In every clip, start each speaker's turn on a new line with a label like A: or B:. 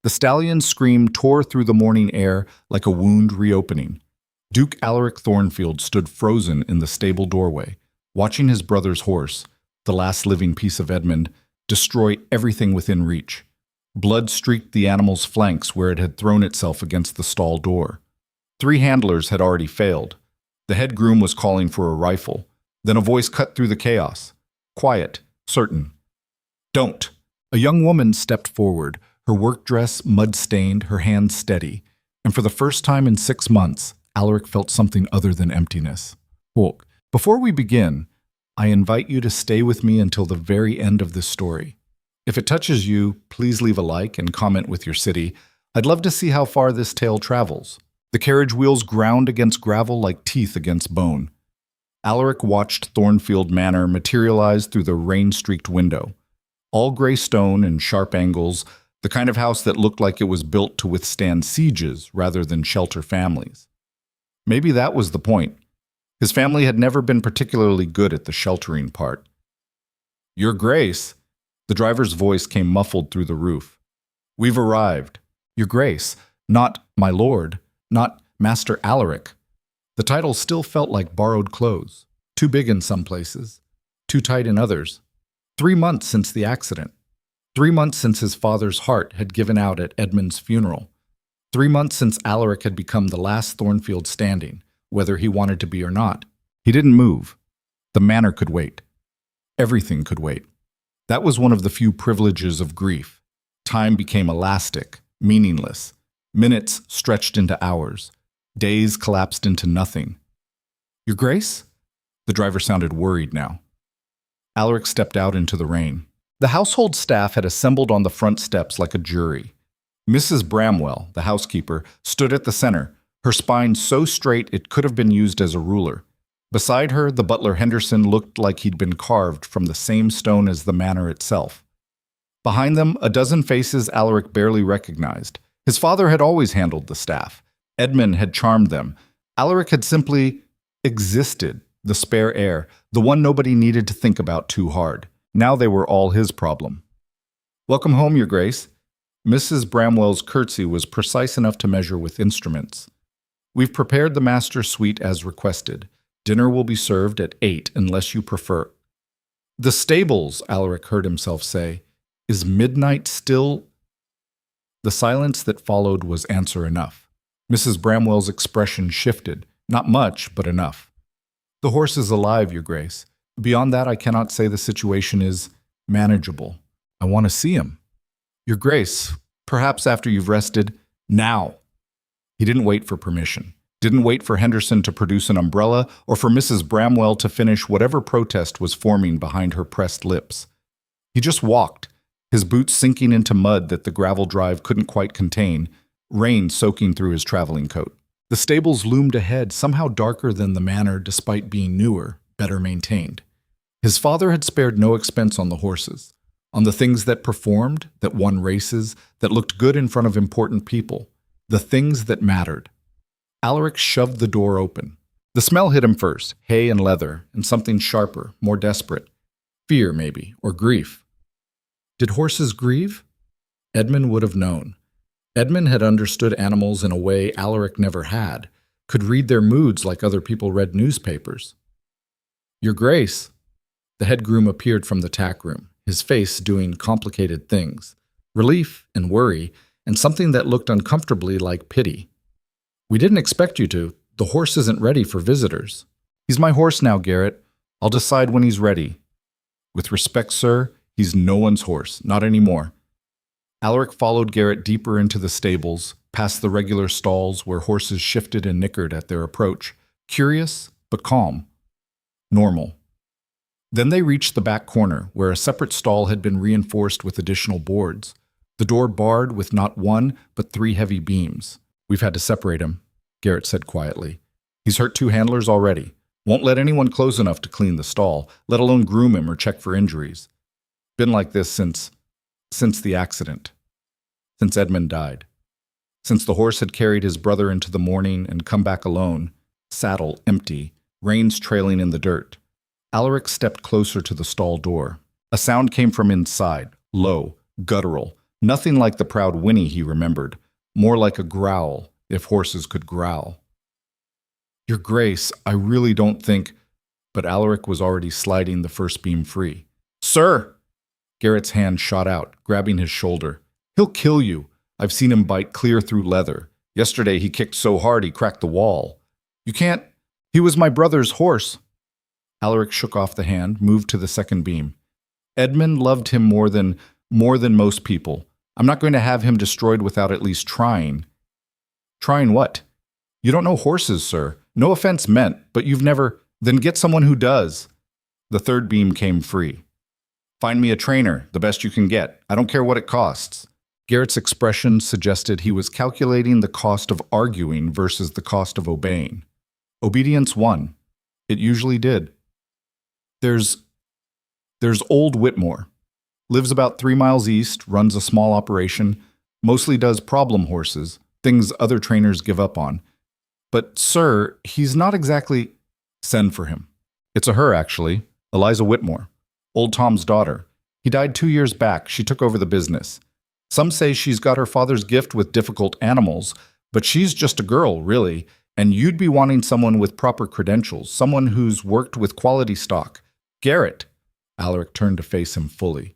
A: The stallion's scream tore through the morning air like a wound reopening. Duke Alaric Thornfield stood frozen in the stable doorway, watching his brother's horse, the last living piece of Edmund, destroy everything within reach. Blood streaked the animal's flanks where it had thrown itself against the stall door. 3 handlers had already failed. The head groom was calling for a rifle. Then a voice cut through the chaos. Quiet, certain. "Don't." A young woman stepped forward, her work dress mud-stained, her hands steady. And for the first time in 6 months, Alaric felt something other than emptiness. Look, before we begin, I invite you to stay with me until the very end of this story. If it touches you, please leave a like and comment with your city. I'd love to see how far this tale travels. The carriage wheels ground against gravel like teeth against bone. Alaric watched Thornfield Manor materialize through the rain-streaked window. All gray stone and sharp angles, the kind of house that looked like it was built to withstand sieges rather than shelter families. Maybe that was the point. His family had never been particularly good at the sheltering part. "Your Grace," the driver's voice came muffled through the roof. "We've arrived." "Your Grace," not "my lord," not "Master Alaric." The title still felt like borrowed clothes, too big in some places, too tight in others. 3 months since the accident. 3 months since his father's heart had given out at Edmund's funeral. 3 months since Alaric had become the last Thornfield standing, whether he wanted to be or not. He didn't move. The manor could wait. Everything could wait. That was one of the few privileges of grief. Time became elastic, meaningless. Minutes stretched into hours. Days collapsed into nothing. "Your Grace?" The driver sounded worried now. Alaric stepped out into the rain. The household staff had assembled on the front steps like a jury. Mrs. Bramwell, the housekeeper, stood at the center, her spine so straight it could have been used as a ruler. Beside her, the butler Henderson looked like he'd been carved from the same stone as the manor itself. Behind them, a dozen faces Alaric barely recognized. His father had always handled the staff. Edmund had charmed them. Alaric had simply existed, the spare heir, the one nobody needed to think about too hard. Now they were all his problem. "Welcome home, Your Grace." Mrs. Bramwell's curtsy was precise enough to measure with instruments. "We've prepared the master's suite as requested. Dinner will be served at 8 unless you prefer." "The stables," Alaric heard himself say. "Is midnight still?" The silence that followed was answer enough. Mrs. Bramwell's expression shifted. Not much, but enough. "The horse is alive, Your Grace. Beyond that, I cannot say the situation is manageable. I want to see him." "Your Grace, perhaps after you've rested, now." He didn't wait for permission. Didn't wait for Henderson to produce an umbrella or for Mrs. Bramwell to finish whatever protest was forming behind her pressed lips. He just walked, his boots sinking into mud that the gravel drive couldn't quite contain, rain soaking through his traveling coat. The stables loomed ahead, somehow darker than the manor despite being newer, better maintained. His father had spared no expense on the horses, on the things that performed, that won races, that looked good in front of important people, the things that mattered. Alaric shoved the door open. The smell hit him first, hay and leather, and something sharper, more desperate. Fear, maybe, or grief. Did horses grieve? Edmund would have known. Edmund had understood animals in a way Alaric never had, could read their moods like other people read newspapers. "Your Grace." The head groom appeared from the tack room, his face doing complicated things, relief and worry, and something that looked uncomfortably like pity. "We didn't expect you to. The horse isn't ready for visitors." "He's my horse now, Garrett. I'll decide when he's ready." "With respect, sir, he's no one's horse, not anymore." Alaric followed Garrett deeper into the stables, past the regular stalls where horses shifted and nickered at their approach, curious but calm. Normal. Then they reached the back corner, where a separate stall had been reinforced with additional boards, the door barred with not one but 3 heavy beams. "We've had to separate him," Garrett said quietly. "He's hurt 2 handlers already. Won't let anyone close enough to clean the stall, let alone groom him or check for injuries. Been like this since the accident. Since Edmund died. Since the horse had carried his brother into the morning and come back alone, saddle empty, reins trailing in the dirt." Alaric stepped closer to the stall door. A sound came from inside, low, guttural, Nothing like the proud whinny he remembered, more like a growl, if horses could growl. Your Grace, I really don't think... But Alaric was already sliding the first beam free. Sir! Garrett's hand shot out, grabbing his shoulder. He'll kill you. I've seen him bite clear through leather. Yesterday he kicked so hard he cracked the wall. You can't... He was my brother's horse. Alaric shook off the hand, moved to the second beam. Edmund loved him more than most people. I'm not going to have him destroyed without at least trying. Trying what? You don't know horses, sir. No offense meant, but you've never... Then get someone who does. The third beam came free. Find me a trainer, the best you can get. I don't care what it costs. Garrett's expression suggested he was calculating the cost of arguing versus the cost of obeying. Obedience won. It usually did. There's old Whitmore. Lives about 3 miles east, runs a small operation, mostly does problem horses, things other trainers give up on. But, sir, he's not exactly... Send for him. It's a her, actually. Eliza Whitmore. Old Tom's daughter. He died 2 years back. She took over the business. Some say she's got her father's gift with difficult animals, but she's just a girl, really, and you'd be wanting someone with proper credentials, someone who's worked with quality stock. Garrett. Alaric turned to face him fully.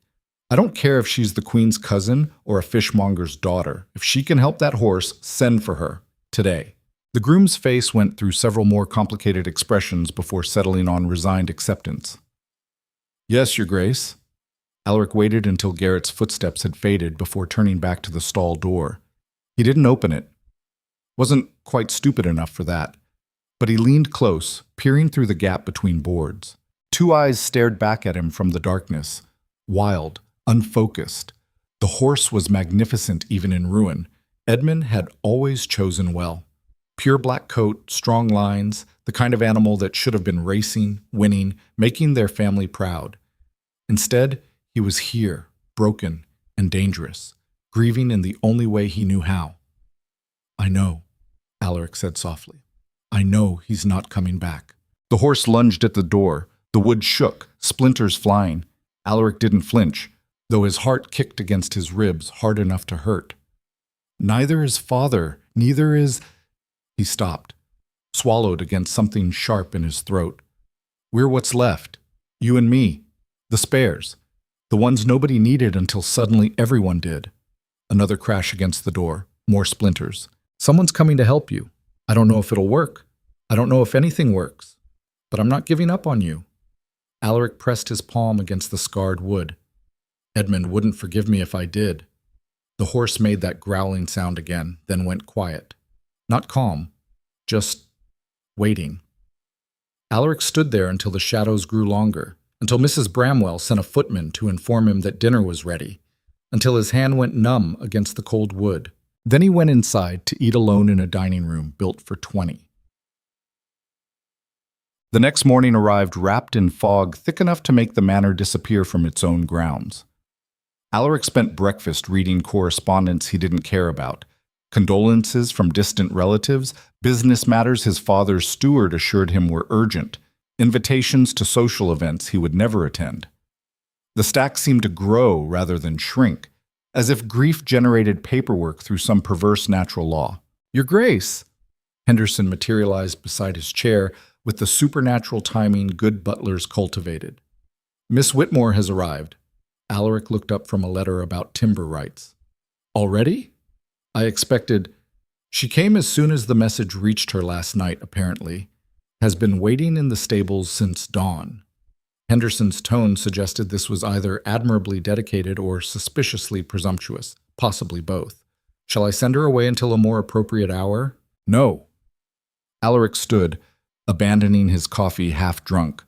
A: I don't care if she's the Queen's cousin or a fishmonger's daughter. If she can help that horse, send for her. Today. The groom's face went through several more complicated expressions before settling on resigned acceptance. Yes, Your Grace. Alaric waited until Garrett's footsteps had faded before turning back to the stall door. He didn't open it. Wasn't quite stupid enough for that. But he leaned close, peering through the gap between boards. 2 eyes stared back at him from the darkness. Wild, unfocused. The horse was magnificent even in ruin. Edmund had always chosen well. Pure black coat, strong lines, the kind of animal that should have been racing, winning, making their family proud. Instead, he was here, broken and dangerous, grieving in the only way he knew how. I know, Alaric said softly. I know he's not coming back. The horse lunged at the door. The wood shook, splinters flying. Alaric didn't flinch, though his heart kicked against his ribs hard enough to hurt. Neither is father, neither is... He stopped, swallowed against something sharp in his throat. We're what's left. You and me. The spares. The ones nobody needed until suddenly everyone did. Another crash against the door. More splinters. Someone's coming to help you. I don't know if it'll work. I don't know if anything works. But I'm not giving up on you. Alaric pressed his palm against the scarred wood. Edmund wouldn't forgive me if I did. The horse made that growling sound again, then went quiet. Not calm, just waiting. Alaric stood there until the shadows grew longer, until Mrs. Bramwell sent a footman to inform him that dinner was ready, until his hand went numb against the cold wood. Then he went inside to eat alone in a dining room built for 20. The next morning arrived wrapped in fog thick enough to make the manor disappear from its own grounds. Alaric spent breakfast reading correspondence he didn't care about, condolences from distant relatives, business matters his father's steward assured him were urgent, invitations to social events he would never attend. The stack seemed to grow rather than shrink, as if grief generated paperwork through some perverse natural law. Your Grace! Henderson materialized beside his chair with the supernatural timing good butlers cultivated. Miss Whitmore has arrived. Alaric looked up from a letter about timber rights. Already? I expected... She came as soon as the message reached her last night, apparently. Has been waiting in the stables since dawn. Henderson's tone suggested this was either admirably dedicated or suspiciously presumptuous, possibly both. Shall I send her away until a more appropriate hour? No. Alaric stood, abandoning his coffee half drunk.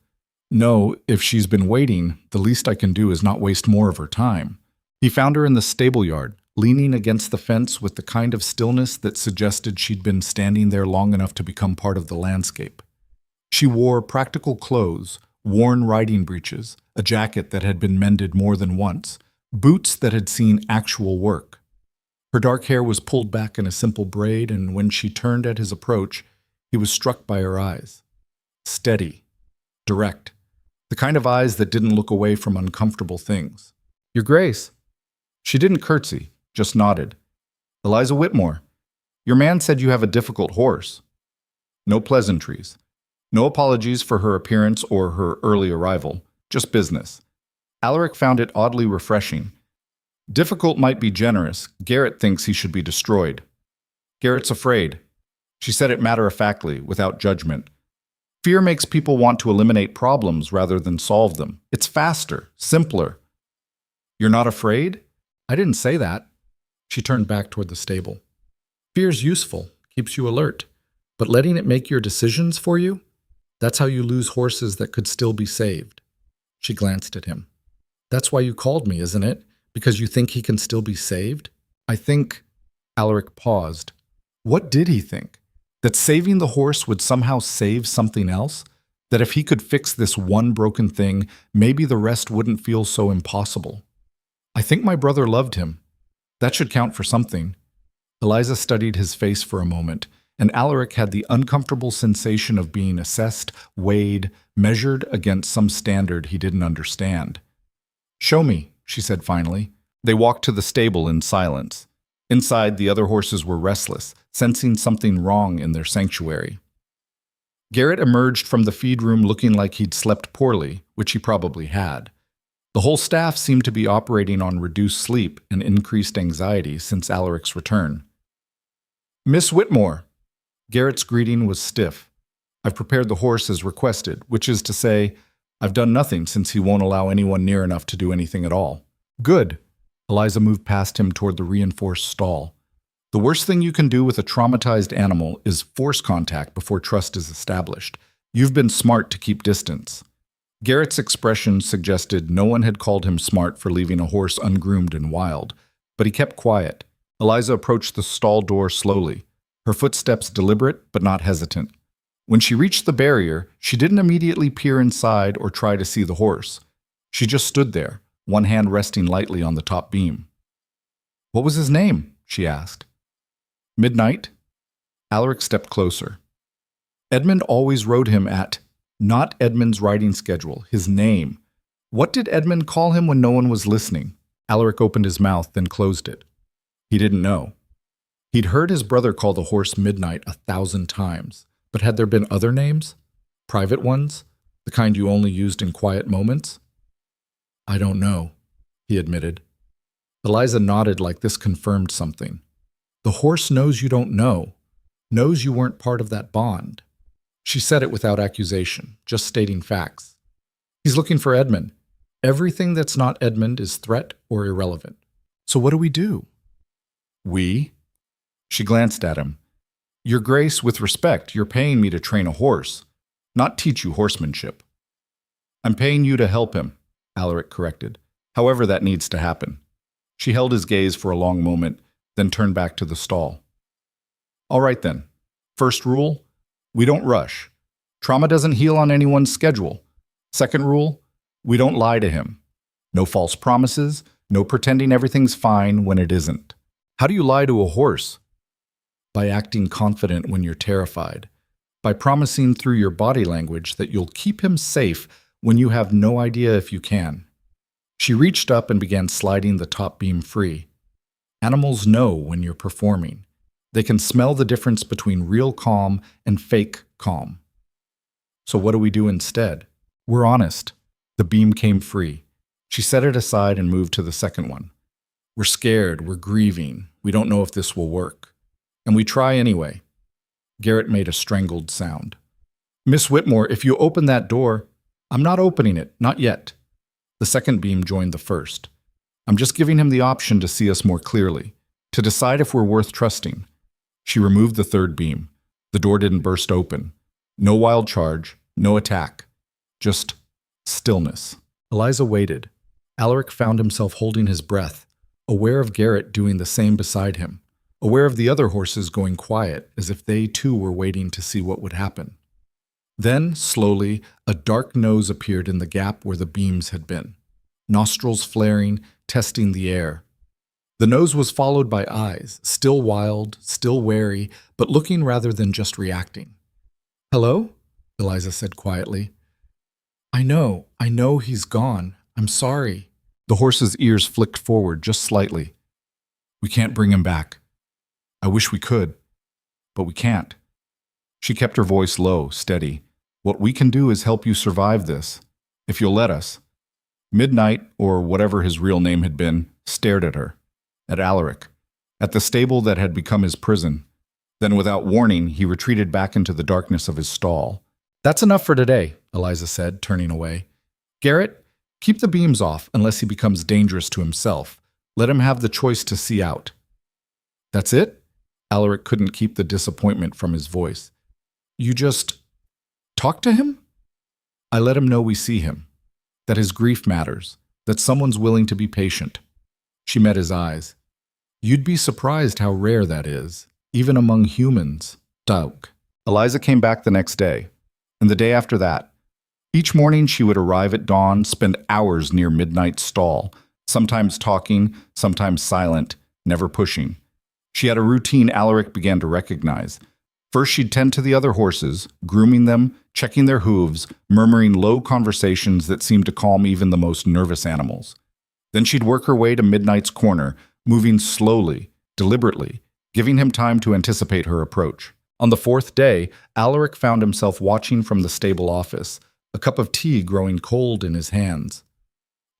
A: No, if she's been waiting, the least I can do is not waste more of her time. He found her in the stable yard, leaning against the fence with the kind of stillness that suggested she'd been standing there long enough to become part of the landscape. She wore practical clothes, worn riding breeches, a jacket that had been mended more than once, boots that had seen actual work. Her dark hair was pulled back in a simple braid, and when she turned at his approach, he was struck by her eyes. Steady, direct, the kind of eyes that didn't look away from uncomfortable things. Your Grace. She didn't curtsy, just nodded. Eliza Whitmore, your man said you have a difficult horse. No pleasantries. No apologies for her appearance or her early arrival, just business. Alaric found it oddly refreshing. Difficult might be generous. Garrett thinks he should be destroyed. Garrett's afraid. She said it matter-of-factly, without judgment. Fear makes people want to eliminate problems rather than solve them. It's faster, simpler. You're not afraid? I didn't say that. She turned back toward the stable. Fear's useful, keeps you alert. But letting it make your decisions for you? That's how you lose horses that could still be saved. She glanced at him. That's why you called me, isn't it? Because you think he can still be saved? I think... Alaric paused. What did he think? That saving the horse would somehow save something else? That if he could fix this one broken thing, maybe the rest wouldn't feel so impossible? I think my brother loved him. That should count for something. Eliza studied his face for a moment, and Alaric had the uncomfortable sensation of being assessed, weighed, measured against some standard he didn't understand. Show me, she said finally. They walked to the stable in silence. Inside, the other horses were restless, sensing something wrong in their sanctuary. Garrett emerged from the feed room looking like he'd slept poorly, which he probably had. The whole staff seemed to be operating on reduced sleep and increased anxiety since Alaric's return. Miss Whitmore. Garrett's greeting was stiff. I've prepared the horse as requested, which is to say, I've done nothing since he won't allow anyone near enough to do anything at all. Good. Eliza moved past him toward the reinforced stall. The worst thing you can do with a traumatized animal is force contact before trust is established. You've been smart to keep distance. Garrett's expression suggested no one had called him smart for leaving a horse ungroomed and wild, but he kept quiet. Eliza approached the stall door slowly, her footsteps deliberate but not hesitant. When she reached the barrier, she didn't immediately peer inside or try to see the horse. She just stood there, one hand resting lightly on the top beam. What was his name? She asked. Midnight? Alaric stepped closer. Edmund always rode him at, not Edmund's riding schedule, his name. What did Edmund call him when no one was listening? Alaric opened his mouth, then closed it. He didn't know. He'd heard his brother call the horse Midnight 1,000 times, but had there been other names? Private ones? The kind you only used in quiet moments? I don't know, he admitted. Eliza nodded like this confirmed something. The horse knows you don't know, knows you weren't part of that bond. She said it without accusation, just stating facts. He's looking for Edmund. Everything that's not Edmund is threat or irrelevant. So what do we do? We? She glanced at him. Your Grace, with respect, you're paying me to train a horse, not teach you horsemanship. I'm paying you to help him, Alaric corrected. However that needs to happen. She held his gaze for a long moment, then turned back to the stall. All right then. First rule, we don't rush. Trauma doesn't heal on anyone's schedule. Second rule, we don't lie to him. No false promises, no pretending everything's fine when it isn't. How do you lie to a horse? By acting confident when you're terrified. By promising through your body language that you'll keep him safe when you have no idea if you can. She reached up and began sliding the top beam free. Animals know when you're performing. They can smell the difference between real calm and fake calm. So what do we do instead? We're honest. The beam came free. She set it aside and moved to the second one. We're scared, we're grieving, we don't know if this will work. And we try anyway. Garrett made a strangled sound. Miss Whitmore, if you open that door, I'm not opening it, not yet. The second beam joined the first. I'm just giving him the option to see us more clearly, to decide if we're worth trusting. She removed the third beam. The door didn't burst open. No wild charge, no attack. Just stillness. Eliza waited. Alaric found himself holding his breath, aware of Garrett doing the same beside him, aware of the other horses going quiet as if they too were waiting to see what would happen. Then, slowly, a dark nose appeared in the gap where the beams had been, nostrils flaring, testing the air. The nose was followed by eyes, still wild, still wary, but looking rather than just reacting. Hello? Eliza said quietly. I know he's gone. I'm sorry. The horse's ears flicked forward just slightly. We can't bring him back. I wish we could, but we can't. She kept her voice low, steady. What we can do is help you survive this, if you'll let us. Midnight, or whatever his real name had been, stared at her, at Alaric, at the stable that had become his prison. Then, without warning, he retreated back into the darkness of his stall. That's enough for today, Eliza said, turning away. Garrett, keep the beams off unless he becomes dangerous to himself. Let him have the choice to see out. That's it? Alaric couldn't keep the disappointment from his voice. You just talk to him? I let him know we see him, that his grief matters, that someone's willing to be patient. She met his eyes. You'd be surprised how rare that is, even among humans. Doug. Eliza came back the next day, and the day after that. Each morning she would arrive at dawn, spend hours near Midnight's stall, sometimes talking, sometimes silent, never pushing. She had a routine Alaric began to recognize. First she'd tend to the other horses, grooming them, checking their hooves, murmuring low conversations that seemed to calm even the most nervous animals. Then she'd work her way to Midnight's corner, moving slowly, deliberately, giving him time to anticipate her approach. On the fourth day, Alaric found himself watching from the stable office, a cup of tea growing cold in his hands.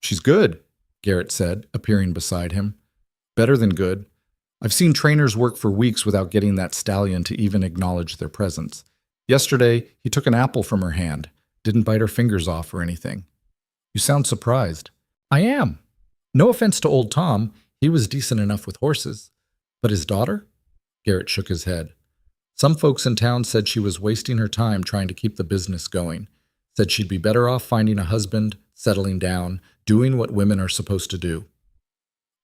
A: She's good, Garrett said, appearing beside him. Better than good. I've seen trainers work for weeks without getting that stallion to even acknowledge their presence. Yesterday, he took an apple from her hand, didn't bite her fingers off or anything. You sound surprised. I am. No offense to old Tom, he was decent enough with horses. But his daughter? Garrett shook his head. Some folks in town said she was wasting her time trying to keep the business going. Said she'd be better off finding a husband, settling down, doing what women are supposed to do.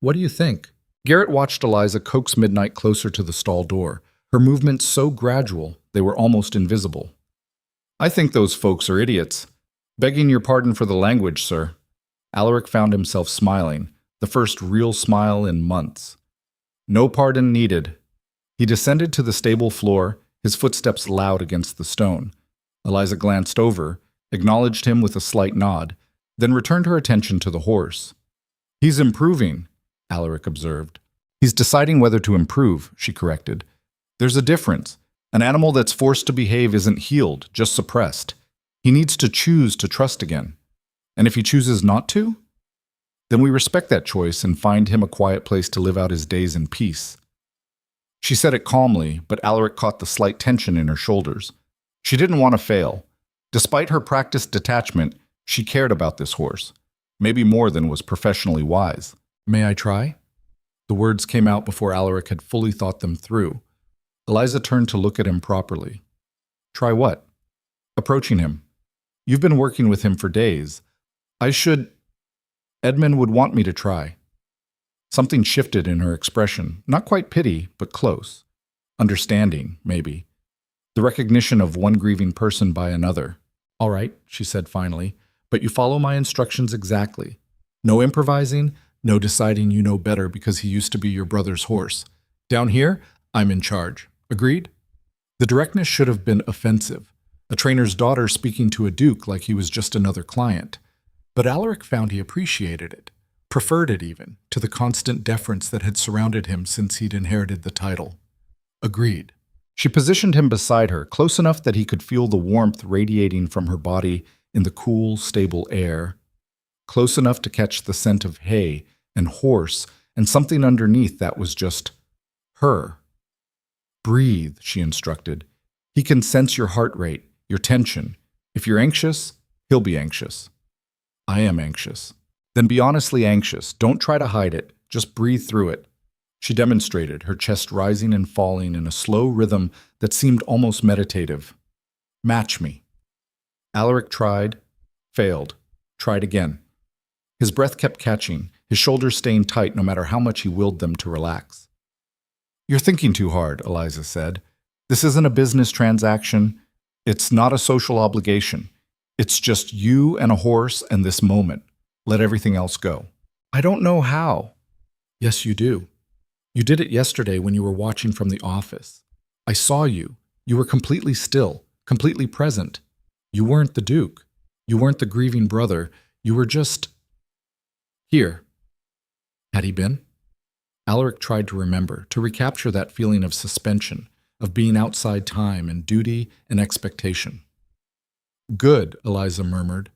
A: What do you think? Garrett watched Eliza coax Midnight closer to the stall door, her movements so gradual they were almost invisible. I think those folks are idiots. Begging your pardon for the language, sir. Alaric found himself smiling, the first real smile in months. No pardon needed. He descended to the stable floor, his footsteps loud against the stone. Eliza glanced over, acknowledged him with a slight nod, then returned her attention to the horse. He's improving, Alaric observed. He's deciding whether to improve, she corrected. There's a difference. An animal that's forced to behave isn't healed, just suppressed. He needs to choose to trust again. And if he chooses not to, then we respect that choice and find him a quiet place to live out his days in peace. She said it calmly, but Alaric caught the slight tension in her shoulders. She didn't want to fail. Despite her practiced detachment, she cared about this horse, maybe more than was professionally wise. May I try? The words came out before Alaric had fully thought them through. Eliza turned to look at him properly. Try what? Approaching him. You've been working with him for days. Edmund would want me to try. Something shifted in her expression, not quite pity, but close. Understanding, maybe. The recognition of one grieving person by another. All right, she said finally, but you follow my instructions exactly. No improvising, no deciding you know better because he used to be your brother's horse. Down here, I'm in charge. Agreed? The directness should have been offensive. A trainer's daughter speaking to a duke like he was just another client. But Alaric found he appreciated it, preferred it even, to the constant deference that had surrounded him since he'd inherited the title. Agreed. She positioned him beside her, close enough that he could feel the warmth radiating from her body in the cool, stable air, close enough to catch the scent of hay and horse and something underneath that was just her. Breathe, she instructed. He can sense your heart rate, your tension. If you're anxious, he'll be anxious. I am anxious. Then be honestly anxious. Don't try to hide it. Just breathe through it. She demonstrated, her chest rising and falling in a slow rhythm that seemed almost meditative. Match me. Alaric tried, failed, tried again. His breath kept catching, his shoulders staying tight no matter how much he willed them to relax. You're thinking too hard, Eliza said. This isn't a business transaction. It's not a social obligation. It's just you and a horse and this moment. Let everything else go. I don't know how. Yes, you do. You did it yesterday when you were watching from the office. I saw you. You were completely still, completely present. You weren't the Duke. You weren't the grieving brother. You were just Here. Had he been? Alaric tried to remember, to recapture that feeling of suspension, of being outside time and duty and expectation. Good, Eliza murmured.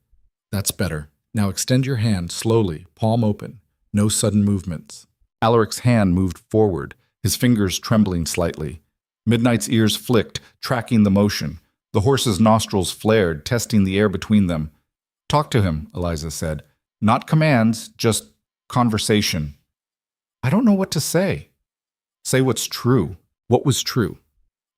A: That's better. Now extend your hand slowly, palm open. No sudden movements. Alaric's hand moved forward, his fingers trembling slightly. Midnight's ears flicked, tracking the motion. The horse's nostrils flared, testing the air between them. Talk to him, Eliza said. Not commands, just conversation. I don't know what to say. Say what's true. What was true?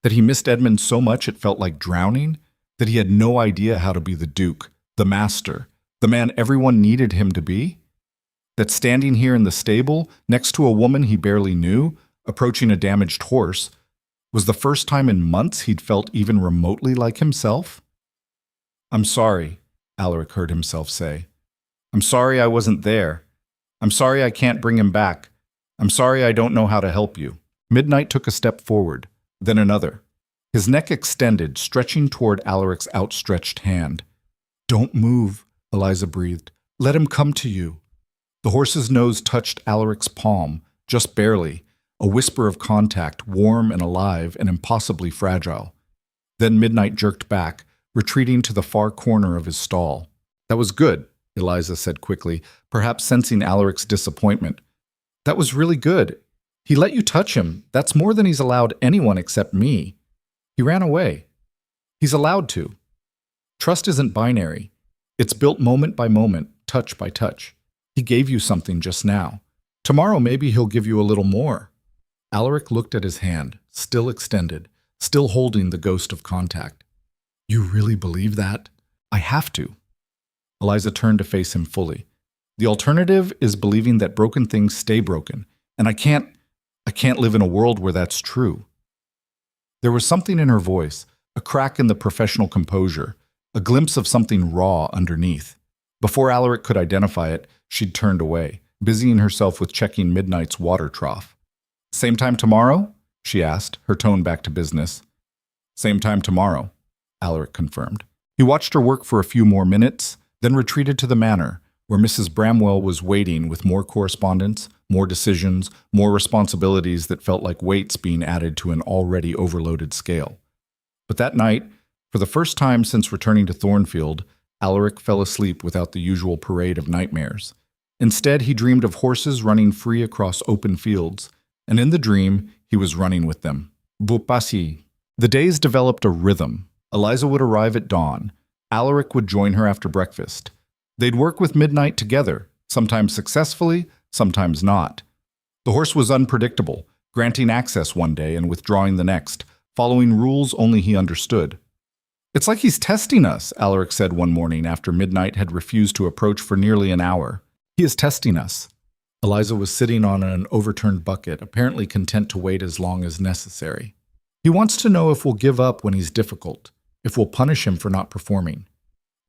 A: That he missed Edmund so much it felt like drowning? That he had no idea how to be the Duke, the master, the man everyone needed him to be? That standing here in the stable, next to a woman he barely knew, approaching a damaged horse, was the first time in months he'd felt even remotely like himself? I'm sorry, Alaric heard himself say. I'm sorry I wasn't there. I'm sorry I can't bring him back. I'm sorry I don't know how to help you. Midnight took a step forward, then another. His neck extended, stretching toward Alaric's outstretched hand. Don't move, Eliza breathed. Let him come to you. The horse's nose touched Alaric's palm, just barely, a whisper of contact, warm and alive and impossibly fragile. Then Midnight jerked back, retreating to the far corner of his stall. That was good, Eliza said quickly, perhaps sensing Alaric's disappointment. That was really good. He let you touch him. That's more than he's allowed anyone except me. He ran away. He's allowed to. Trust isn't binary. It's built moment by moment, touch by touch. He gave you something just now. Tomorrow maybe he'll give you a little more. Alaric looked at his hand, still extended, still holding the ghost of contact. You really believe that? I have to. Eliza turned to face him fully. The alternative is believing that broken things stay broken, and I can't live in a world where that's true. There was something in her voice, a crack in the professional composure, a glimpse of something raw underneath. Before Alaric could identify it, she'd turned away, busying herself with checking Midnight's water trough. Same time tomorrow? She asked, her tone back to business. Same time tomorrow, Alaric confirmed. He watched her work for a few more minutes, then retreated to the manor, where Mrs. Bramwell was waiting with more correspondence, more decisions, more responsibilities that felt like weights being added to an already overloaded scale. But that night, for the first time since returning to Thornfield, Alaric fell asleep without the usual parade of nightmares. Instead, he dreamed of horses running free across open fields, and in the dream, he was running with them. Bupasi. The days developed a rhythm. Eliza would arrive at dawn. Alaric would join her after breakfast. They'd work with Midnight together, sometimes successfully, sometimes not. The horse was unpredictable, granting access one day and withdrawing the next, following rules only he understood. It's like he's testing us, Alaric said one morning after Midnight had refused to approach for nearly an hour. He is testing us. Eliza was sitting on an overturned bucket, apparently content to wait as long as necessary. He wants to know if we'll give up when he's difficult, if we'll punish him for not performing,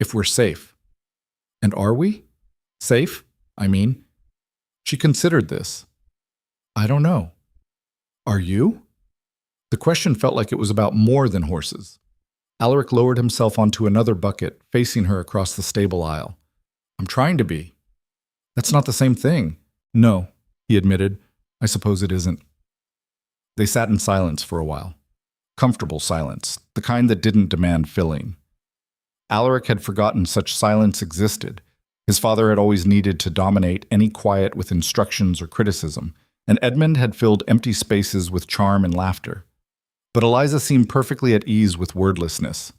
A: if we're safe. And are we? Safe, I mean. She considered this. I don't know. Are you? The question felt like it was about more than horses. Alaric lowered himself onto another bucket, facing her across the stable aisle. I'm trying to be. That's not the same thing. No, he admitted. I suppose it isn't. They sat in silence for a while. Comfortable silence, the kind that didn't demand filling. Alaric had forgotten such silence existed. His father had always needed to dominate any quiet with instructions or criticism, and Edmund had filled empty spaces with charm and laughter. But Eliza seemed perfectly at ease with wordlessness.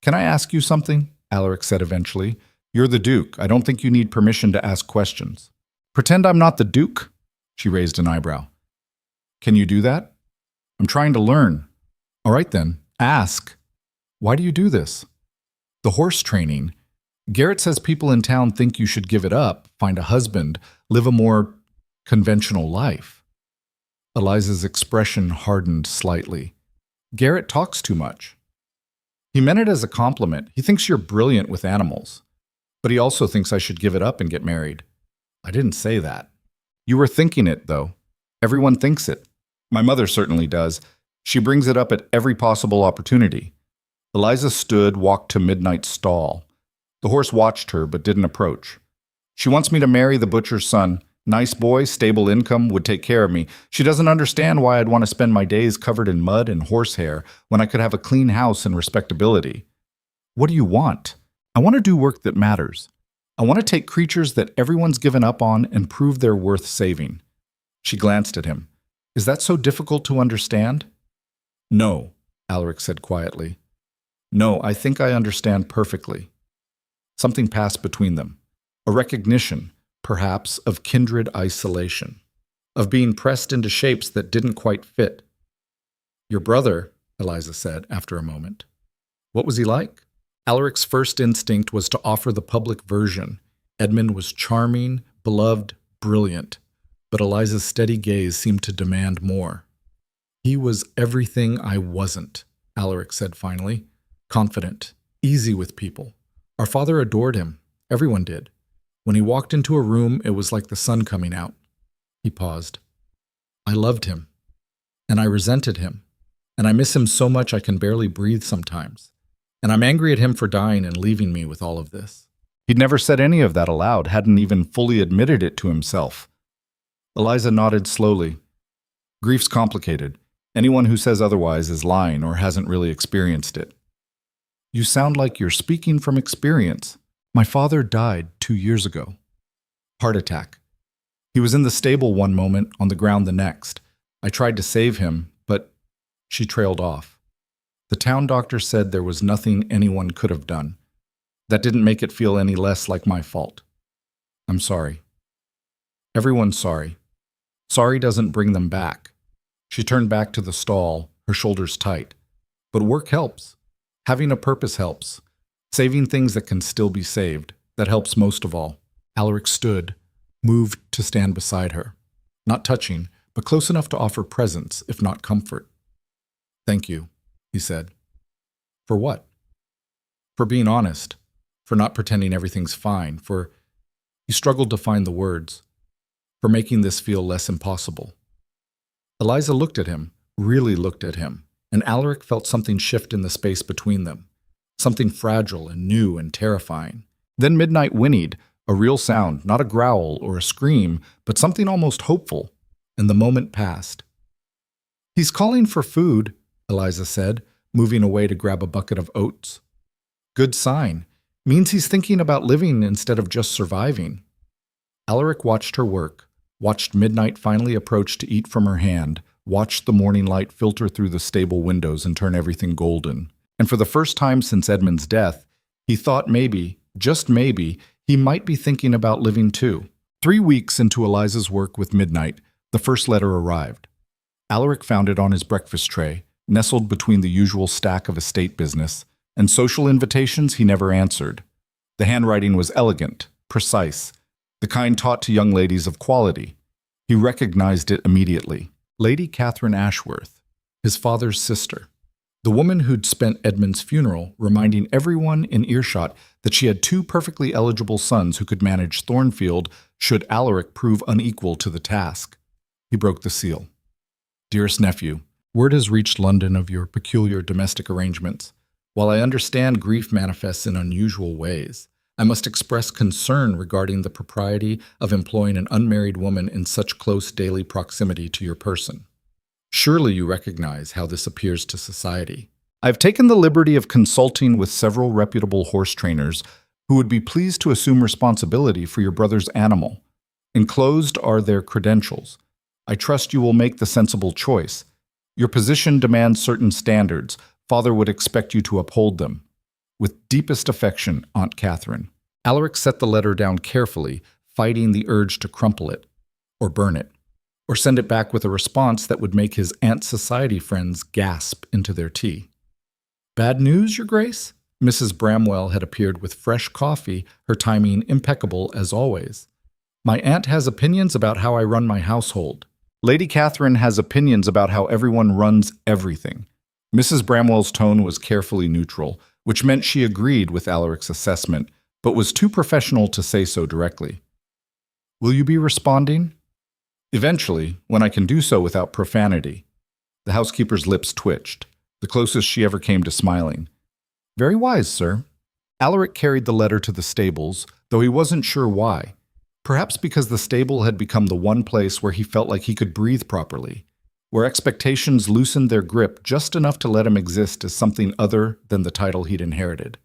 A: Can I ask you something? Alaric said eventually. You're the Duke. I don't think you need permission to ask questions. Pretend I'm not the Duke? She raised an eyebrow. Can you do that? I'm trying to learn. All right then, ask. Why do you do this? The horse training. Garrett says people in town think you should give it up, find a husband, live a more conventional life. Eliza's expression hardened slightly. Garrett talks too much. He meant it as a compliment. He thinks you're brilliant with animals. But he also thinks I should give it up and get married. I didn't say that. You were thinking it, though. Everyone thinks it. My mother certainly does. She brings it up at every possible opportunity. Eliza stood, walked to Midnight's stall. The horse watched her, but didn't approach. She wants me to marry the butcher's son. Nice boy, stable income, would take care of me. She doesn't understand why I'd want to spend my days covered in mud and horsehair when I could have a clean house and respectability. What do you want? I want to do work that matters. I want to take creatures that everyone's given up on and prove they're worth saving. She glanced at him. Is that so difficult to understand? No, Alaric said quietly. No, I think I understand perfectly. Something passed between them. A recognition, perhaps, of kindred isolation, of being pressed into shapes that didn't quite fit. Your brother, Eliza said after a moment. What was he like? Alaric's first instinct was to offer the public version. Edmund was charming, beloved, brilliant, but Eliza's steady gaze seemed to demand more. He was everything I wasn't, Alaric said finally. Confident, easy with people. Our father adored him. Everyone did. When he walked into a room, it was like the sun coming out. He paused. I loved him, and I resented him, and I miss him so much I can barely breathe sometimes. And I'm angry at him for dying and leaving me with all of this. He'd never said any of that aloud, hadn't even fully admitted it to himself. Eliza nodded slowly. Grief's complicated. Anyone who says otherwise is lying or hasn't really experienced it. You sound like you're speaking from experience. My father died 2 years ago. Heart attack. He was in the stable one moment, on the ground the next. I tried to save him, but she trailed off. The town doctor said there was nothing anyone could have done. That didn't make it feel any less like my fault. I'm sorry. Everyone's sorry. Sorry doesn't bring them back. She turned back to the stall, her shoulders tight. But work helps. Having a purpose helps. Saving things that can still be saved, that helps most of all. Alaric stood, moved to stand beside her. Not touching, but close enough to offer presence, if not comfort. Thank you, he said. For what? For being honest. For not pretending everything's fine. For, he struggled to find the words. For making this feel less impossible. Eliza looked at him, really looked at him, and Alaric felt something shift in the space between them. Something fragile and new and terrifying. Then Midnight whinnied, a real sound, not a growl or a scream, but something almost hopeful, and the moment passed. He's calling for food, Eliza said, moving away to grab a bucket of oats. Good sign. Means he's thinking about living instead of just surviving. Alaric watched her work, watched Midnight finally approach to eat from her hand, watched the morning light filter through the stable windows and turn everything golden. And for the first time since Edmund's death, he thought maybe, just maybe, he might be thinking about living too. 3 weeks into Eliza's work with Midnight, the first letter arrived. Alaric found it on his breakfast tray, nestled between the usual stack of estate business, and social invitations he never answered. The handwriting was elegant, precise, the kind taught to young ladies of quality. He recognized it immediately. Lady Catherine Ashworth, his father's sister. The woman who'd spent Edmund's funeral reminding everyone in earshot that she had 2 perfectly eligible sons who could manage Thornfield should Alaric prove unequal to the task. He broke the seal. Dearest nephew, word has reached London of your peculiar domestic arrangements. While I understand grief manifests in unusual ways, I must express concern regarding the propriety of employing an unmarried woman in such close daily proximity to your person. Surely you recognize how this appears to society. I've taken the liberty of consulting with several reputable horse trainers who would be pleased to assume responsibility for your brother's animal. Enclosed are their credentials. I trust you will make the sensible choice. Your position demands certain standards. Father would expect you to uphold them. With deepest affection, Aunt Catherine. Alaric set the letter down carefully, fighting the urge to crumple it, or burn it, or send it back with a response that would make his Aunt Society friends gasp into their tea. Bad news, Your Grace? Mrs. Bramwell had appeared with fresh coffee, her timing impeccable as always. My aunt has opinions about how I run my household. Lady Catherine has opinions about how everyone runs everything. Mrs. Bramwell's tone was carefully neutral, which meant she agreed with Alaric's assessment, but was too professional to say so directly. Will you be responding? Eventually, when I can do so without profanity. The housekeeper's lips twitched, the closest she ever came to smiling. Very wise, sir. Alaric carried the letter to the stables, though he wasn't sure why. Perhaps because the stable had become the one place where he felt like he could breathe properly, where expectations loosened their grip just enough to let him exist as something other than the title he'd inherited.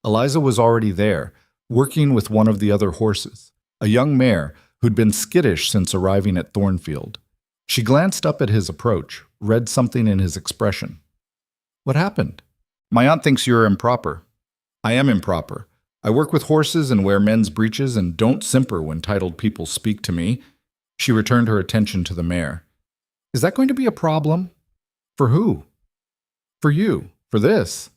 A: Eliza was already there, working with one of the other horses, a young mare who'd been skittish since arriving at Thornfield. She glanced up at his approach, read something in his expression. "What happened?" "My aunt thinks you're improper." "I am improper. I work with horses and wear men's breeches and don't simper when titled people speak to me." She returned her attention to the mare. "Is that going to be a problem?" "For who?" "For you. For this."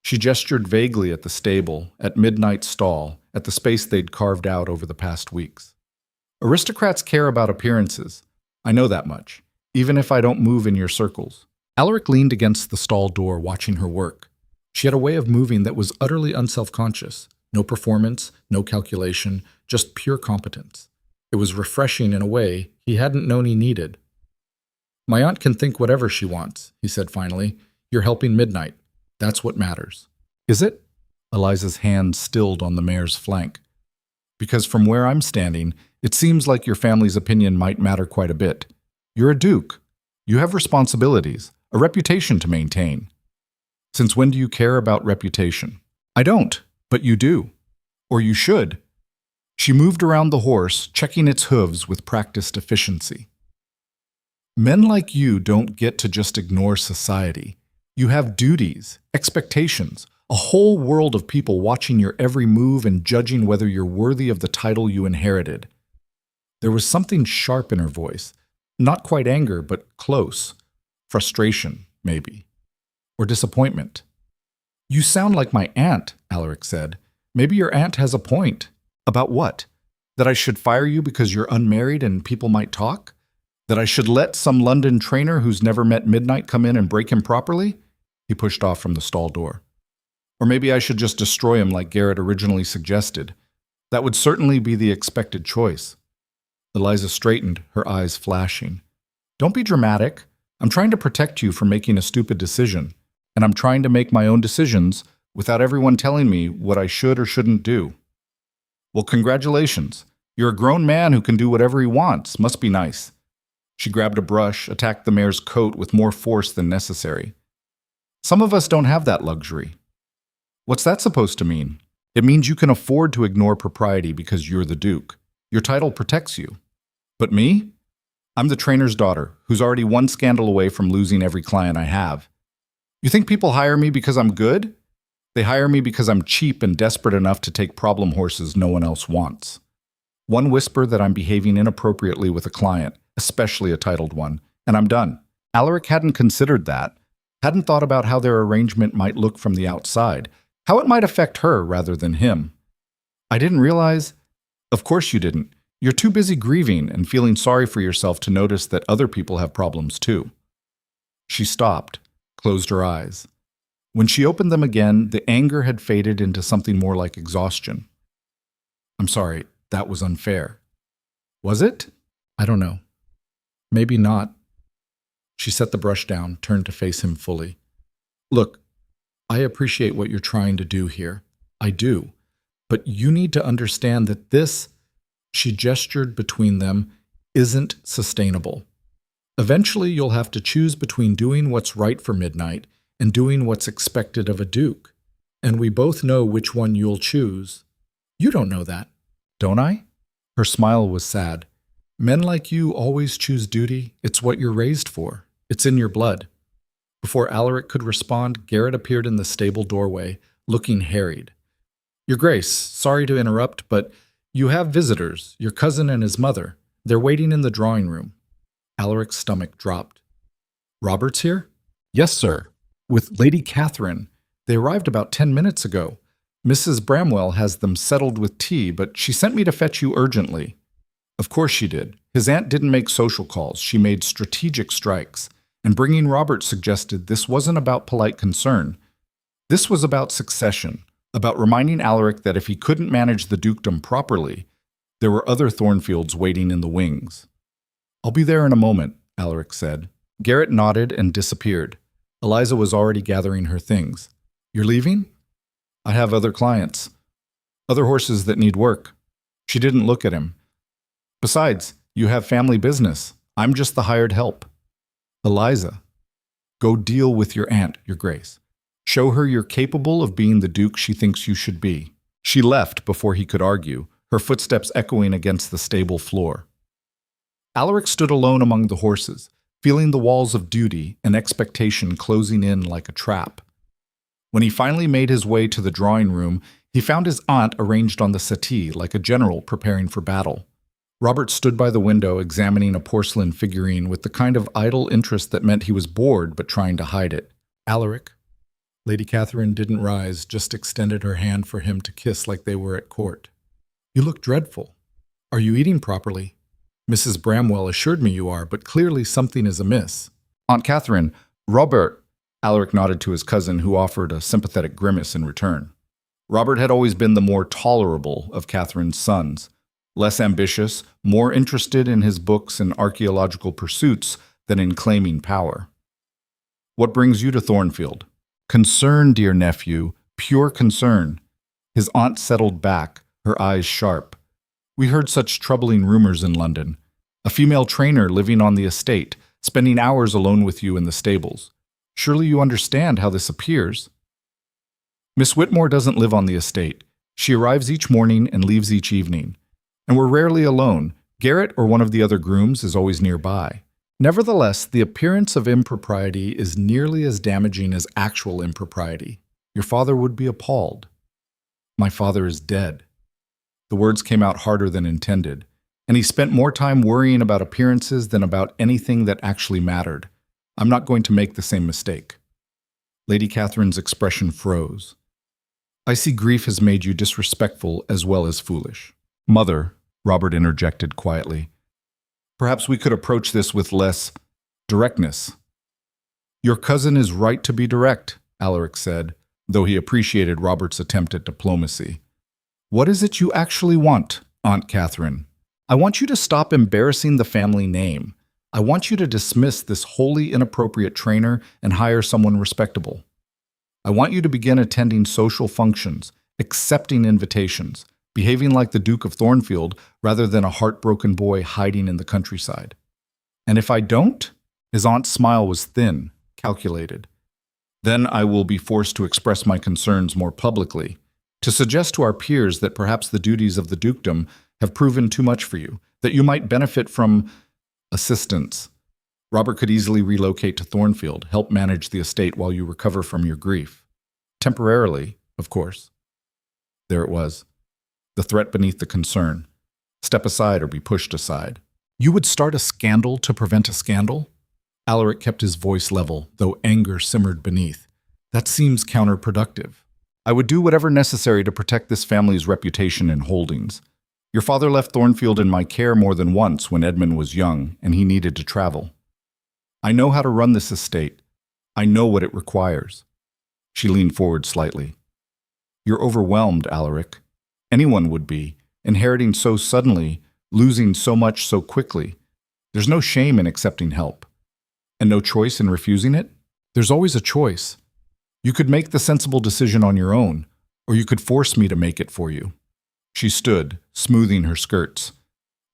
A: She gestured vaguely at the stable, at Midnight's stall, at the space they'd carved out over the past weeks. "Aristocrats care about appearances. I know that much, even if I don't move in your circles." Alaric leaned against the stall door, watching her work. She had a way of moving that was utterly unselfconscious. No performance, no calculation, just pure competence. It was refreshing in a way he hadn't known he needed. "My aunt can think whatever she wants," he said finally. "You're helping Midnight. That's what matters." "Is it?" Eliza's hand stilled on the mare's flank. "Because from where I'm standing, it seems like your family's opinion might matter quite a bit. You're a duke. You have responsibilities, a reputation to maintain." "Since when do you care about reputation?" "I don't, but you do. Or you should." She moved around the horse, checking its hooves with practiced efficiency. "Men like you don't get to just ignore society. You have duties, expectations, a whole world of people watching your every move and judging whether you're worthy of the title you inherited." There was something sharp in her voice, not quite anger, but close. Frustration, maybe. Or disappointment. "You sound like my aunt," Alaric said. "Maybe your aunt has a point." "About what? That I should fire you because you're unmarried and people might talk? That I should let some London trainer who's never met Midnight come in and break him properly?" He pushed off from the stall door. "Or maybe I should just destroy him like Garrett originally suggested. That would certainly be the expected choice." Eliza straightened, her eyes flashing. "Don't be dramatic. I'm trying to protect you from making a stupid decision. And I'm trying to make my own decisions without everyone telling me what I should or shouldn't do." "Well, congratulations. You're a grown man who can do whatever he wants. Must be nice." She grabbed a brush, attacked the mare's coat with more force than necessary. "Some of us don't have that luxury." "What's that supposed to mean?" "It means you can afford to ignore propriety because you're the Duke. Your title protects you." "But me? I'm the trainer's daughter, who's already one scandal away from losing every client I have. You think people hire me because I'm good? They hire me because I'm cheap and desperate enough to take problem horses no one else wants. One whisper that I'm behaving inappropriately with a client, especially a titled one, and I'm done." Alaric hadn't considered that, hadn't thought about how their arrangement might look from the outside, how it might affect her rather than him. "I didn't realize—" "Of course you didn't. You're too busy grieving and feeling sorry for yourself to notice that other people have problems too." She stopped, closed her eyes. When she opened them again, the anger had faded into something more like exhaustion. "I'm sorry, that was unfair." "Was it?" "I don't know. Maybe not." She set the brush down, turned to face him fully. "Look, I appreciate what you're trying to do here. I do. But you need to understand that this," she gestured between them, "isn't sustainable. Eventually you'll have to choose between doing what's right for Midnight and doing what's expected of a duke. And we both know which one you'll choose. You don't know that, don't I?" Her smile was sad. "Men like you always choose duty. It's what you're raised for. It's in your blood." Before Alaric could respond, Garrett appeared in the stable doorway, looking harried. "Your Grace, sorry to interrupt, but you have visitors, your cousin and his mother. They're waiting in the drawing room." Alaric's stomach dropped. "Robert's here?" "Yes, sir. With Lady Catherine. They arrived about 10 minutes ago. Mrs. Bramwell has them settled with tea, but she sent me to fetch you urgently." Of course she did. His aunt didn't make social calls. She made strategic strikes. And bringing Robert suggested this wasn't about polite concern. This was about succession, about reminding Alaric that if he couldn't manage the dukedom properly, there were other Thornfields waiting in the wings. "I'll be there in a moment," Alaric said. Garrett nodded and disappeared. Eliza was already gathering her things. "You're leaving?" "I have other clients. Other horses that need work." She didn't look at him. Besides, you have family business. I'm just the hired help. Eliza, go deal with your aunt, Your Grace. Show her you're capable of being the duke she thinks you should be. She left before he could argue, her footsteps echoing against the stable floor. Alaric stood alone among the horses, feeling the walls of duty and expectation closing in like a trap. When he finally made his way to the drawing room, he found his aunt arranged on the settee like a general preparing for battle. Robert stood by the window examining a porcelain figurine with the kind of idle interest that meant he was bored but trying to hide it. Alaric. Lady Catherine didn't rise, just extended her hand for him to kiss like they were at court. You look dreadful. Are you eating properly? Mrs. Bramwell assured me you are, but clearly something is amiss. Aunt Catherine, Robert. Alaric nodded to his cousin, who offered a sympathetic grimace in return. Robert had always been the more tolerable of Catherine's sons, less ambitious, more interested in his books and archaeological pursuits than in claiming power. What brings you to Thornfield? Concern, dear nephew, pure concern. His aunt settled back, her eyes sharp. We heard such troubling rumors in London. A female trainer living on the estate, spending hours alone with you in the stables. Surely you understand how this appears. Miss Whitmore doesn't live on the estate. She arrives each morning and leaves each evening. And we're rarely alone. Garrett or one of the other grooms is always nearby. Nevertheless, the appearance of impropriety is nearly as damaging as actual impropriety. Your father would be appalled. My father is dead. The words came out harder than intended, and he spent more time worrying about appearances than about anything that actually mattered. I'm not going to make the same mistake. Lady Catherine's expression froze. I see grief has made you disrespectful as well as foolish. Mother, Robert interjected quietly. Perhaps we could approach this with less directness. Your cousin is right to be direct, Alaric said, though he appreciated Robert's attempt at diplomacy. What is it you actually want, Aunt Catherine? I want you to stop embarrassing the family name. I want you to dismiss this wholly inappropriate trainer and hire someone respectable. I want you to begin attending social functions, accepting invitations, behaving like the Duke of Thornfield rather than a heartbroken boy hiding in the countryside. And if I don't? His aunt's smile was thin, calculated. Then I will be forced to express my concerns more publicly, to suggest to our peers that perhaps the duties of the dukedom have proven too much for you, that you might benefit from assistance. Robert could easily relocate to Thornfield, help manage the estate while you recover from your grief. Temporarily, of course. There it was. The threat beneath the concern. Step aside or be pushed aside. You would start a scandal to prevent a scandal? Alaric kept his voice level, though anger simmered beneath. That seems counterproductive. I would do whatever necessary to protect this family's reputation and holdings. Your father left Thornfield in my care more than once when Edmund was young and he needed to travel. I know how to run this estate. I know what it requires. She leaned forward slightly. You're overwhelmed, Alaric. Anyone would be, inheriting so suddenly, losing so much so quickly. There's no shame in accepting help. And no choice in refusing it? There's always a choice. You could make the sensible decision on your own, or you could force me to make it for you. She stood, smoothing her skirts.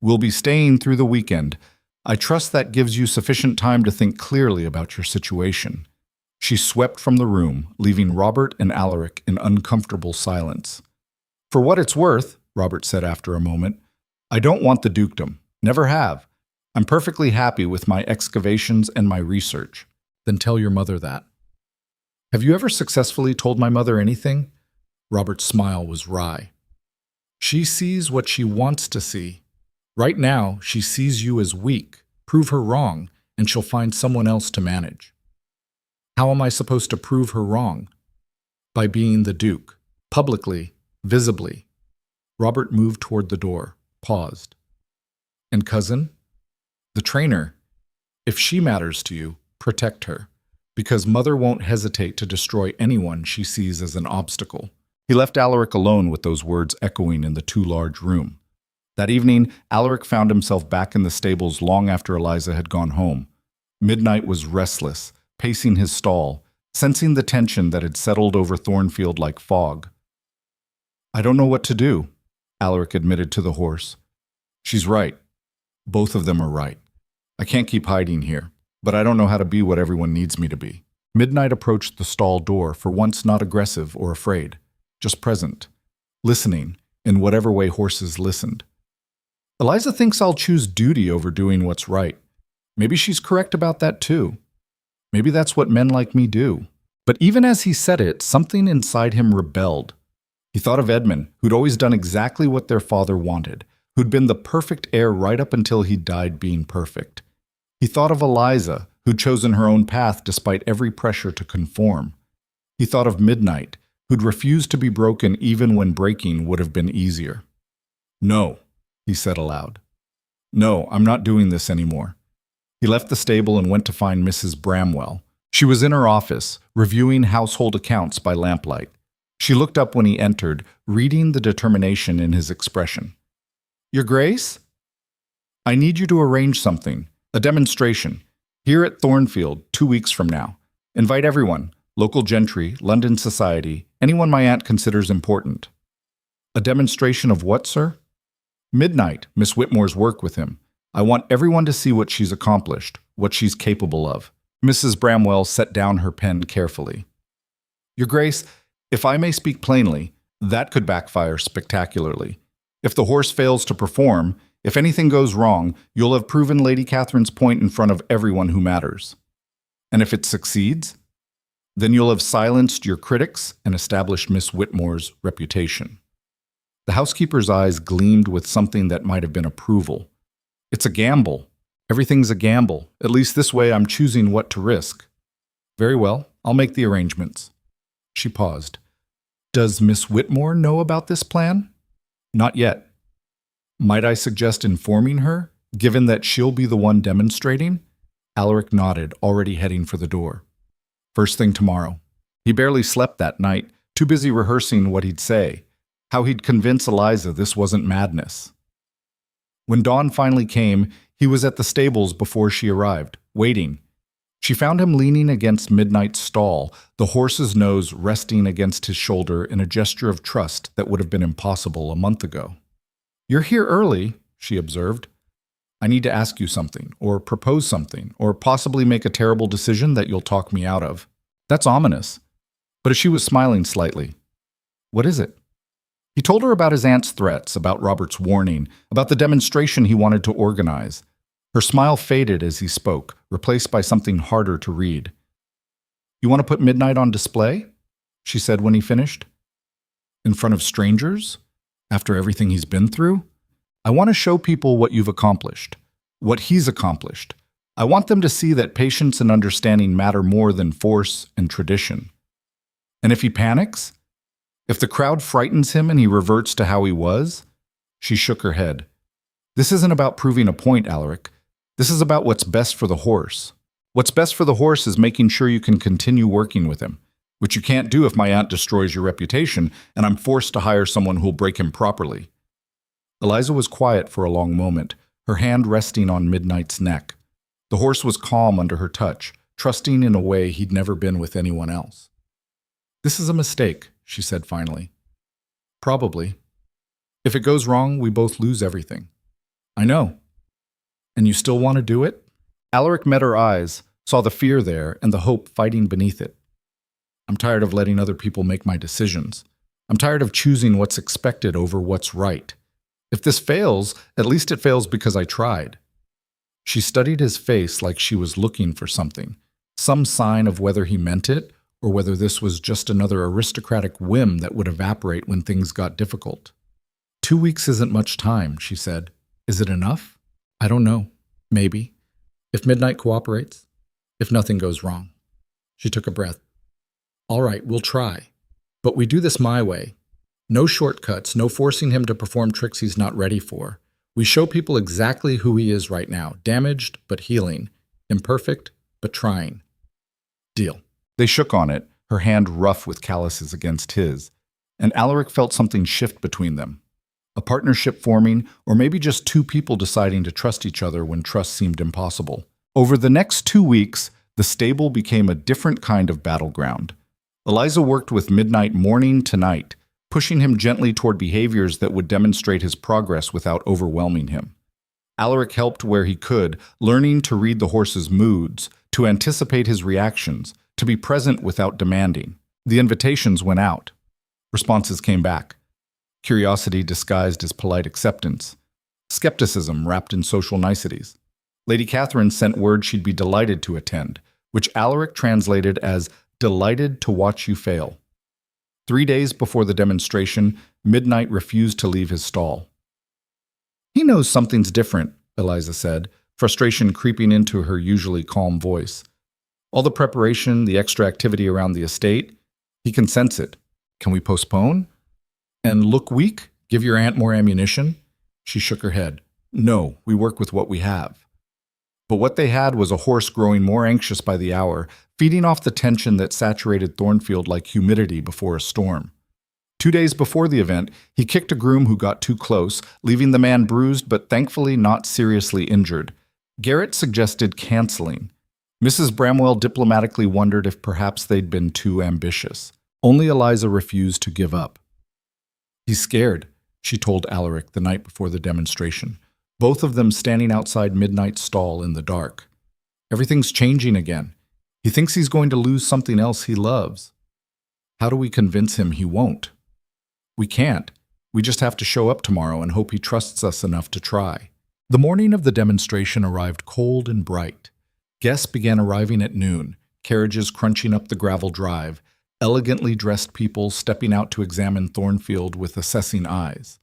A: We'll be staying through the weekend. I trust that gives you sufficient time to think clearly about your situation. She swept from the room, leaving Robert and Alaric in uncomfortable silence. For what it's worth, Robert said after a moment, I don't want the dukedom. Never have. I'm perfectly happy with my excavations and my research. Then tell your mother that. Have you ever successfully told my mother anything? Robert's smile was wry. She sees what she wants to see. Right now, she sees you as weak. Prove her wrong, and she'll find someone else to manage. How am I supposed to prove her wrong? By being the Duke, publicly, visibly. Robert moved toward the door, paused. And cousin? The trainer. If she matters to you, protect her, because Mother won't hesitate to destroy anyone she sees as an obstacle. He left Alaric alone with those words echoing in the too large room. That evening, Alaric found himself back in the stables long after Eliza had gone home. Midnight was restless, pacing his stall, sensing the tension that had settled over Thornfield like fog. I don't know what to do. Alaric admitted to the horse. She's right. Both of them are right. I can't keep hiding here, but I don't know how to be what everyone needs me to be. Midnight approached the stall door, for once not aggressive or afraid, just present, listening in whatever way horses listened. Eliza thinks I'll choose duty over doing what's right. Maybe she's correct about that too. Maybe that's what men like me do. But even as he said it, something inside him rebelled. He thought of Edmund, who'd always done exactly what their father wanted, who'd been the perfect heir right up until he died being perfect. He thought of Eliza, who'd chosen her own path despite every pressure to conform. He thought of Midnight, who'd refused to be broken even when breaking would have been easier. No, he said aloud. No, I'm not doing this anymore. He left the stable and went to find Mrs. Bramwell. She was in her office, reviewing household accounts by lamplight. She looked up when he entered, reading the determination in his expression. Your Grace? I need you to arrange something, a demonstration, here at Thornfield 2 weeks from now. Invite everyone, local gentry, London society, anyone my aunt considers important. A demonstration of what, sir? Midnight, Miss Whitmore's work with him. I want everyone to see what she's accomplished, what she's capable of. Mrs. Bramwell set down her pen carefully. Your Grace, if I may speak plainly, that could backfire spectacularly. If the horse fails to perform, if anything goes wrong, you'll have proven Lady Catherine's point in front of everyone who matters. And if it succeeds, then you'll have silenced your critics and established Miss Whitmore's reputation. The housekeeper's eyes gleamed with something that might have been approval. It's a gamble. Everything's a gamble. At least this way I'm choosing what to risk. Very well, I'll make the arrangements. She paused. Does Miss Whitmore know about this plan? Not yet. Might I suggest informing her, given that she'll be the one demonstrating? Alaric nodded, already heading for the door. First thing tomorrow. He barely slept that night, too busy rehearsing what he'd say, how he'd convince Eliza this wasn't madness. When dawn finally came, he was at the stables before she arrived, waiting. She found him leaning against Midnight's stall, the horse's nose resting against his shoulder in a gesture of trust that would have been impossible a month ago. You're here early, she observed. I need to ask you something, or propose something, or possibly make a terrible decision that you'll talk me out of. That's ominous. But she was smiling slightly. What is it? He told her about his aunt's threats, about Robert's warning, about the demonstration he wanted to organize. Her smile faded as he spoke, replaced by something harder to read. You want to put Midnight on display? She said when he finished. In front of strangers? After everything he's been through? I want to show people what you've accomplished, what he's accomplished. I want them to see that patience and understanding matter more than force and tradition. And if he panics? If the crowd frightens him and he reverts to how he was? She shook her head. This isn't about proving a point, Alaric. This is about what's best for the horse. What's best for the horse is making sure you can continue working with him, which you can't do if my aunt destroys your reputation and I'm forced to hire someone who'll break him properly. Eliza was quiet for a long moment, her hand resting on Midnight's neck. The horse was calm under her touch, trusting in a way he'd never been with anyone else. This is a mistake, she said finally. Probably. If it goes wrong, we both lose everything. I know. And you still want to do it? Alaric met her eyes, saw the fear there and the hope fighting beneath it. I'm tired of letting other people make my decisions. I'm tired of choosing what's expected over what's right. If this fails, at least it fails because I tried. She studied his face like she was looking for something, some sign of whether he meant it or whether this was just another aristocratic whim that would evaporate when things got difficult. 2 weeks isn't much time, she said. Is it enough? I don't know. Maybe. If Midnight cooperates. If nothing goes wrong. She took a breath. All right, we'll try. But we do this my way. No shortcuts, no forcing him to perform tricks he's not ready for. We show people exactly who he is right now, damaged but healing, imperfect but trying. Deal. They shook on it, her hand rough with calluses against his, and Alaric felt something shift between them. A partnership forming, or maybe just two people deciding to trust each other when trust seemed impossible. Over the next 2 weeks, the stable became a different kind of battleground. Eliza worked with Midnight morning to night, pushing him gently toward behaviors that would demonstrate his progress without overwhelming him. Alaric helped where he could, learning to read the horse's moods, to anticipate his reactions, to be present without demanding. The invitations went out. Responses came back. Curiosity disguised as polite acceptance. Skepticism wrapped in social niceties. Lady Catherine sent word she'd be delighted to attend, which Alaric translated as delighted to watch you fail. 3 days before the demonstration, Midnight refused to leave his stall. "He knows something's different," Eliza said, frustration creeping into her usually calm voice. "All the preparation, the extra activity around the estate, he can sense it. Can we postpone? And look weak? Give your aunt more ammunition?" She shook her head. "No, we work with what we have." But what they had was a horse growing more anxious by the hour, feeding off the tension that saturated Thornfield like humidity before a storm. 2 days before the event, he kicked a groom who got too close, leaving the man bruised but thankfully not seriously injured. Garrett suggested canceling. Mrs. Bramwell diplomatically wondered if perhaps they'd been too ambitious. Only Eliza refused to give up. "He's scared," she told Alaric the night before the demonstration, both of them standing outside Midnight's stall in the dark. "Everything's changing again. He thinks he's going to lose something else he loves. How do we convince him he won't?" "We can't. We just have to show up tomorrow and hope he trusts us enough to try." The morning of the demonstration arrived cold and bright. Guests began arriving at noon, carriages crunching up the gravel drive, elegantly dressed people stepping out to examine Thornfield with assessing eyes.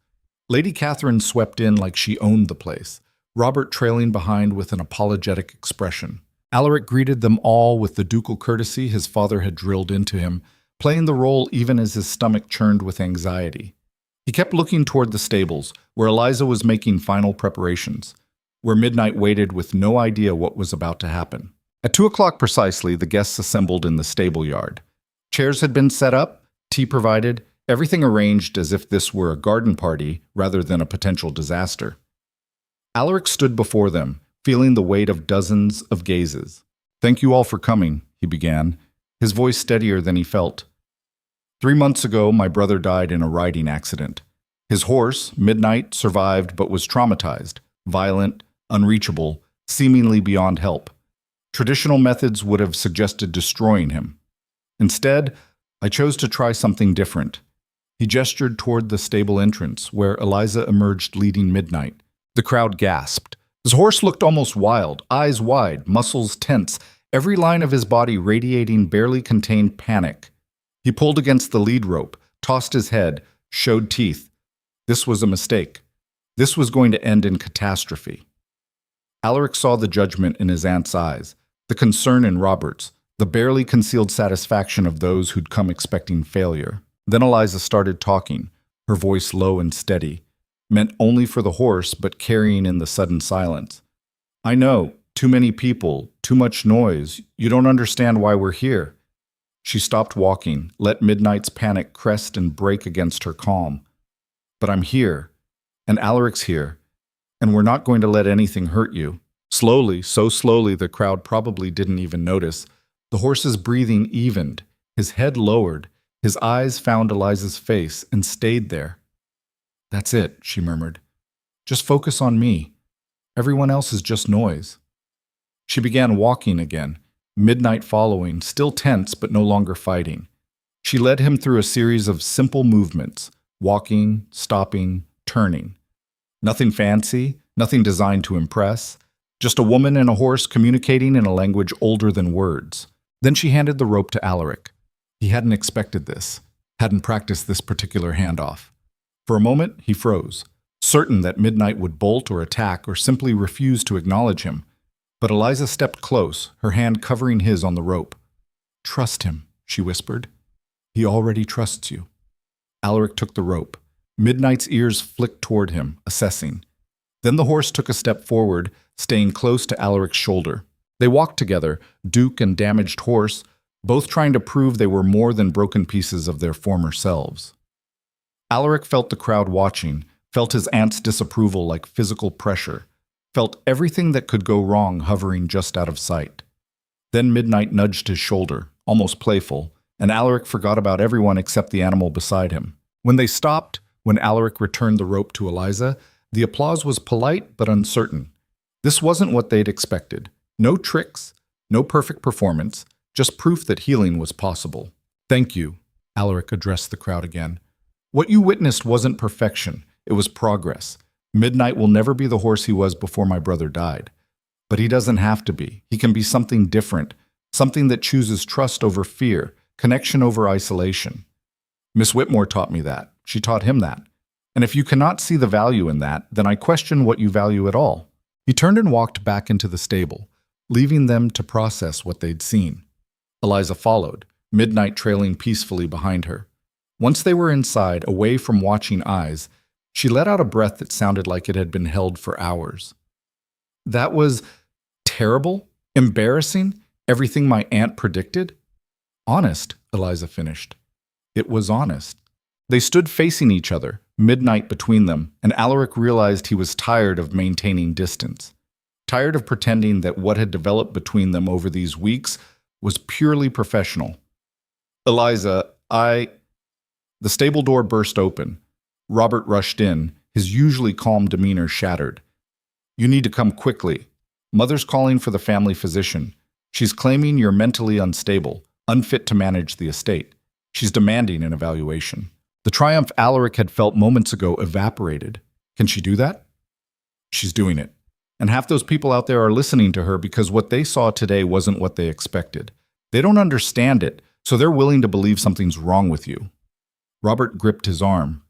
A: Lady Catherine swept in like she owned the place, Robert trailing behind with an apologetic expression. Alaric greeted them all with the ducal courtesy his father had drilled into him, playing the role even as his stomach churned with anxiety. He kept looking toward the stables, where Eliza was making final preparations, where Midnight waited with no idea what was about to happen. At 2 o'clock precisely, the guests assembled in the stable yard. Chairs had been set up, tea provided, everything arranged as if this were a garden party rather than a potential disaster. Alaric stood before them, feeling the weight of dozens of gazes. "Thank you all for coming," he began, his voice steadier than he felt. 3 months ago, my brother died in a riding accident. His horse, Midnight, survived but was traumatized, violent, unreachable, seemingly beyond help. Traditional methods would have suggested destroying him. Instead, I chose to try something different. He gestured toward the stable entrance, where Eliza emerged leading Midnight. The crowd gasped. His horse looked almost wild, eyes wide, muscles tense, every line of his body radiating barely contained panic. He pulled against the lead rope, tossed his head, showed teeth. This was a mistake. This was going to end in catastrophe. Alaric saw the judgment in his aunt's eyes, the concern in Robert's, the barely concealed satisfaction of those who'd come expecting failure. Then Eliza started talking, her voice low and steady, meant only for the horse but carrying in the sudden silence. "I know, too many people, too much noise. You don't understand why we're here." She stopped walking, let Midnight's panic crest and break against her calm. "But I'm here, and Alaric's here, and we're not going to let anything hurt you." Slowly, so slowly the crowd probably didn't even notice, the horse's breathing evened, his head lowered, his eyes found Eliza's face and stayed there. "That's it," she murmured. "Just focus on me. Everyone else is just noise." She began walking again, Midnight following, still tense but no longer fighting. She led him through a series of simple movements, walking, stopping, turning. Nothing fancy, nothing designed to impress, just a woman and a horse communicating in a language older than words. Then she handed the rope to Alaric. He hadn't expected this, hadn't practiced this particular handoff. For a moment, he froze, certain that Midnight would bolt or attack or simply refuse to acknowledge him. But Eliza stepped close, her hand covering his on the rope. "Trust him," she whispered. "He already trusts you." Alaric took the rope. Midnight's ears flicked toward him, assessing. Then the horse took a step forward, staying close to Alaric's shoulder. They walked together, Duke and damaged horse, both trying to prove they were more than broken pieces of their former selves. Alaric felt the crowd watching, felt his aunt's disapproval like physical pressure, felt everything that could go wrong hovering just out of sight. Then Midnight nudged his shoulder, almost playful, and Alaric forgot about everyone except the animal beside him. When they stopped, when Alaric returned the rope to Eliza, the applause was polite but uncertain. This wasn't what they'd expected. No tricks, no perfect performance, just proof that healing was possible. "Thank you," Alaric addressed the crowd again. "What you witnessed wasn't perfection, it was progress. Midnight will never be the horse he was before my brother died. But he doesn't have to be. He can be something different, something that chooses trust over fear, connection over isolation. Miss Whitmore taught me that. She taught him that. And if you cannot see the value in that, then I question what you value at all." He turned and walked back into the stable, leaving them to process what they'd seen. Eliza followed, Midnight trailing peacefully behind her. Once they were inside, away from watching eyes, she let out a breath that sounded like it had been held for hours. "That was terrible, embarrassing, everything my aunt predicted?" "Honest," Eliza finished. It was honest. They stood facing each other, Midnight between them, and Alaric realized he was tired of maintaining distance. Tired of pretending that what had developed between them over these weeks was purely professional. "Eliza, The stable door burst open. Robert rushed in, his usually calm demeanor shattered. "You need to come quickly. Mother's calling for the family physician. She's claiming you're mentally unstable, unfit to manage the estate. She's demanding an evaluation." The triumph Alaric had felt moments ago evaporated. Can she do that? She's doing it. And half those people out there are listening to her because what they saw today wasn't what they expected. They don't understand it, so they're willing to believe something's wrong with you. Robert gripped his arm.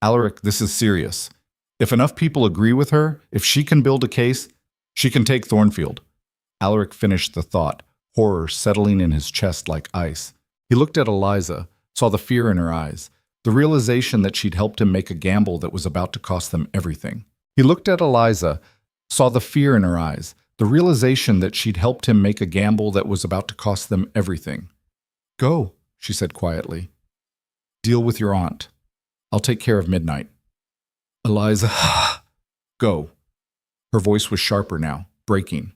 A: "Alaric, this is serious. If enough people agree with her, if she can build a case, she can take Thornfield." Alaric finished the thought, horror settling in his chest like ice. He looked at Eliza, saw the fear in her eyes, the realization that she'd helped him make a gamble that was about to cost them everything. He looked at Eliza, saw the fear in her eyes, the realization that she'd helped him make a gamble that was about to cost them everything. "Go," she said quietly. "Deal with your aunt. I'll take care of Midnight." "Eliza, go." Her voice was sharper now, breaking.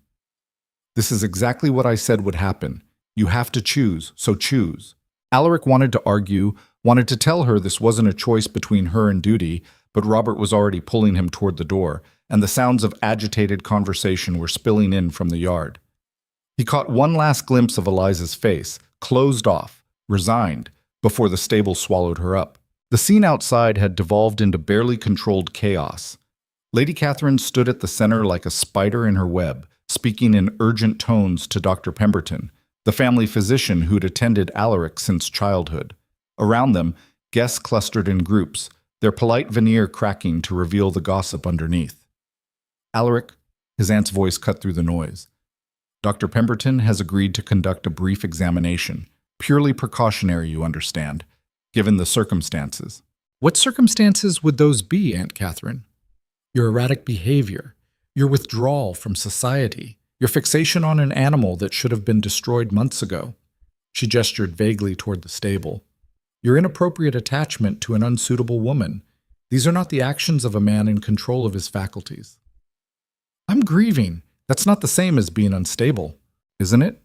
A: "This is exactly what I said would happen. You have to choose, so choose." Alaric wanted to argue, wanted to tell her this wasn't a choice between her and duty, but Robert was already pulling him toward the door, and the sounds of agitated conversation were spilling in from the yard. He caught one last glimpse of Eliza's face, closed off, resigned, before the stable swallowed her up. The scene outside had devolved into barely controlled chaos. Lady Catherine stood at the center like a spider in her web, speaking in urgent tones to Dr. Pemberton, the family physician who'd attended Alaric since childhood. Around them, guests clustered in groups, their polite veneer cracking to reveal the gossip underneath. "Alaric," his aunt's voice cut through the noise. "Dr. Pemberton has agreed to conduct a brief examination, purely precautionary, you understand, given the circumstances." "What circumstances would those be, Aunt Catherine?" "Your erratic behavior, your withdrawal from society, your fixation on an animal that should have been destroyed months ago." She gestured vaguely toward the stable. "Your inappropriate attachment to an unsuitable woman. These are not the actions of a man in control of his faculties." "I'm grieving. That's not the same as being unstable, isn't it?"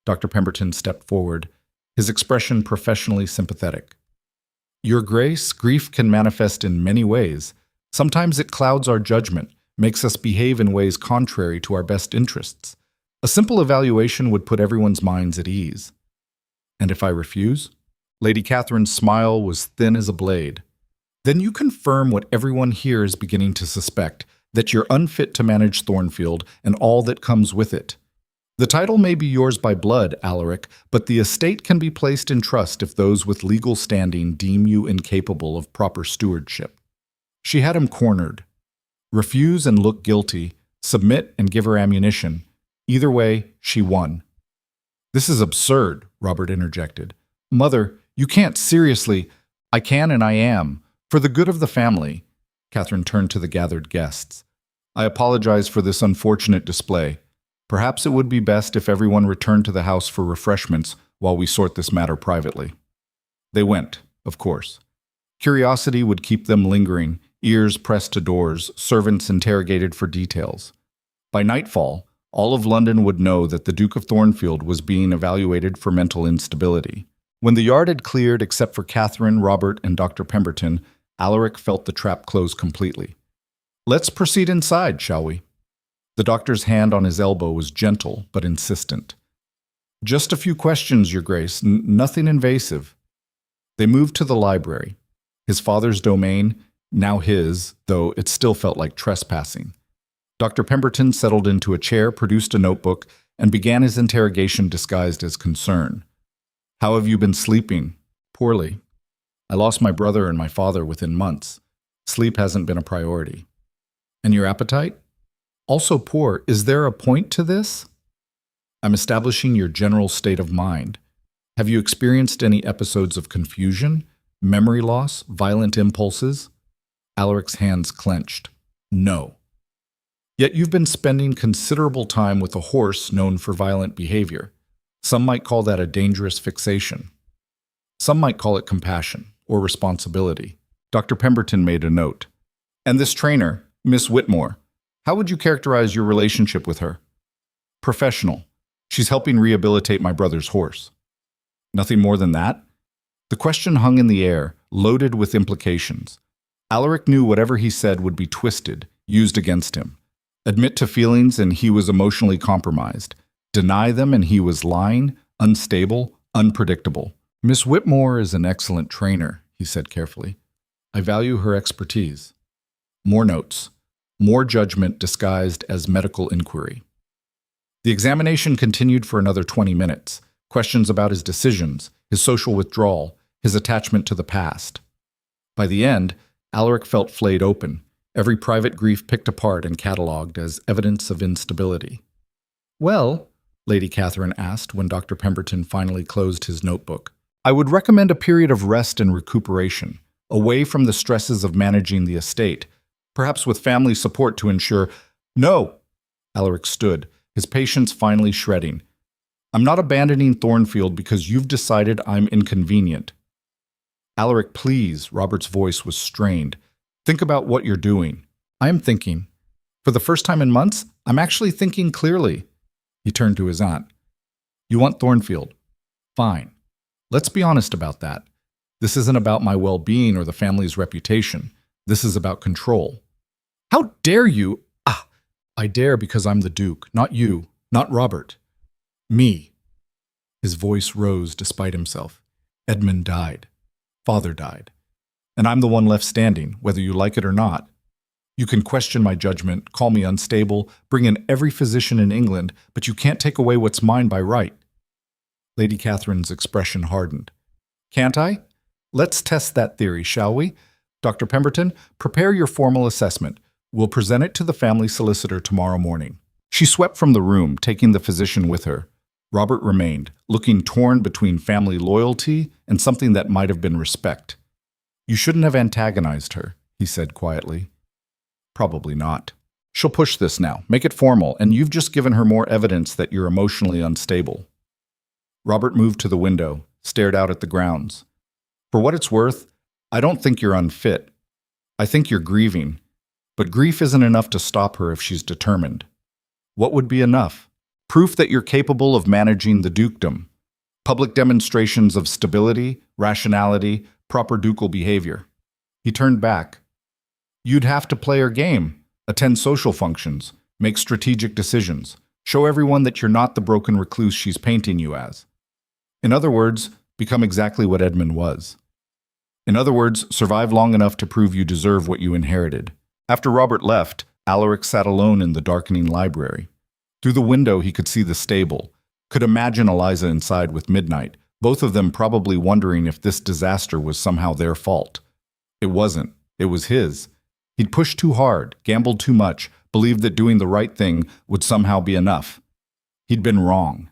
A: Dr. Pemberton stepped forward, his expression professionally sympathetic. "Your Grace, grief can manifest in many ways. Sometimes it clouds our judgment, makes us behave in ways contrary to our best interests. A simple evaluation would put everyone's minds at ease." "And if I refuse?" Lady Catherine's smile was thin as a blade. "Then you confirm what everyone here is beginning to suspect, that you're unfit to manage Thornfield and all that comes with it. The title may be yours by blood, Alaric, but the estate can be placed in trust if those with legal standing deem you incapable of proper stewardship." She had him cornered. Refuse and look guilty, submit and give her ammunition. Either way, she won. "This is absurd," Robert interjected. "Mother, you can't seriously—" "I can and I am. For the good of the family." Catherine turned to the gathered guests. "I apologize for this unfortunate display. Perhaps it would be best if everyone returned to the house for refreshments while we sort this matter privately." They went, of course. Curiosity would keep them lingering, ears pressed to doors, servants interrogated for details. By nightfall, all of London would know that the Duke of Thornfield was being evaluated for mental instability. When the yard had cleared except for Catherine, Robert, and Dr. Pemberton, Alaric felt the trap close completely. "Let's proceed inside, shall we?" The doctor's hand on his elbow was gentle but insistent. "Just a few questions, Your Grace, nothing invasive." They moved to the library, his father's domain, now his, though it still felt like trespassing. Dr. Pemberton settled into a chair, produced a notebook, and began his interrogation disguised as concern. "How have you been sleeping?" "Poorly. I lost my brother and my father within months. Sleep hasn't been a priority." "And your appetite?" "Also poor. Is there a point to this?" "I'm establishing your general state of mind. Have you experienced any episodes of confusion, memory loss, violent impulses?" Alaric's hands clenched. "No." "Yet you've been spending considerable time with a horse known for violent behavior. Some might call that a dangerous fixation. Some might call it compassion or responsibility." Dr. Pemberton made a note. "And this trainer, Miss Whitmore, how would you characterize your relationship with her?" "Professional. She's helping rehabilitate my brother's horse." "Nothing more than that?" The question hung in the air, loaded with implications. Alaric knew whatever he said would be twisted, used against him. Admit to feelings and he was emotionally compromised. Deny them and he was lying, unstable, unpredictable. "Miss Whitmore is an excellent trainer," he said carefully. "I value her expertise." More notes. More judgment disguised as medical inquiry. The examination continued for another 20 minutes. Questions about his decisions, his social withdrawal, his attachment to the past. By the end, Alaric felt flayed open, every private grief picked apart and catalogued as evidence of instability. "Well," Lady Catherine asked when Dr. Pemberton finally closed his notebook, "I would recommend a period of rest and recuperation, away from the stresses of managing the estate, perhaps with family support to ensure—" "No!" Alaric stood, his patience finally shredding. "I'm not abandoning Thornfield because you've decided I'm inconvenient." "Alaric, please," Robert's voice was strained. "Think about what you're doing." "I am thinking. For the first time in months, I'm actually thinking clearly." He turned to his aunt. "You want Thornfield? Fine. Let's be honest about that. This isn't about my well-being or the family's reputation. This is about control." "How dare you?" "I dare because I'm the Duke, not you, not Robert. Me." His voice rose despite himself. "Edmund died. Father died. And I'm the one left standing, whether you like it or not. You can question my judgment, call me unstable, bring in every physician in England, but you can't take away what's mine by right." Lady Catherine's expression hardened. "Can't I? Let's test that theory, shall we? Dr. Pemberton, prepare your formal assessment. We'll present it to the family solicitor tomorrow morning." She swept from the room, taking the physician with her. Robert remained, looking torn between family loyalty and something that might have been respect. "You shouldn't have antagonized her," he said quietly. "Probably not. She'll push this now, make it formal, and you've just given her more evidence that you're emotionally unstable." Robert moved to the window, stared out at the grounds. "For what it's worth, I don't think you're unfit. I think you're grieving. But grief isn't enough to stop her if she's determined." "What would be enough?" "Proof that you're capable of managing the dukedom. Public demonstrations of stability, rationality, proper ducal behavior." He turned back. "You'd have to play her game, attend social functions, make strategic decisions, show everyone that you're not the broken recluse she's painting you as. In other words, become exactly what Edmund was. In other words, survive long enough to prove you deserve what you inherited." After Robert left, Alaric sat alone in the darkening library. Through the window he could see the stable, could imagine Eliza inside with Midnight, both of them probably wondering if this disaster was somehow their fault. It wasn't. It was his. He'd pushed too hard, gambled too much, believed that doing the right thing would somehow be enough. He'd been wrong.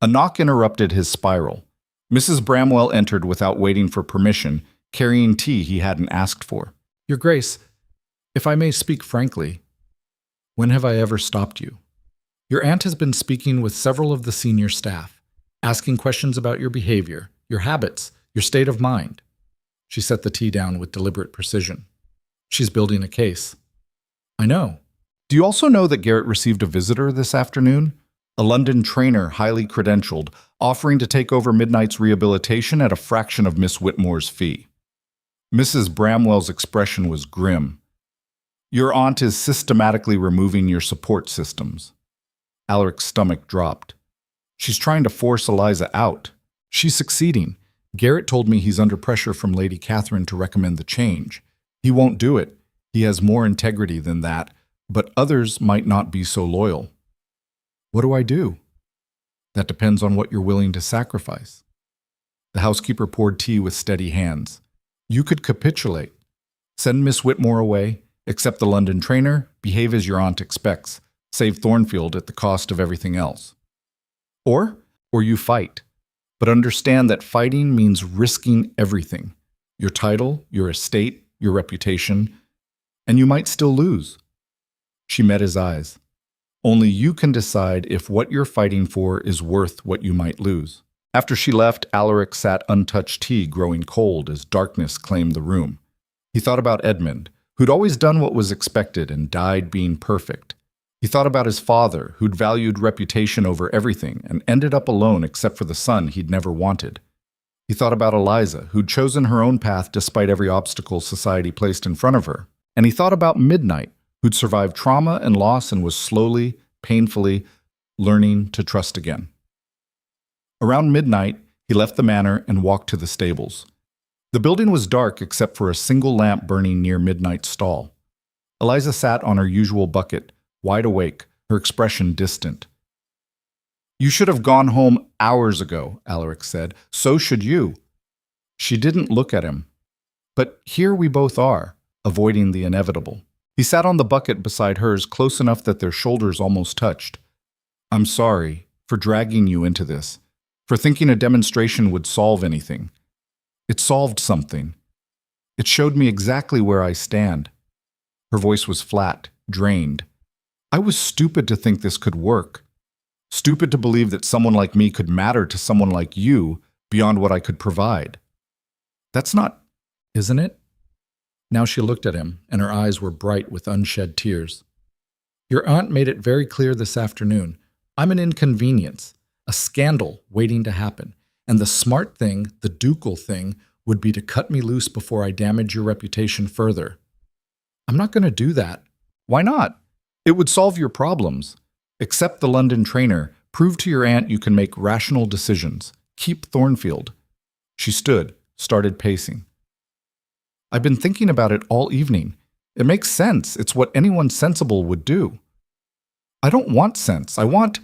A: A knock interrupted his spiral. Mrs. Bramwell entered without waiting for permission, carrying tea he hadn't asked for. "Your Grace, if I may speak frankly, when have I ever stopped you? Your aunt has been speaking with several of the senior staff, asking questions about your behavior, your habits, your state of mind." She set the tea down with deliberate precision. "She's building a case." "I know. Do you also know that Garrett received a visitor this afternoon? a London trainer highly credentialed, offering to take over Midnight's rehabilitation at a fraction of Miss Whitmore's fee. Mrs. Bramwell's expression was grim. Your aunt is systematically removing your support systems. Alaric's stomach dropped. She's trying to force Eliza out. She's succeeding. Garrett told me he's under pressure from Lady Catherine to recommend the change. He won't do it. He has more integrity than that, but others might not be so loyal. What do I do? That depends on what you're willing to sacrifice. The housekeeper poured tea with steady hands. You could capitulate. Send Miss Whitmore away, accept the London trainer, behave as your aunt expects, save Thornfield at the cost of everything else. Or you fight. But understand that fighting means risking everything. Your title, your estate, your reputation, and you might still lose. She met his eyes. Only you can decide if what you're fighting for is worth what you might lose. After she left, Alaric sat untouched tea growing cold as darkness claimed the room. He thought about Edmund, who'd always done what was expected and died being perfect. He thought about his father, who'd valued reputation over everything and ended up alone except for the son he'd never wanted. He thought about Eliza, who'd chosen her own path despite every obstacle society placed in front of her. And he thought about Midnight, who'd survived trauma and loss and was slowly, painfully, learning to trust again. Around midnight, he left the manor and walked to the stables. The building was dark except for a single lamp burning near Midnight's stall. Eliza sat on her usual bucket, wide awake, her expression distant. You should have gone home hours ago, Alaric said. So should you. She didn't look at him. But here we both are, avoiding the inevitable. He sat on the bucket beside hers, close enough that their shoulders almost touched. I'm sorry for dragging you into this, for thinking a demonstration would solve anything. It solved something. It showed me exactly where I stand. Her voice was flat, drained. I was stupid to think this could work. Stupid to believe that someone like me could matter to someone like you beyond what I could provide. That's not, isn't it? Now she looked at him, and her eyes were bright with unshed tears. Your aunt made it very clear this afternoon. I'm an inconvenience, a scandal waiting to happen. And the smart thing, the ducal thing, would be to cut me loose before I damage your reputation further. I'm not going to do that. Why not? It would solve your problems. Accept the London trainer. Prove to your aunt you can make rational decisions. Keep Thornfield. She stood, started pacing. I've been thinking about it all evening. It makes sense. It's what anyone sensible would do. I don't want sense. I want...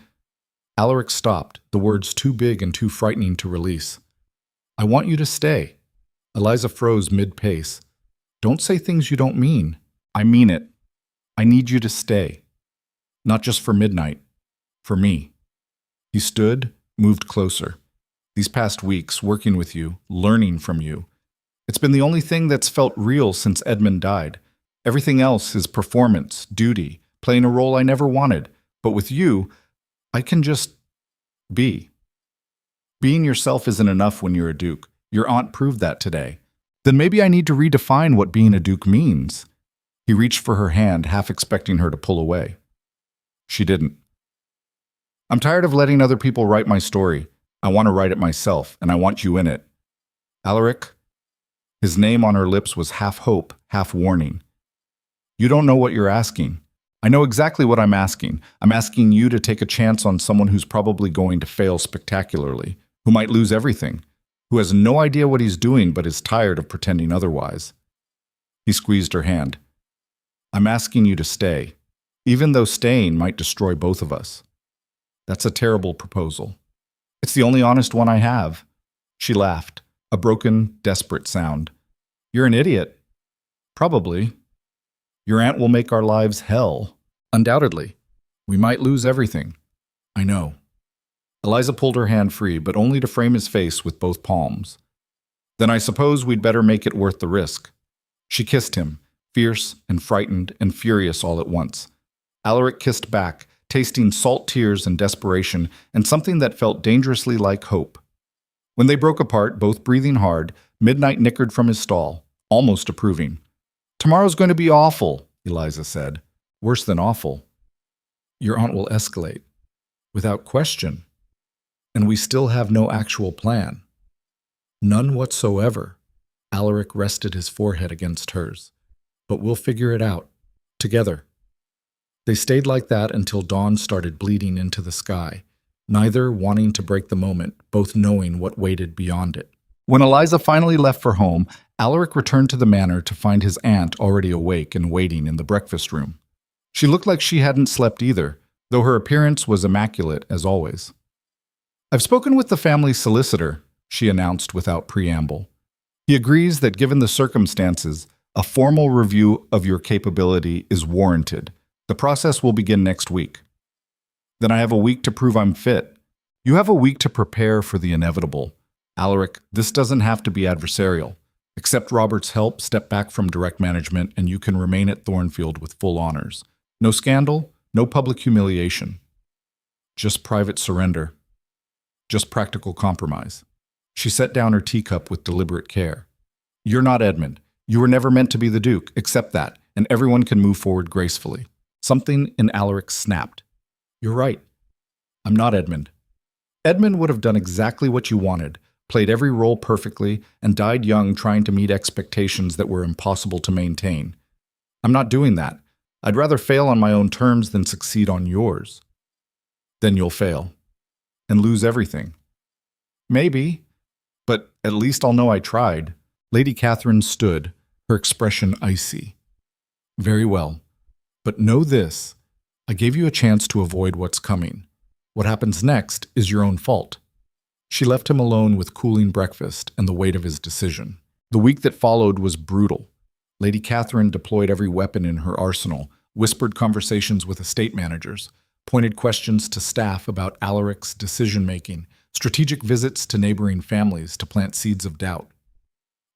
A: Alaric stopped, the words too big and too frightening to release. I want you to stay. Eliza froze mid-pace. Don't say things you don't mean. I mean it. I need you to stay. Not just for Midnight. For me. He stood, moved closer. These past weeks, working with you, learning from you. It's been the only thing that's felt real since Edmund died. Everything else is performance, duty, playing a role I never wanted. But with you, I can just be. Being yourself isn't enough when you're a duke. Your aunt proved that today. Then maybe I need to redefine what being a duke means. He reached for her hand, half expecting her to pull away. She didn't. I'm tired of letting other people write my story. I want to write it myself, and I want you in it. Alaric? His name on her lips was half hope, half warning. You don't know what you're asking. I know exactly what I'm asking. I'm asking you to take a chance on someone who's probably going to fail spectacularly, who might lose everything, who has no idea what he's doing but is tired of pretending otherwise. He squeezed her hand. I'm asking you to stay, even though staying might destroy both of us. That's a terrible proposal. It's the only honest one I have. She laughed, a broken, desperate sound. You're an idiot. Probably. Your aunt will make our lives hell. Undoubtedly. We might lose everything. I know. Eliza pulled her hand free, but only to frame his face with both palms. Then I suppose we'd better make it worth the risk. She kissed him, fierce and frightened and furious all at once. Alaric kissed back, tasting salt tears and desperation, and something that felt dangerously like hope. When they broke apart, both breathing hard, Midnight nickered from his stall, almost approving. Tomorrow's going to be awful, Eliza said. Worse than awful. Your aunt will escalate. Without question. And we still have no actual plan. None whatsoever. Alaric rested his forehead against hers. But we'll figure it out. Together. They stayed like that until dawn started bleeding into the sky, neither wanting to break the moment, both knowing what waited beyond it. When Eliza finally left for home, Alaric returned to the manor to find his aunt already awake and waiting in the breakfast room. She looked like she hadn't slept either, though her appearance was immaculate as always. "I've spoken with the family solicitor," she announced without preamble. "He agrees that given the circumstances, a formal review of your capability is warranted. The process will begin next week." "Then I have a week to prove I'm fit." "You have a week to prepare for the inevitable. Alaric, this doesn't have to be adversarial. Accept Robert's help, step back from direct management, and you can remain at Thornfield with full honors. No scandal, no public humiliation. Just private surrender. Just practical compromise." She set down her teacup with deliberate care. "You're not Edmund. You were never meant to be the Duke. Accept that, and everyone can move forward gracefully." Something in Alaric snapped. "You're right. I'm not Edmund. Edmund would have done exactly what you wanted, played every role perfectly, and died young trying to meet expectations that were impossible to maintain. I'm not doing that. I'd rather fail on my own terms than succeed on yours." "Then you'll fail. And lose everything." "Maybe. But at least I'll know I tried." Lady Catherine stood, her expression icy. "Very well. But know this. I gave you a chance to avoid what's coming. What happens next is your own fault." She left him alone with cooling breakfast and the weight of his decision. The week that followed was brutal. Lady Catherine deployed every weapon in her arsenal, whispered conversations with estate managers, pointed questions to staff about Alaric's decision-making, strategic visits to neighboring families to plant seeds of doubt.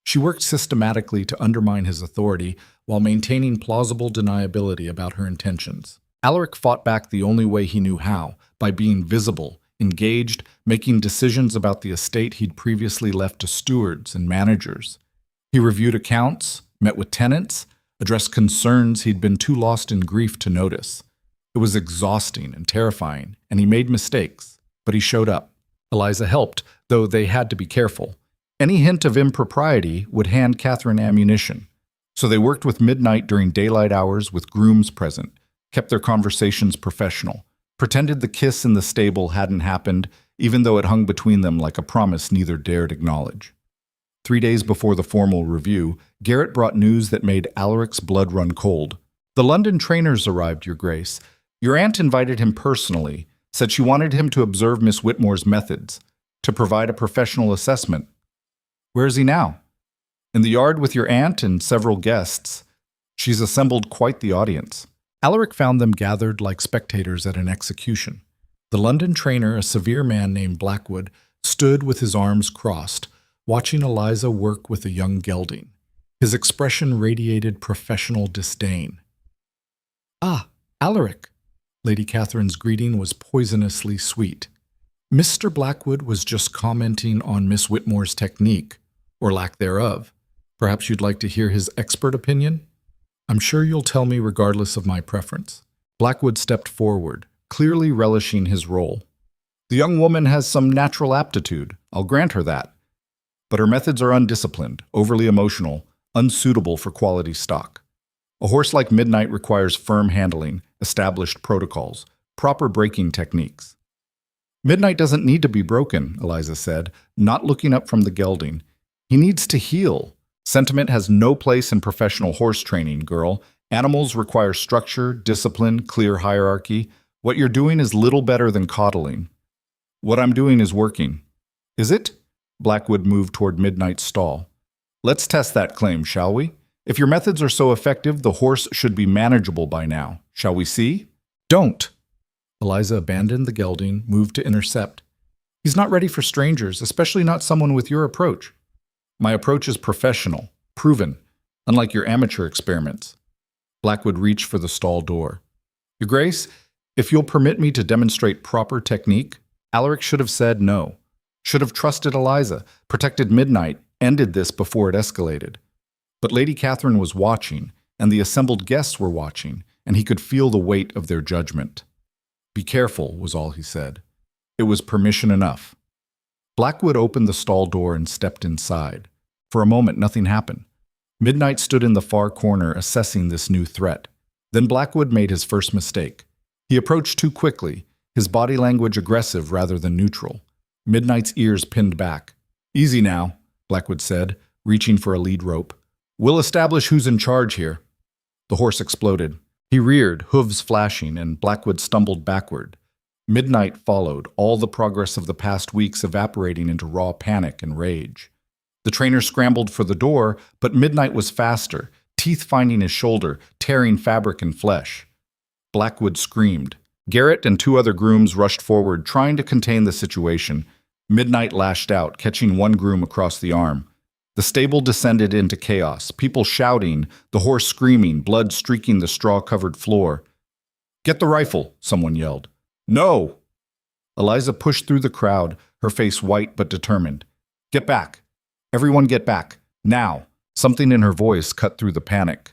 A: She worked systematically to undermine his authority while maintaining plausible deniability about her intentions. Alaric fought back the only way he knew how, by being visible, engaged, making decisions about the estate he'd previously left to stewards and managers. He reviewed accounts, met with tenants, addressed concerns he'd been too lost in grief to notice. It was exhausting and terrifying, and he made mistakes, but he showed up. Eliza helped, though they had to be careful. Any hint of impropriety would hand Catherine ammunition. So they worked with midnight during daylight hours with grooms present, kept their conversations professional, pretended the kiss in the stable hadn't happened, even though it hung between them like a promise neither dared acknowledge. 3 days before the formal review, Garrett brought news that made Alaric's blood run cold. "The London trainers arrived, Your Grace. Your aunt invited him personally, said she wanted him to observe Miss Whitmore's methods, to provide a professional assessment." "Where is he now?" "In the yard with your aunt and several guests. She's assembled quite the audience." Alaric found them gathered like spectators at an execution. The London trainer, a severe man named Blackwood, stood with his arms crossed, watching Eliza work with a young gelding. His expression radiated professional disdain. "Ah, Alaric." Lady Catherine's greeting was poisonously sweet. "Mr. Blackwood was just commenting on Miss Whitmore's technique, or lack thereof. Perhaps you'd like to hear his expert opinion? I'm sure you'll tell me regardless of my preference." Blackwood stepped forward, clearly relishing his role. "The young woman has some natural aptitude, I'll grant her that. But her methods are undisciplined, overly emotional, unsuitable for quality stock. A horse like Midnight requires firm handling, established protocols, proper breaking techniques." "Midnight doesn't need to be broken," Eliza said, not looking up from the gelding. "He needs to heal. Sentiment has no place in professional horse training, girl. Animals require structure, discipline, clear hierarchy. What you're doing is little better than coddling." "What I'm doing is working." "Is it?" Blackwood moved toward Midnight's stall. "Let's test that claim, shall we? If your methods are so effective, the horse should be manageable by now. Shall we see?" "Don't!" Eliza abandoned the gelding, moved to intercept. "He's not ready for strangers, especially not someone with your approach." "My approach is professional, proven, unlike your amateur experiments." Blackwood reached for the stall door. "Your Grace, if you'll permit me to demonstrate proper technique," Alaric should have said no. Should have trusted Eliza, protected Midnight, ended this before it escalated. But Lady Catherine was watching, and the assembled guests were watching, and he could feel the weight of their judgment. Be careful, was all he said. It was permission enough. Blackwood opened the stall door and stepped inside. For a moment, nothing happened. Midnight stood in the far corner assessing this new threat. Then Blackwood made his first mistake. He approached too quickly, his body language aggressive rather than neutral. Midnight's ears pinned back. Easy now, Blackwood said, reaching for a lead rope. We'll establish who's in charge here. The horse exploded. He reared, hooves flashing, and Blackwood stumbled backward. Midnight followed, all the progress of the past weeks evaporating into raw panic and rage. The trainer scrambled for the door, but Midnight was faster, teeth finding his shoulder, tearing fabric and flesh. Blackwood screamed. Garrett and two other grooms rushed forward, trying to contain the situation. Midnight lashed out, catching one groom across the arm. The stable descended into chaos, people shouting, the horse screaming, blood streaking the straw-covered floor. Get the rifle, someone yelled. No! Eliza pushed through the crowd, her face white but determined. Get back. Everyone get back. Now. Something in her voice cut through the panic.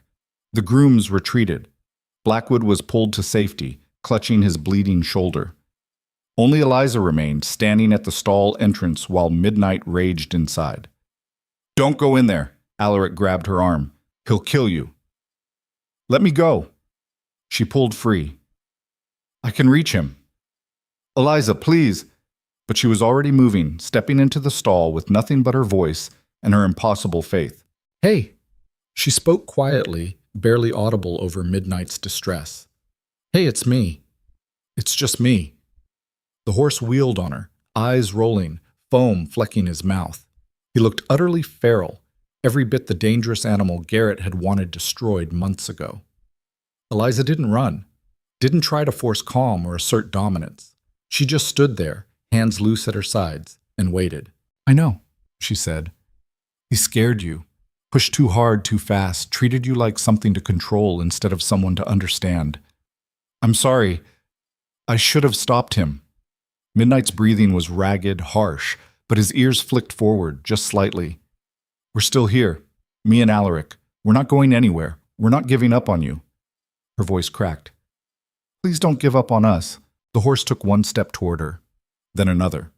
A: The grooms retreated. Blackwood was pulled to safety, clutching his bleeding shoulder. Only Eliza remained, standing at the stall entrance while Midnight raged inside. Don't go in there, Alaric grabbed her arm. He'll kill you. Let me go. She pulled free. I can reach him. Eliza, please. But she was already moving, stepping into the stall with nothing but her voice and her impossible faith. Hey. She spoke quietly, barely audible over Midnight's distress. Hey, it's me. It's just me. The horse wheeled on her, eyes rolling, foam flecking his mouth. He looked utterly feral, every bit the dangerous animal Garrett had wanted destroyed months ago. Eliza didn't run, didn't try to force calm or assert dominance. She just stood there, hands loose at her sides, and waited. I know, she said. He scared you, pushed too hard too fast, treated you like something to control instead of someone to understand. I'm sorry. I should have stopped him. Midnight's breathing was ragged, harsh, but his ears flicked forward, just slightly. We're still here, me and Alaric. We're not going anywhere. We're not giving up on you. Her voice cracked. Please don't give up on us. The horse took one step toward her, then another.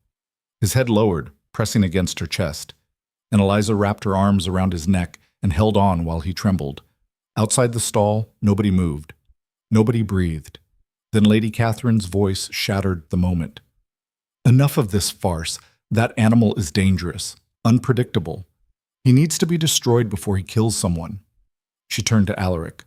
A: His head lowered, pressing against her chest, and Eliza wrapped her arms around his neck and held on while he trembled. Outside the stall, nobody moved. Nobody breathed. Then Lady Catherine's voice shattered the moment. Enough of this farce. That animal is dangerous, unpredictable. He needs to be destroyed before he kills someone. She turned to Alaric.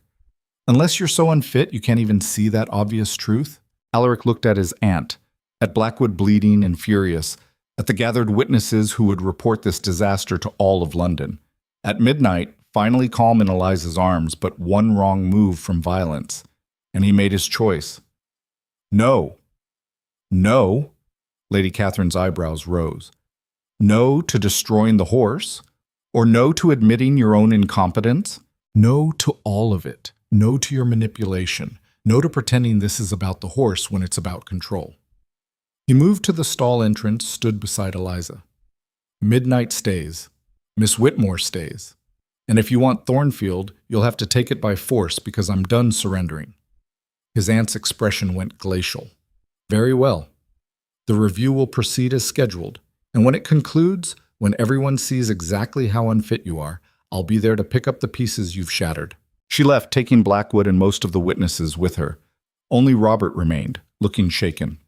A: Unless you're so unfit you can't even see that obvious truth? Alaric looked at his aunt, at Blackwood bleeding and furious, at the gathered witnesses who would report this disaster to all of London. At Midnight, finally calm in Eliza's arms, but one wrong move from violence. And he made his choice. No. No? Lady Catherine's eyebrows rose. No to destroying the horse? Or no to admitting your own incompetence? No to all of it. No to your manipulation. No to pretending this is about the horse when it's about control. He moved to the stall entrance, stood beside Eliza. Midnight stays. Miss Whitmore stays. And if you want Thornfield, you'll have to take it by force because I'm done surrendering. His aunt's expression went glacial. Very well. The review will proceed as scheduled, and when it concludes, when everyone sees exactly how unfit you are, I'll be there to pick up the pieces you've shattered. She left, taking Blackwood and most of the witnesses with her. Only Robert remained, looking shaken.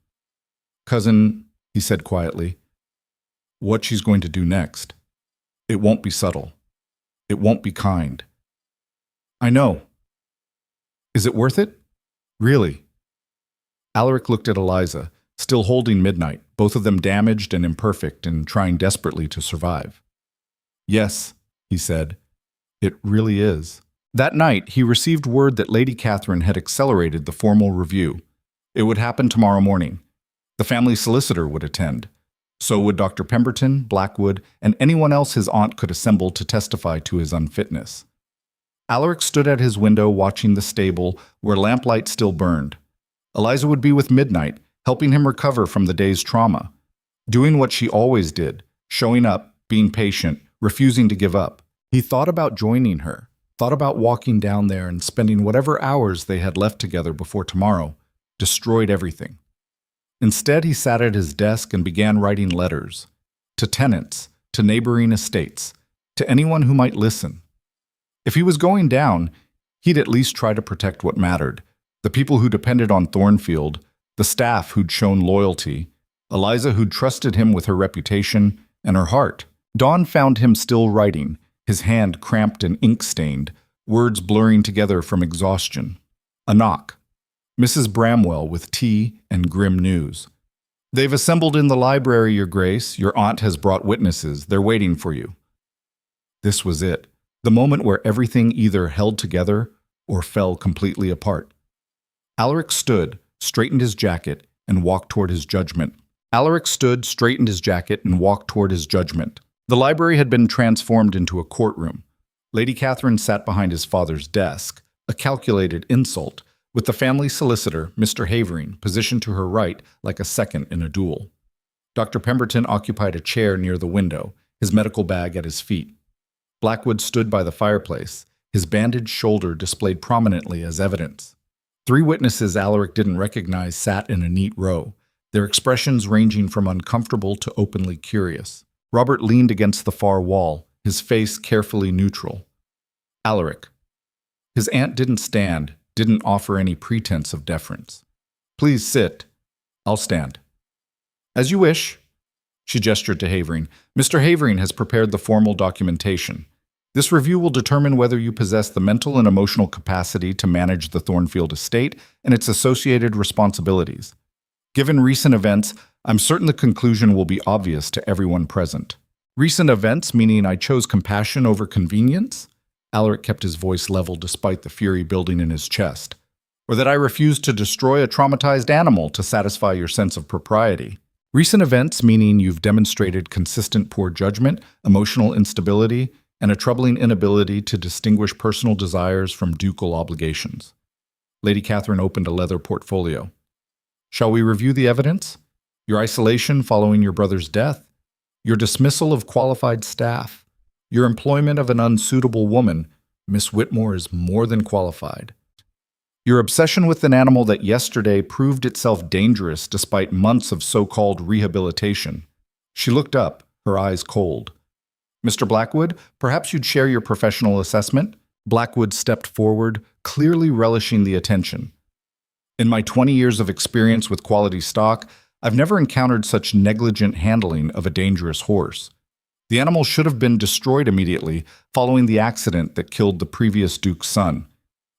A: Cousin, he said quietly, what she's going to do next. It won't be subtle. It won't be kind. I know. Is it worth it? Really? Alaric looked at Eliza, still holding Midnight, both of them damaged and imperfect and trying desperately to survive. Yes, he said, it really is. That night, he received word that Lady Catherine had accelerated the formal review. It would happen tomorrow morning. The family solicitor would attend. So would Dr. Pemberton, Blackwood, and anyone else his aunt could assemble to testify to his unfitness. Alaric stood at his window watching the stable where lamplight still burned. Eliza would be with Midnight, helping him recover from the day's trauma, doing what she always did, showing up, being patient, refusing to give up. He thought about joining her, thought about walking down there and spending whatever hours they had left together before tomorrow, destroyed everything. Instead, he sat at his desk and began writing letters to tenants, to neighboring estates, to anyone who might listen. If he was going down, he'd at least try to protect what mattered: the people who depended on Thornfield, the staff who'd shown loyalty, Eliza who'd trusted him with her reputation and her heart. Dawn found him still writing, his hand cramped and ink-stained, words blurring together from exhaustion. A knock. Mrs. Bramwell with tea and grim news. "They've assembled in the library, Your Grace. Your aunt has brought witnesses. They're waiting for you." This was it, the moment where everything either held together or fell completely apart. Alaric stood, straightened his jacket, and walked toward his judgment. The library had been transformed into a courtroom. Lady Catherine sat behind his father's desk, a calculated insult, with the family solicitor, Mr. Havering, positioned to her right like a second in a duel. Dr. Pemberton occupied a chair near the window, his medical bag at his feet. Blackwood stood by the fireplace, his bandaged shoulder displayed prominently as evidence. 3 witnesses Alaric didn't recognize sat in a neat row, their expressions ranging from uncomfortable to openly curious. Robert leaned against the far wall, his face carefully neutral. Alaric. His aunt didn't stand, didn't offer any pretense of deference. "Please sit. I'll stand." "As you wish." She gestured to Havering. "Mr. Havering has prepared the formal documentation. This review will determine whether you possess the mental and emotional capacity to manage the Thornfield estate and its associated responsibilities. Given recent events, I'm certain the conclusion will be obvious to everyone present." "Recent events, meaning I chose compassion over convenience?" Alaric kept his voice level despite the fury building in his chest. "Or that I refused to destroy a traumatized animal to satisfy your sense of propriety?" "Recent events, meaning you've demonstrated consistent poor judgment, emotional instability, and a troubling inability to distinguish personal desires from ducal obligations." Lady Catherine opened a leather portfolio. "Shall we review the evidence? Your isolation following your brother's death, your dismissal of qualified staff, your employment of an unsuitable woman. Miss Whitmore is more than qualified. Your obsession with an animal that yesterday proved itself dangerous despite months of so-called rehabilitation." She looked up, her eyes cold. "Mr. Blackwood, perhaps you'd share your professional assessment?" Blackwood stepped forward, clearly relishing the attention. "In my 20 years of experience with quality stock, I've never encountered such negligent handling of a dangerous horse. The animal should have been destroyed immediately following the accident that killed the previous Duke's son.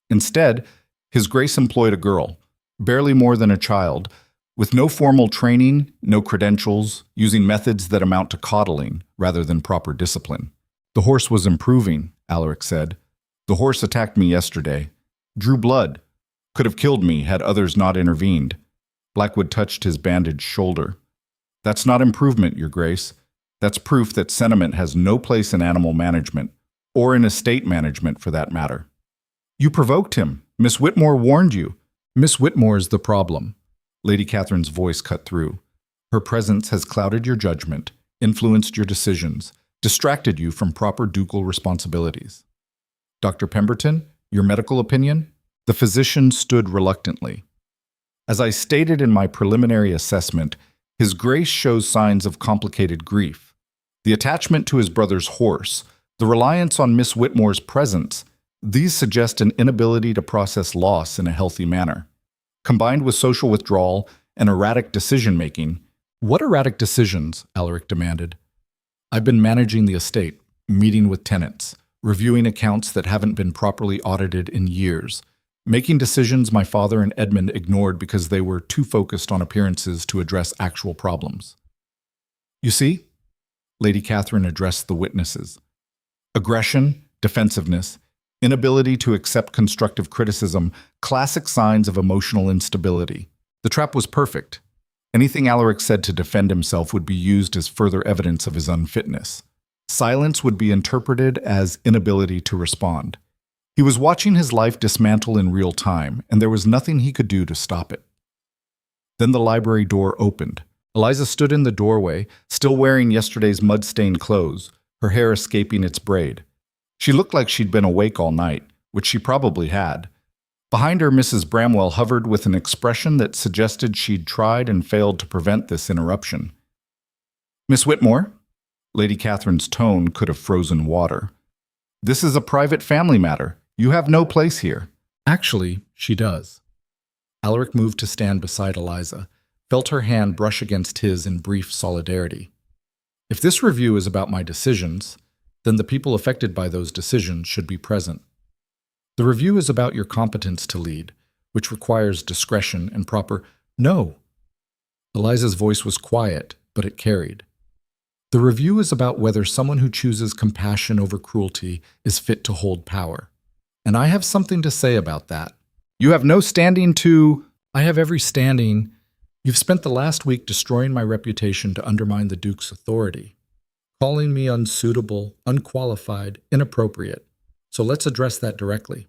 A: Instead, His Grace employed a girl, barely more than a child, with no formal training, no credentials, using methods that amount to coddling rather than proper discipline. The horse was improving, Alaric said. The horse attacked me yesterday. Drew blood. Could have killed me had others not intervened. Blackwood touched his bandaged shoulder. That's not improvement, Your Grace. That's proof that sentiment has no place in animal management, or in estate management for that matter. You provoked him. Miss Whitmore warned you. Miss Whitmore's the problem. Lady Catherine's voice cut through. Her presence has clouded your judgment, influenced your decisions, distracted you from proper ducal responsibilities. Dr. Pemberton, your medical opinion? The physician stood reluctantly. As I stated in my preliminary assessment, His Grace shows signs of complicated grief. The attachment to his brother's horse, the reliance on Miss Whitmore's presence, these suggest an inability to process loss in a healthy manner. Combined with social withdrawal and erratic decision-making. What erratic decisions? Alaric demanded. I've been managing the estate, meeting with tenants, reviewing accounts that haven't been properly audited in years, making decisions my father and Edmund ignored because they were too focused on appearances to address actual problems. You see? Lady Catherine addressed the witnesses. Aggression, defensiveness, inability to accept constructive criticism, classic signs of emotional instability. The trap was perfect. Anything Alaric said to defend himself would be used as further evidence of his unfitness. Silence would be interpreted as inability to respond. He was watching his life dismantle in real time, and there was nothing he could do to stop it. Then the library door opened. Eliza stood in the doorway, still wearing yesterday's mud-stained clothes, her hair escaping its braid. She looked like she'd been awake all night, which she probably had. Behind her, Mrs. Bramwell hovered with an expression that suggested she'd tried and failed to prevent this interruption. "Miss Whitmore?" Lady Catherine's tone could have frozen water. "This is a private family matter. You have no place here." "Actually, she does." Alaric moved to stand beside Eliza, felt her hand brush against his in brief solidarity. "If this review is about my decisions, then the people affected by those decisions should be present. The review is about your competence to lead, which requires discretion and proper—" "No." Eliza's voice was quiet, but it carried. "The review is about whether someone who chooses compassion over cruelty is fit to hold power. And I have something to say about that." "You have no standing to—" "I have every standing. You've spent the last week destroying my reputation to undermine the Duke's authority, calling me unsuitable, unqualified, inappropriate. So let's address that directly."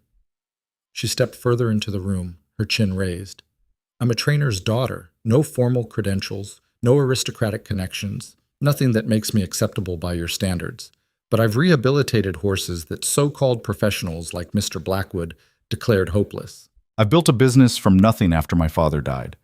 A: She stepped further into the room, her chin raised. "I'm a trainer's daughter, no formal credentials, no aristocratic connections, nothing that makes me acceptable by your standards. But I've rehabilitated horses that so-called professionals like Mr. Blackwood declared hopeless. I've built a business from nothing after my father died.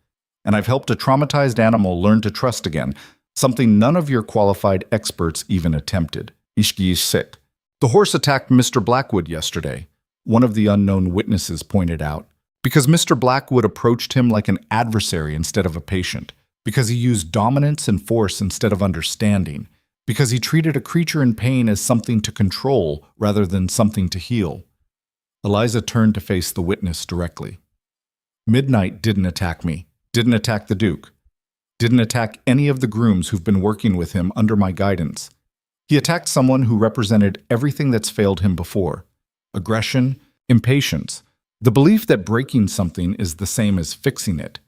A: And I've helped a traumatized animal learn to trust again, something none of your qualified experts even attempted. Ishki is sick. The horse attacked Mr. Blackwood yesterday," one of the unknown witnesses pointed out, "because Mr. Blackwood approached him like an adversary instead of a patient, because he used dominance and force instead of understanding, because he treated a creature in pain as something to control rather than something to heal." Eliza turned to face the witness directly. "Midnight didn't attack me, didn't attack the Duke, didn't attack any of the grooms who've been working with him under my guidance. He attacked someone who represented everything that's failed him before: aggression, impatience, the belief that breaking something is the same as fixing it."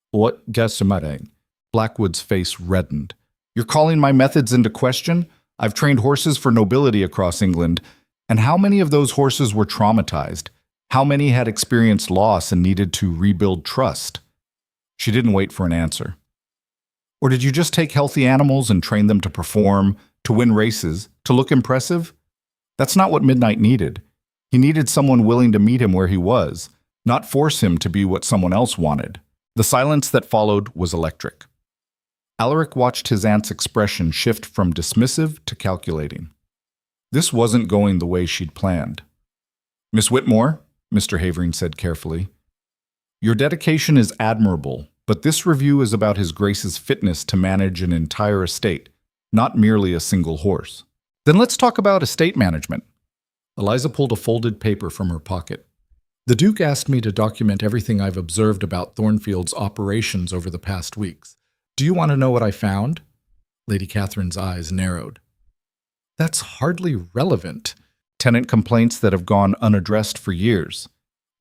A: "What gasumare?" Blackwood's face reddened. "You're calling my methods into question? I've trained horses for nobility across England, and how many of those horses were traumatized? How many had experienced loss and needed to rebuild trust?" She didn't wait for an answer. "Or did you just take healthy animals and train them to perform, to win races, to look impressive? That's not what Midnight needed. He needed someone willing to meet him where he was, not force him to be what someone else wanted." The silence that followed was electric. Alaric watched his aunt's expression shift from dismissive to calculating. This wasn't going the way she'd planned. "Miss Whitmore," Mr. Havering said carefully, "your dedication is admirable, but this review is about His Grace's fitness to manage an entire estate, not merely a single horse." "Then let's talk about estate management." Eliza pulled a folded paper from her pocket. "The Duke asked me to document everything I've observed about Thornfield's operations over the past weeks. Do you want to know what I found?" Lady Catherine's eyes narrowed. "That's hardly relevant. Tenant complaints that have gone unaddressed for years.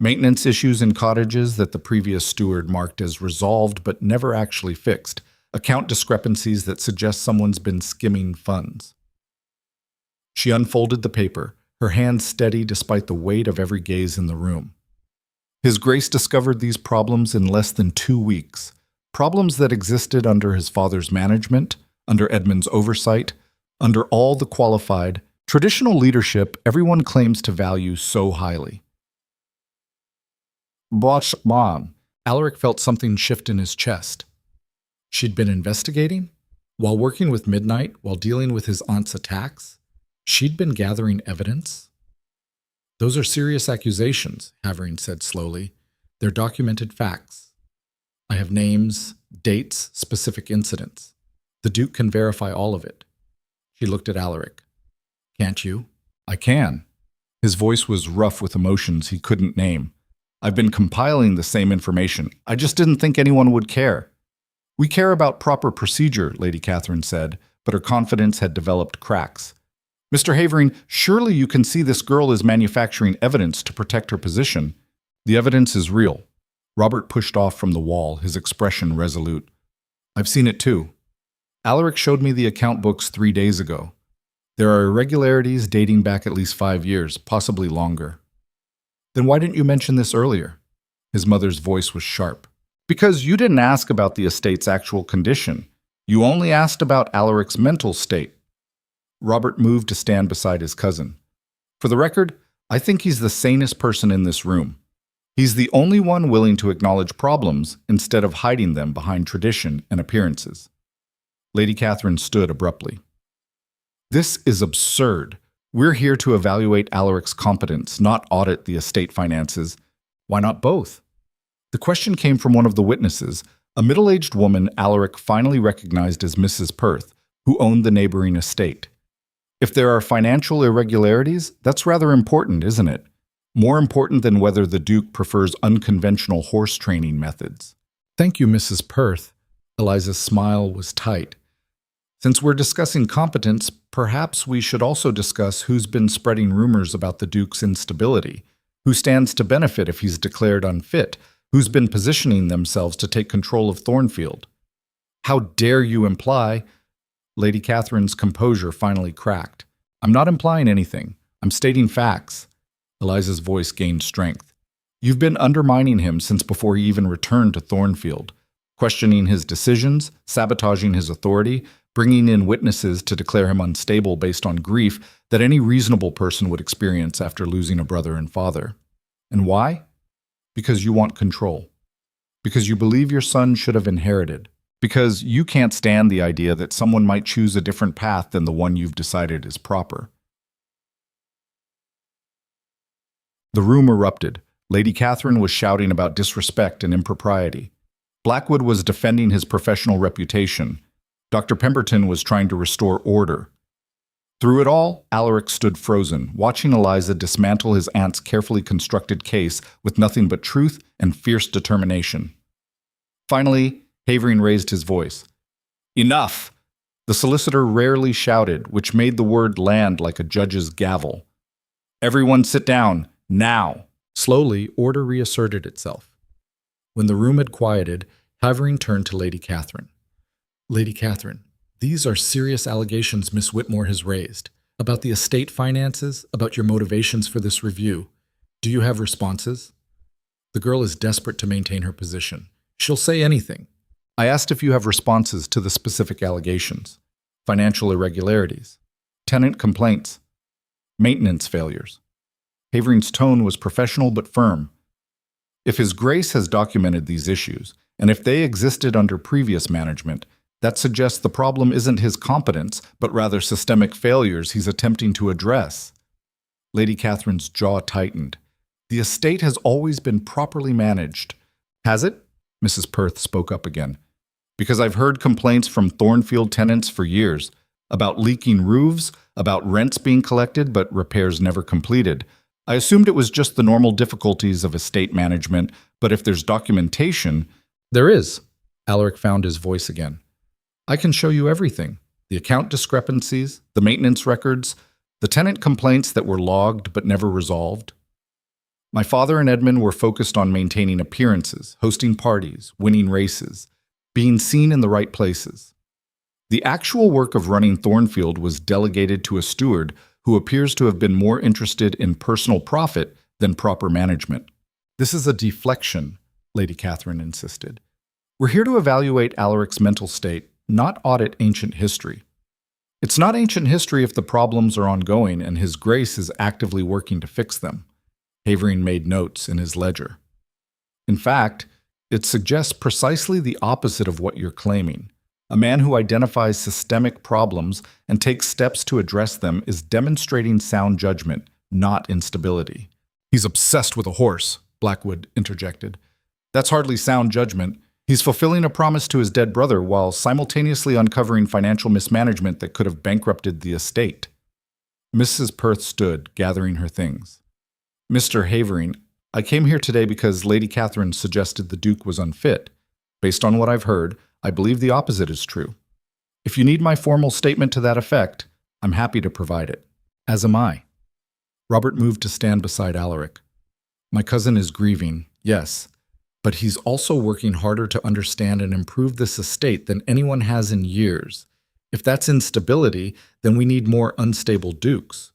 A: Maintenance issues in cottages that the previous steward marked as resolved but never actually fixed. Account discrepancies that suggest someone's been skimming funds." She unfolded the paper, her hand steady despite the weight of every gaze in the room. His Grace discovered these problems in less than 2 weeks. Problems that existed under his father's management, under Edmund's oversight, under all the qualified, traditional leadership everyone claims to value so highly. "Boss, Mom." Alaric felt something shift in his chest. She'd been investigating? While working with Midnight, while dealing with his aunt's attacks? She'd been gathering evidence? "Those are serious accusations," Havering said slowly. "They're documented facts. I have names, dates, specific incidents. The Duke can verify all of it." She looked at Alaric. "Can't you?" "I can." His voice was rough with emotions he couldn't name. "I've been compiling the same information. I just didn't think anyone would care." "We care about proper procedure," Lady Catherine said, but her confidence had developed cracks. "Mr. Havering, surely you can see this girl is manufacturing evidence to protect her position. The evidence is real." Robert pushed off from the wall, his expression resolute. "I've seen it too. Alaric showed me the account books 3 days ago. There are irregularities dating back at least 5 years, possibly longer." "Then why didn't you mention this earlier?" His mother's voice was sharp. "Because you didn't ask about the estate's actual condition. You only asked about Alaric's mental state." Robert moved to stand beside his cousin. "For the record, I think he's the sanest person in this room. He's the only one willing to acknowledge problems instead of hiding them behind tradition and appearances. Lady Catherine stood abruptly. This is absurd. We're here to evaluate Alaric's competence, not audit the estate finances. Why not both? The question came from one of the witnesses, a middle-aged woman Alaric finally recognized as Mrs. Perth, who owned the neighboring estate. If there are financial irregularities, that's rather important, isn't it? More important than whether the Duke prefers unconventional horse training methods. Thank you, Mrs. Perth. Eliza's smile was tight. Since we're discussing competence, perhaps we should also discuss who's been spreading rumors about the Duke's instability, who stands to benefit if he's declared unfit, who's been positioning themselves to take control of Thornfield. How dare you imply? Lady Catherine's composure finally cracked. I'm not implying anything. I'm stating facts. Eliza's voice gained strength. You've been undermining him since before he even returned to Thornfield, questioning his decisions, sabotaging his authority, bringing in witnesses to declare him unstable based on grief that any reasonable person would experience after losing a brother and father. And why? Because you want control. Because you believe your son should have inherited. Because you can't stand the idea that someone might choose a different path than the one you've decided is proper. The room erupted. Lady Catherine was shouting about disrespect and impropriety. Blackwood was defending his professional reputation. Dr. Pemberton was trying to restore order. Through it all, Alaric stood frozen, watching Eliza dismantle his aunt's carefully constructed case with nothing but truth and fierce determination. Finally, Havering raised his voice. Enough! The solicitor rarely shouted, which made the word land like a judge's gavel. Everyone sit down, now! Slowly, order reasserted itself. When the room had quieted, Havering turned to Lady Catherine. Lady Catherine, these are serious allegations Miss Whitmore has raised. About the estate finances, about your motivations for this review. Do you have responses? The girl is desperate to maintain her position. She'll say anything. I asked if you have responses to the specific allegations. Financial irregularities. Tenant complaints. Maintenance failures. Havering's tone was professional but firm. If His Grace has documented these issues, and if they existed under previous management, that suggests the problem isn't his competence, but rather systemic failures he's attempting to address. Lady Catherine's jaw tightened. The estate has always been properly managed. Has it? Mrs. Perth spoke up again. Because I've heard complaints from Thornfield tenants for years about leaking roofs, about rents being collected but repairs never completed. I assumed it was just the normal difficulties of estate management, but if there's documentation... There is. Alaric found his voice again. I can show you everything. The account discrepancies, the maintenance records, the tenant complaints that were logged but never resolved. My father and Edmund were focused on maintaining appearances, hosting parties, winning races, being seen in the right places. The actual work of running Thornfield was delegated to a steward who appears to have been more interested in personal profit than proper management. This is a deflection, Lady Catherine insisted. We're here to evaluate Alaric's mental state, not audit ancient history. It's not ancient history if the problems are ongoing and His Grace is actively working to fix them. Havering made notes in his ledger. In fact, it suggests precisely the opposite of what you're claiming. A man who identifies systemic problems and takes steps to address them is demonstrating sound judgment, not instability. He's obsessed with a horse, Blackwood interjected. That's hardly sound judgment. He's fulfilling a promise to his dead brother while simultaneously uncovering financial mismanagement that could have bankrupted the estate. Mrs. Perth stood, gathering her things. Mr. Havering, I came here today because Lady Catherine suggested the Duke was unfit. Based on what I've heard, I believe the opposite is true. If you need my formal statement to that effect, I'm happy to provide it. As am I. Robert moved to stand beside Alaric. My cousin is grieving, yes, but he's also working harder to understand and improve this estate than anyone has in years. If that's instability, then we need more unstable dukes.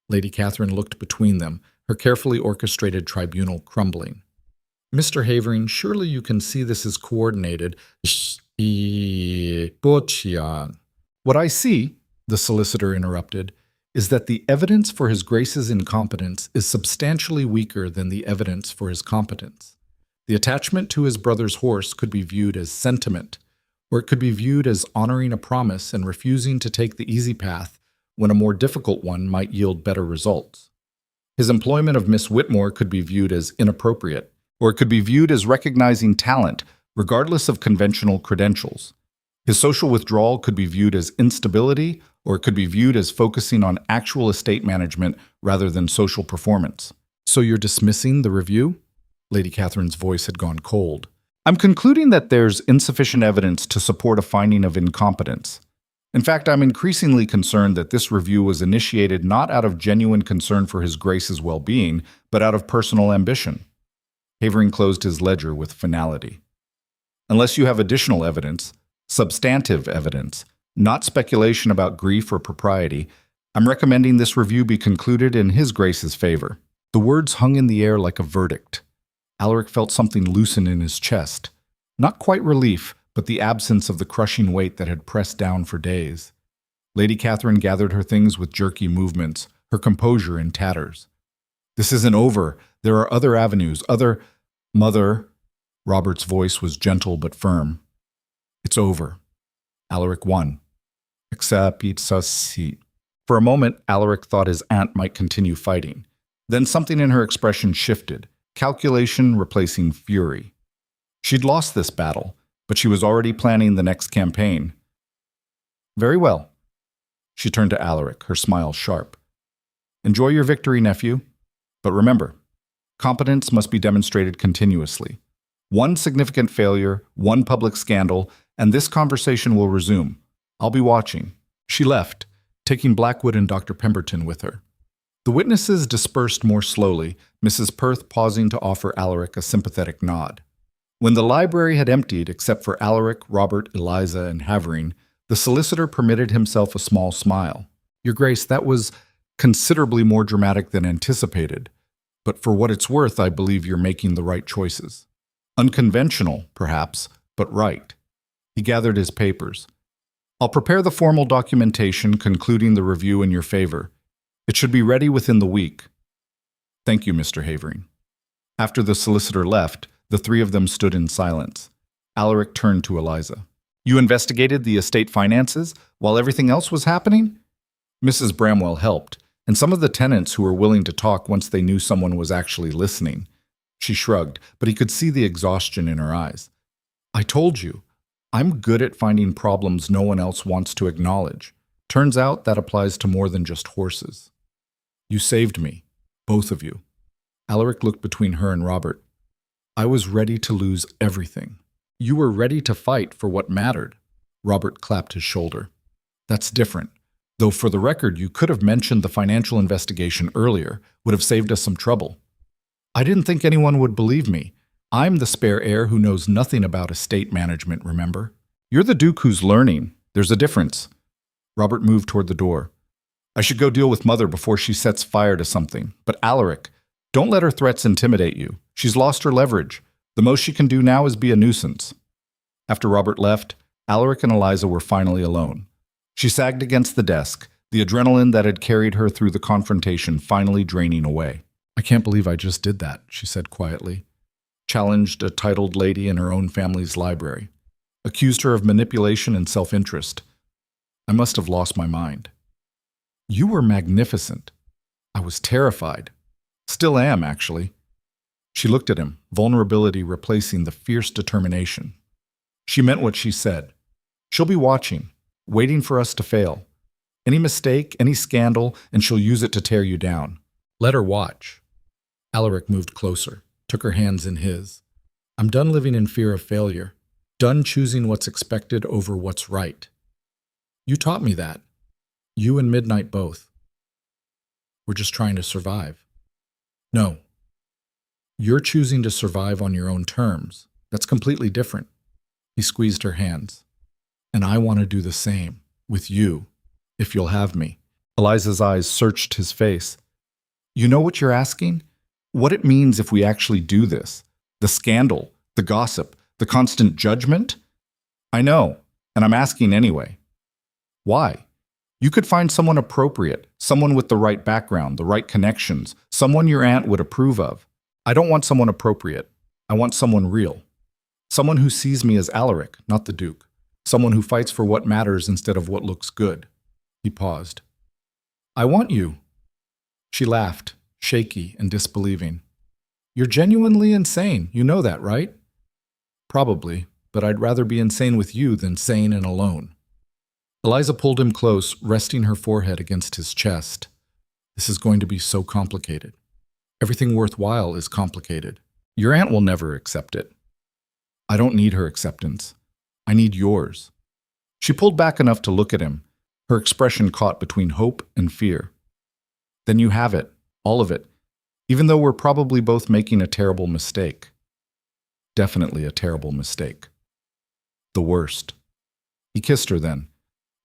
A: Lady Catherine looked between them, her carefully orchestrated tribunal crumbling. Mr. Havering, surely you can see this is coordinated. What I see, the solicitor interrupted, is that the evidence for His Grace's incompetence is substantially weaker than the evidence for his competence. The attachment to his brother's horse could be viewed as sentiment, or it could be viewed as honoring a promise and refusing to take the easy path when a more difficult one might yield better results. His employment of Miss Whitmore could be viewed as inappropriate, or it could be viewed as recognizing talent, regardless of conventional credentials. His social withdrawal could be viewed as instability, or it could be viewed as focusing on actual estate management rather than social performance. So you're dismissing the review? Lady Catherine's voice had gone cold. I'm concluding that there's insufficient evidence to support a finding of incompetence. In fact, I'm increasingly concerned that this review was initiated not out of genuine concern for His Grace's well-being, but out of personal ambition. Havering closed his ledger with finality. Unless you have additional evidence, substantive evidence, not speculation about grief or propriety, I'm recommending this review be concluded in His Grace's favor. The words hung in the air like a verdict. Alaric felt something loosen in his chest. Not quite relief, but the absence of the crushing weight that had pressed down for days. Lady Catherine gathered her things with jerky movements, her composure in tatters. This isn't over. There are other avenues, Mother, Robert's voice was gentle but firm. It's over. Alaric won. Excepit. For a moment, Alaric thought his aunt might continue fighting. Then something in her expression shifted, calculation replacing fury. She'd lost this battle, but she was already planning the next campaign. Very well. She turned to Alaric, her smile sharp. Enjoy your victory, nephew. But remember, competence must be demonstrated continuously. One significant failure, one public scandal, and this conversation will resume. I'll be watching. She left, taking Blackwood and Dr. Pemberton with her. The witnesses dispersed more slowly, Mrs. Perth pausing to offer Alaric a sympathetic nod. When the library had emptied except for Alaric, Robert, Eliza, and Havering, the solicitor permitted himself a small smile. Your Grace, that was considerably more dramatic than anticipated. But for what it's worth, I believe you're making the right choices. Unconventional, perhaps, but right. He gathered his papers. I'll prepare the formal documentation concluding the review in your favor. It should be ready within the week. Thank you, Mr. Havering. After the solicitor left, the three of them stood in silence. Alaric turned to Eliza. You investigated the estate finances while everything else was happening? Mrs. Bramwell helped, and some of the tenants who were willing to talk once they knew someone was actually listening. She shrugged, but he could see the exhaustion in her eyes. I told you, I'm good at finding problems no one else wants to acknowledge. Turns out that applies to more than just horses. You saved me, both of you. Alaric looked between her and Robert. I was ready to lose everything. You were ready to fight for what mattered. Robert clapped his shoulder. That's different. Though for the record, you could have mentioned the financial investigation earlier, would have saved us some trouble. I didn't think anyone would believe me. I'm the spare heir who knows nothing about estate management, remember? You're the Duke who's learning. There's a difference. Robert moved toward the door. I should go deal with Mother before she sets fire to something. But Alaric, don't let her threats intimidate you. She's lost her leverage. The most she can do now is be a nuisance. After Robert left, Alaric and Eliza were finally alone. She sagged against the desk, the adrenaline that had carried her through the confrontation finally draining away. I can't believe I just did that, she said quietly. Challenged a titled lady in her own family's library. Accused her of manipulation and self-interest. I must have lost my mind. You were magnificent. I was terrified. Still am, actually. She looked at him, vulnerability replacing the fierce determination. She meant what she said. She'll be watching, waiting for us to fail. Any mistake, any scandal, and she'll use it to tear you down. Let her watch. Alaric moved closer, took her hands in his. I'm done living in fear of failure. Done choosing what's expected over what's right. You taught me that. You and Midnight both. We're just trying to survive. No. You're choosing to survive on your own terms. That's completely different. He squeezed her hands. And I want to do the same, with you, if you'll have me. Eliza's eyes searched his face. You know what you're asking? What it means if we actually do this? The scandal, the gossip, the constant judgment? I know, and I'm asking anyway. Why? You could find someone appropriate, someone with the right background, the right connections, someone your aunt would approve of. I don't want someone appropriate. I want someone real. Someone who sees me as Alaric, not the Duke. Someone who fights for what matters instead of what looks good. He paused. I want you. She laughed, shaky and disbelieving. You're genuinely insane. You know that, right? Probably, but I'd rather be insane with you than sane and alone. Eliza pulled him close, resting her forehead against his chest. This is going to be so complicated. Everything worthwhile is complicated. Your aunt will never accept it. I don't need her acceptance. I need yours. She pulled back enough to look at him, her expression caught between hope and fear. Then you have it, all of it, even though we're probably both making a terrible mistake. Definitely a terrible mistake. The worst. He kissed her then,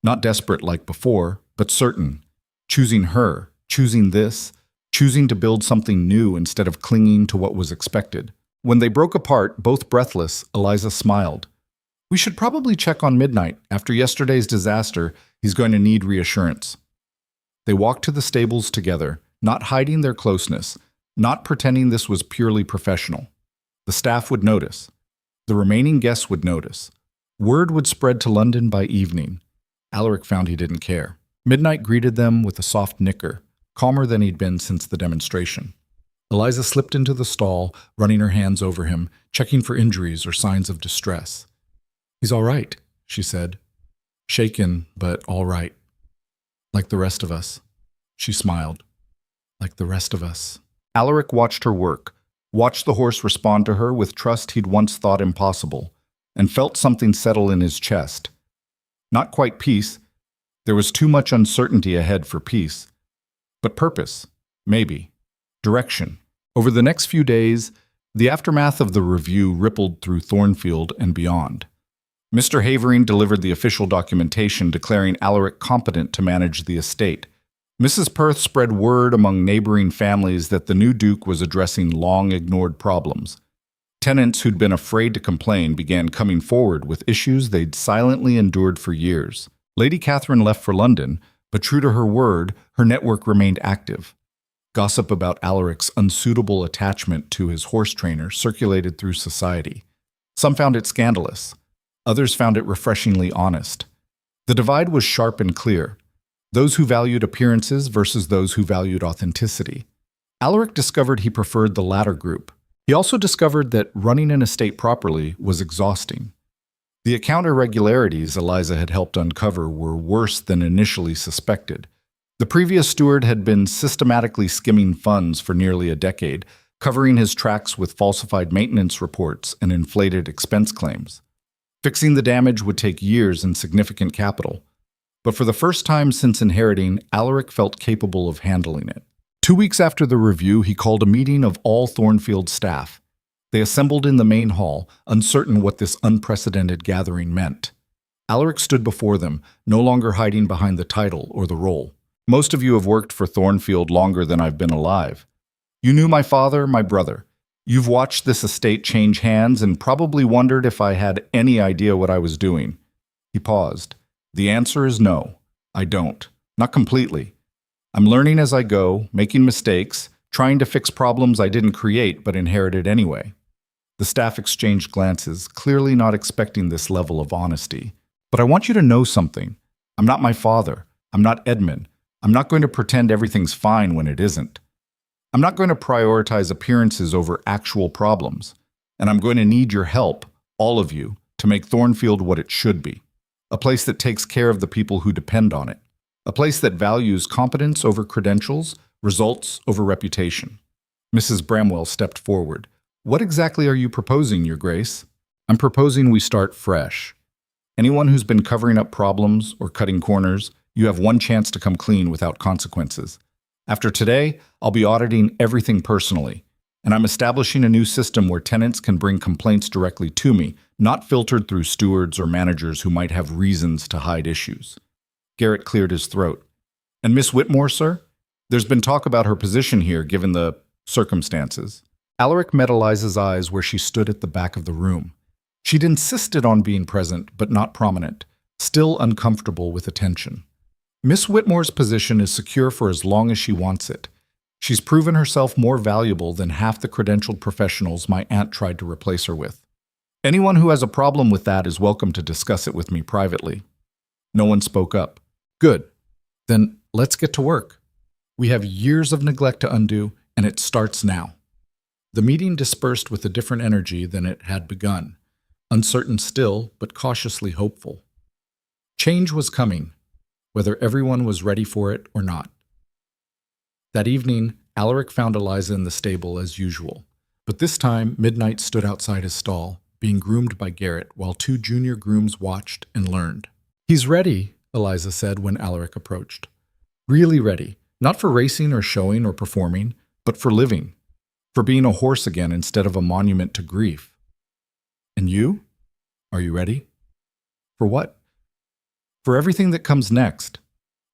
A: not desperate like before, but certain, choosing her, choosing this, choosing to build something new instead of clinging to what was expected. When they broke apart, both breathless, Eliza smiled. We should probably check on Midnight. After yesterday's disaster, he's going to need reassurance. They walked to the stables together, not hiding their closeness, not pretending this was purely professional. The staff would notice. The remaining guests would notice. Word would spread to London by evening. Alaric found he didn't care. Midnight greeted them with a soft nicker, calmer than he'd been since the demonstration. Eliza slipped into the stall, running her hands over him, checking for injuries or signs of distress. He's all right, she said. Shaken, but all right. Like the rest of us. She smiled. Like the rest of us. Alaric watched her work, watched the horse respond to her with trust he'd once thought impossible, and felt something settle in his chest. Not quite peace. There was too much uncertainty ahead for peace. But purpose, maybe. Direction. Over the next few days, the aftermath of the review rippled through Thornfield and beyond. Mr. Havering delivered the official documentation declaring Alaric competent to manage the estate. Mrs. Perth spread word among neighboring families that the new Duke was addressing long-ignored problems. Tenants who'd been afraid to complain began coming forward with issues they'd silently endured for years. Lady Catherine left for London, but true to her word, her network remained active. Gossip about Alaric's unsuitable attachment to his horse trainer circulated through society. Some found it scandalous. Others found it refreshingly honest. The divide was sharp and clear. Those who valued appearances versus those who valued authenticity. Alaric discovered he preferred the latter group. He also discovered that running an estate properly was exhausting. The account irregularities Eliza had helped uncover were worse than initially suspected. The previous steward had been systematically skimming funds for nearly a decade, covering his tracks with falsified maintenance reports and inflated expense claims. Fixing the damage would take years and significant capital. But for the first time since inheriting, Alaric felt capable of handling it. 2 weeks after the review, he called a meeting of all Thornfield staff. They assembled in the main hall, uncertain what this unprecedented gathering meant. Alaric stood before them, no longer hiding behind the title or the role. Most of you have worked for Thornfield longer than I've been alive. You knew my father, my brother. You've watched this estate change hands and probably wondered if I had any idea what I was doing. He paused. The answer is no, I don't. Not completely. I'm learning as I go, making mistakes, trying to fix problems I didn't create but inherited anyway. The staff exchanged glances, clearly not expecting this level of honesty. But I want you to know something. I'm not my father. I'm not Edmund. I'm not going to pretend everything's fine when it isn't. I'm not going to prioritize appearances over actual problems. And I'm going to need your help, all of you, to make Thornfield what it should be. A place that takes care of the people who depend on it. A place that values competence over credentials, results over reputation. Mrs. Bramwell stepped forward. What exactly are you proposing, Your Grace? I'm proposing we start fresh. Anyone who's been covering up problems or cutting corners, you have one chance to come clean without consequences. After today, I'll be auditing everything personally, and I'm establishing a new system where tenants can bring complaints directly to me, not filtered through stewards or managers who might have reasons to hide issues. Garrett cleared his throat. And Miss Whitmore, sir? There's been talk about her position here, given the circumstances. Alaric met Eliza's eyes where she stood at the back of the room. She'd insisted on being present, but not prominent, still uncomfortable with attention. Miss Whitmore's position is secure for as long as she wants it. She's proven herself more valuable than half the credentialed professionals my aunt tried to replace her with. Anyone who has a problem with that is welcome to discuss it with me privately. No one spoke up. Good. Then let's get to work. We have years of neglect to undo, and it starts now. The meeting dispersed with a different energy than it had begun, uncertain still, but cautiously hopeful. Change was coming, whether everyone was ready for it or not. That evening, Alaric found Eliza in the stable as usual, but this time Midnight stood outside his stall, being groomed by Garrett, while two junior grooms watched and learned. "He's ready," Eliza said when Alaric approached. "Really ready, not for racing or showing or performing, but for living, for being a horse again instead of a monument to grief. And you? Are you ready? For what? For everything that comes next.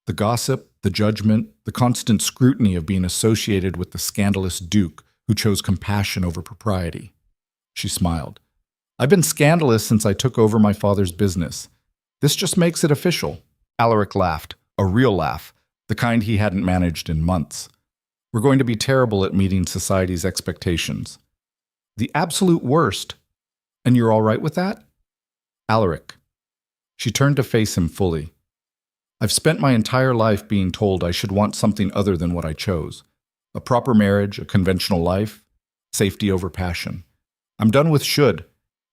A: The gossip, the judgment, the constant scrutiny of being associated with the scandalous Duke who chose compassion over propriety." She smiled. "I've been scandalous since I took over my father's business. This just makes it official." Alaric laughed, a real laugh, the kind he hadn't managed in months. "We're going to be terrible at meeting society's expectations. The absolute worst. And you're all right with that?" "Alaric." She turned to face him fully. "I've spent my entire life being told I should want something other than what I chose. A proper marriage, a conventional life, safety over passion. I'm done with should.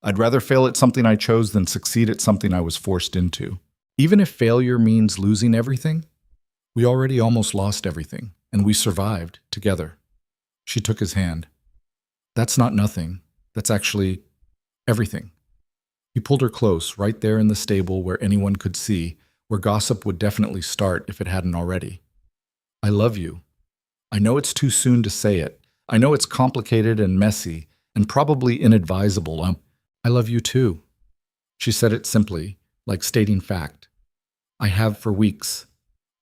A: I'd rather fail at something I chose than succeed at something I was forced into. Even if failure means losing everything. We already almost lost everything, and we survived together." She took his hand. "That's not nothing. That's actually everything." He pulled her close, right there in the stable where anyone could see, where gossip would definitely start if it hadn't already. "I love you. I know it's too soon to say it. I know it's complicated and messy, and probably inadvisable. I love you too." She said it simply, like stating fact. "I have for weeks.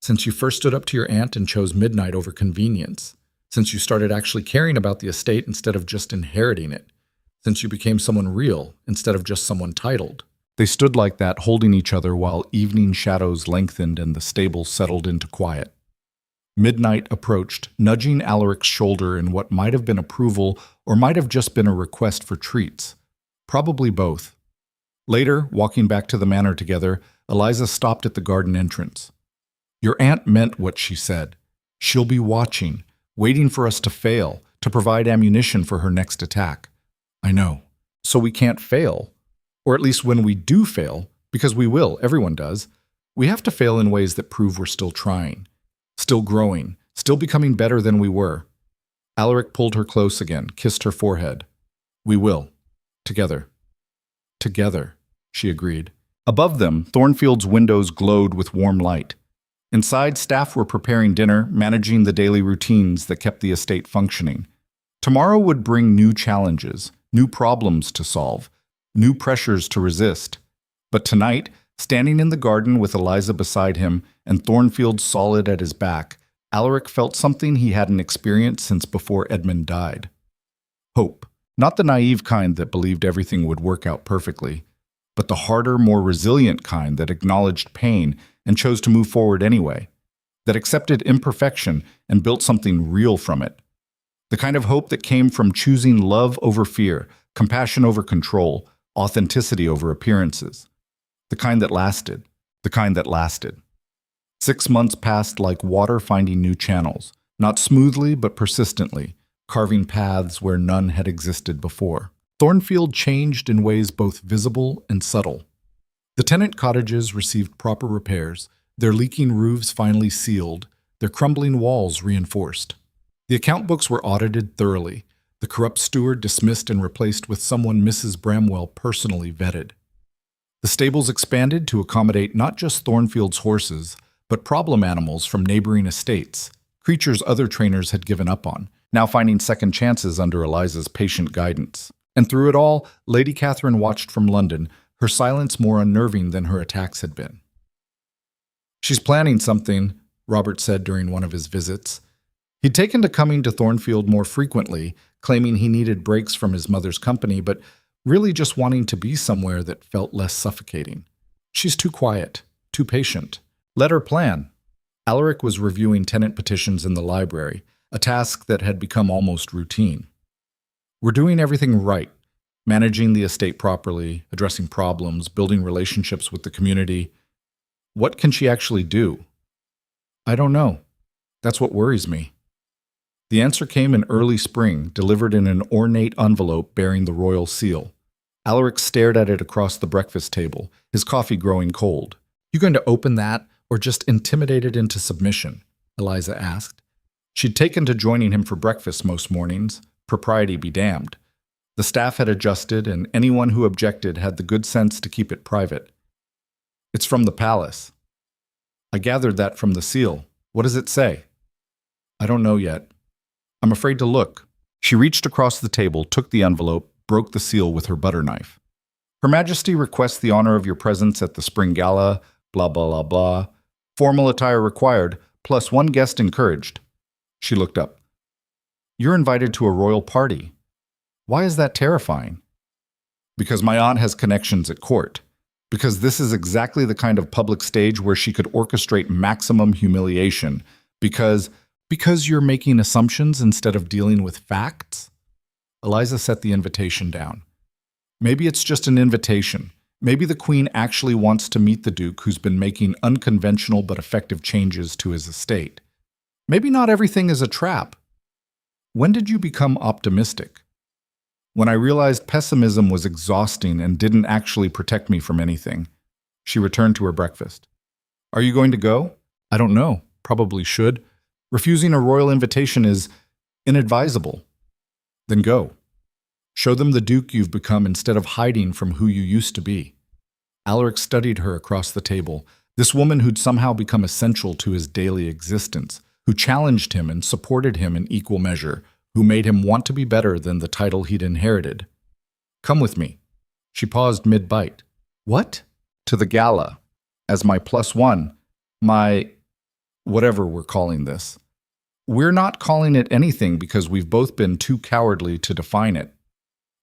A: Since you first stood up to your aunt and chose Midnight over convenience. Since you started actually caring about the estate instead of just inheriting it. Since you became someone real instead of just someone titled." They stood like that, holding each other while evening shadows lengthened and the stable settled into quiet. Midnight approached, nudging Alaric's shoulder in what might have been approval or might have just been a request for treats. Probably both. Later, walking back to the manor together, Eliza stopped at the garden entrance. "Your aunt meant what she said. She'll be watching, waiting for us to fail, to provide ammunition for her next attack." "I know. So we can't fail. Or at least when we do fail, because we will, everyone does, we have to fail in ways that prove we're still trying, still growing, still becoming better than we were." Alaric pulled her close again, kissed her forehead. "We will. Together." "Together," she agreed. Above them, Thornfield's windows glowed with warm light. Inside, staff were preparing dinner, managing the daily routines that kept the estate functioning. Tomorrow would bring new challenges, new problems to solve, new pressures to resist. But tonight, standing in the garden with Eliza beside him and Thornfield solid at his back, Alaric felt something he hadn't experienced since before Edmund died. Hope. Not the naive kind that believed everything would work out perfectly, but the harder, more resilient kind that acknowledged pain and chose to move forward anyway, that accepted imperfection and built something real from it. The kind of hope that came from choosing love over fear, compassion over control, authenticity over appearances. The kind that lasted. The kind that lasted. 6 months passed like water finding new channels, not smoothly but persistently, carving paths where none had existed before. Thornfield changed in ways both visible and subtle. The tenant cottages received proper repairs, their leaking roofs finally sealed, their crumbling walls reinforced. The account books were audited thoroughly, the corrupt steward dismissed and replaced with someone Mrs. Bramwell personally vetted. The stables expanded to accommodate not just Thornfield's horses, but problem animals from neighboring estates, creatures other trainers had given up on, now finding second chances under Eliza's patient guidance. And through it all, Lady Catherine watched from London, her silence more unnerving than her attacks had been. "She's planning something," Robert said during one of his visits. He'd taken to coming to Thornfield more frequently, claiming he needed breaks from his mother's company, but really just wanting to be somewhere that felt less suffocating. "She's too quiet, too patient. Let her plan." Alaric was reviewing tenant petitions in the library, a task that had become almost routine. We're doing everything right, managing the estate properly, addressing problems, building relationships with the community. What can she actually do? I don't know. That's what worries me. The answer came in early spring, delivered in an ornate envelope bearing the royal seal. Alaric stared at it across the breakfast table, his coffee growing cold. You going to open that, or just intimidate it into submission? Eliza asked. She'd taken to joining him for breakfast most mornings, propriety be damned. The staff had adjusted, and anyone who objected had the good sense to keep it private. It's from the palace. I gathered that from the seal. What does it say? I don't know yet. I'm afraid to look. She reached across the table, took the envelope, broke the seal with her butter knife. Her Majesty requests the honor of your presence at the spring gala, blah, blah, blah, blah. Formal attire required, plus one guest encouraged. She looked up. You're invited to a royal party. Why is that terrifying? Because my aunt has connections at court. Because this is exactly the kind of public stage where she could orchestrate maximum humiliation. Because you're making assumptions instead of dealing with facts? Eliza set the invitation down. Maybe it's just an invitation. Maybe the Queen actually wants to meet the Duke who's been making unconventional but effective changes to his estate. Maybe not everything is a trap. When did you become optimistic? When I realized pessimism was exhausting and didn't actually protect me from anything. She returned to her breakfast. Are you going to go? I don't know. Probably should. Refusing a royal invitation is inadvisable. Then go. Show them the Duke you've become instead of hiding from who you used to be. Alaric studied her across the table, this woman who'd somehow become essential to his daily existence, who challenged him and supported him in equal measure, who made him want to be better than the title he'd inherited. Come with me. She paused mid-bite. What? To the gala. As my +1. My... whatever we're calling this. We're not calling it anything because we've both been too cowardly to define it.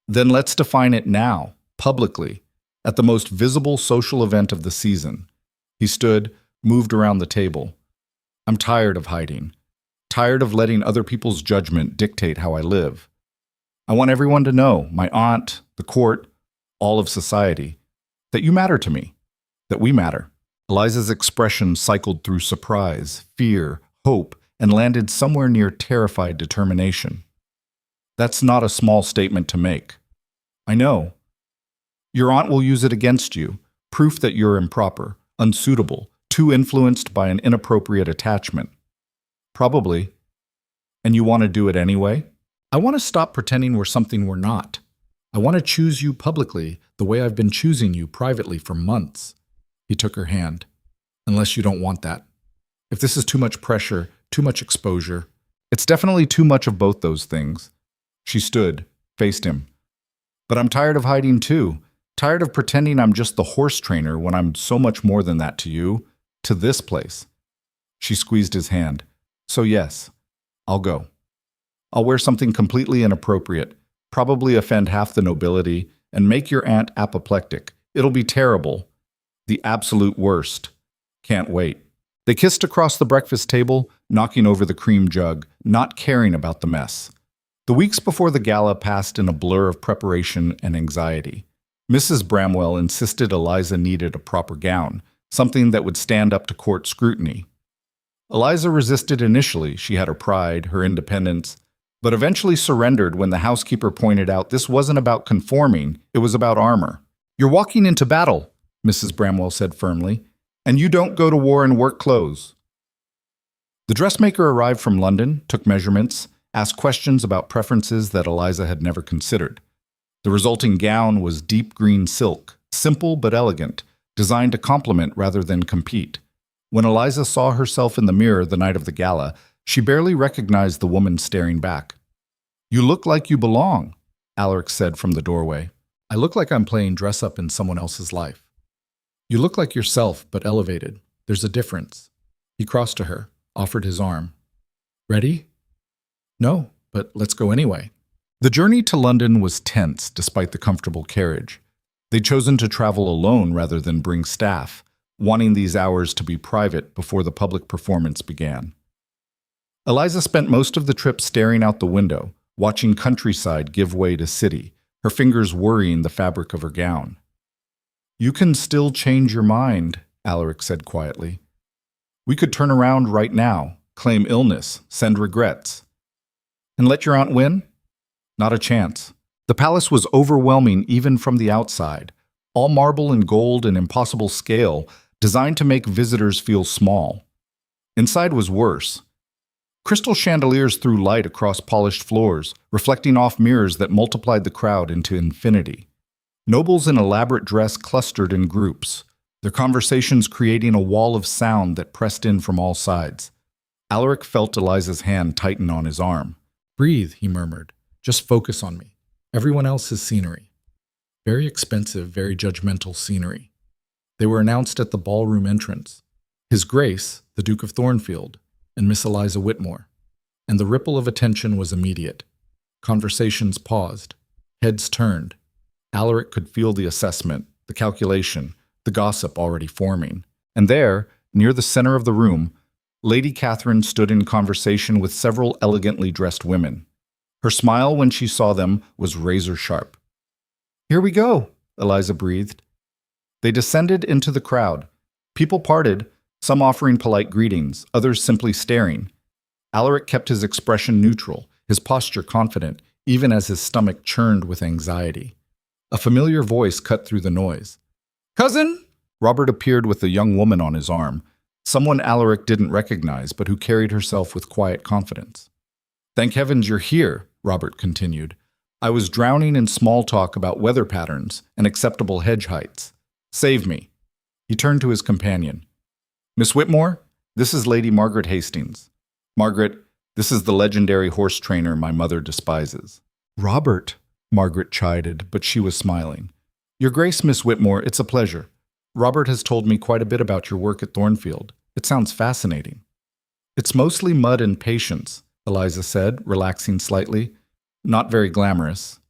A: Then let's define it now, publicly, at the most visible social event of the season. He stood, moved around the table. I'm tired of hiding. Tired of letting other people's judgment dictate how I live. I want everyone to know, my aunt, the court, all of society, that you matter to me, that we matter. Eliza's expression cycled through surprise, fear, hope, and landed somewhere near terrified determination. That's not a small statement to make. I know. Your aunt will use it against you, proof that you're improper, unsuitable, too influenced by an inappropriate attachment. Probably. And you want to do it anyway? I want to stop pretending we're something we're not. I want to choose you publicly the way I've been choosing you privately for months. He took her hand. Unless you don't want that. If this is too much pressure, too much exposure, it's definitely too much of both those things. She stood, faced him. But I'm tired of hiding too. Tired of pretending I'm just the horse trainer when I'm so much more than that to you, to this place. She squeezed his hand. So yes, I'll go. I'll wear something completely inappropriate, probably offend half the nobility, and make your aunt apoplectic. It'll be terrible. The absolute worst. Can't wait. They kissed across the breakfast table, knocking over the cream jug, not caring about the mess. The weeks before the gala passed in a blur of preparation and anxiety. Mrs. Bramwell insisted Eliza needed a proper gown, something that would stand up to court scrutiny. Eliza resisted initially. She had her pride, her independence, but eventually surrendered when the housekeeper pointed out this wasn't about conforming, it was about armor. You're walking into battle, Mrs. Bramwell said firmly, and you don't go to war in work clothes. The dressmaker arrived from London, took measurements, asked questions about preferences that Eliza had never considered. The resulting gown was deep green silk, simple but elegant, designed to complement rather than compete. When Eliza saw herself in the mirror the night of the gala, she barely recognized the woman staring back. You look like you belong, Alaric said from the doorway. I look like I'm playing dress-up in someone else's life. You look like yourself, but elevated. There's a difference. He crossed to her, offered his arm. Ready? No, but let's go anyway. The journey to London was tense despite the comfortable carriage. They'd chosen to travel alone rather than bring staff, wanting these hours to be private before the public performance began. Eliza spent most of the trip staring out the window, watching countryside give way to city, her fingers worrying the fabric of her gown. "You can still change your mind," Alaric said quietly. "We could turn around right now, claim illness, send regrets. And let your aunt win? Not a chance." The palace was overwhelming even from the outside, all marble and gold and impossible scale, designed to make visitors feel small. Inside was worse. Crystal chandeliers threw light across polished floors, reflecting off mirrors that multiplied the crowd into infinity. Nobles in elaborate dress clustered in groups, their conversations creating a wall of sound that pressed in from all sides. Alaric felt Eliza's hand tighten on his arm. "Breathe," he murmured. "Just focus on me. Everyone else is scenery. Very expensive, very judgmental scenery." They were announced at the ballroom entrance. His Grace, the Duke of Thornfield, and Miss Eliza Whitmore. And the ripple of attention was immediate. Conversations paused. Heads turned. Alaric could feel the assessment, the calculation, the gossip already forming. And there, near the center of the room, Lady Catherine stood in conversation with several elegantly dressed women. Her smile when she saw them was razor sharp. "Here we go," Eliza breathed. They descended into the crowd. People parted, some offering polite greetings, others simply staring. Alaric kept his expression neutral, his posture confident, even as his stomach churned with anxiety. A familiar voice cut through the noise. "Cousin?" Robert appeared with a young woman on his arm, someone Alaric didn't recognize, but who carried herself with quiet confidence. "Thank heavens you're here," Robert continued. "I was drowning in small talk about weather patterns and acceptable hedge heights. Save me." He turned to his companion. "Miss Whitmore, this is Lady Margaret Hastings. Margaret, this is the legendary horse trainer my mother despises." "Robert," Margaret chided, but she was smiling. "Your Grace, Miss Whitmore, it's a pleasure. Robert has told me quite a bit about your work at Thornfield. It sounds fascinating." "It's mostly mud and patience," Eliza said, relaxing slightly. "Not very glamorous.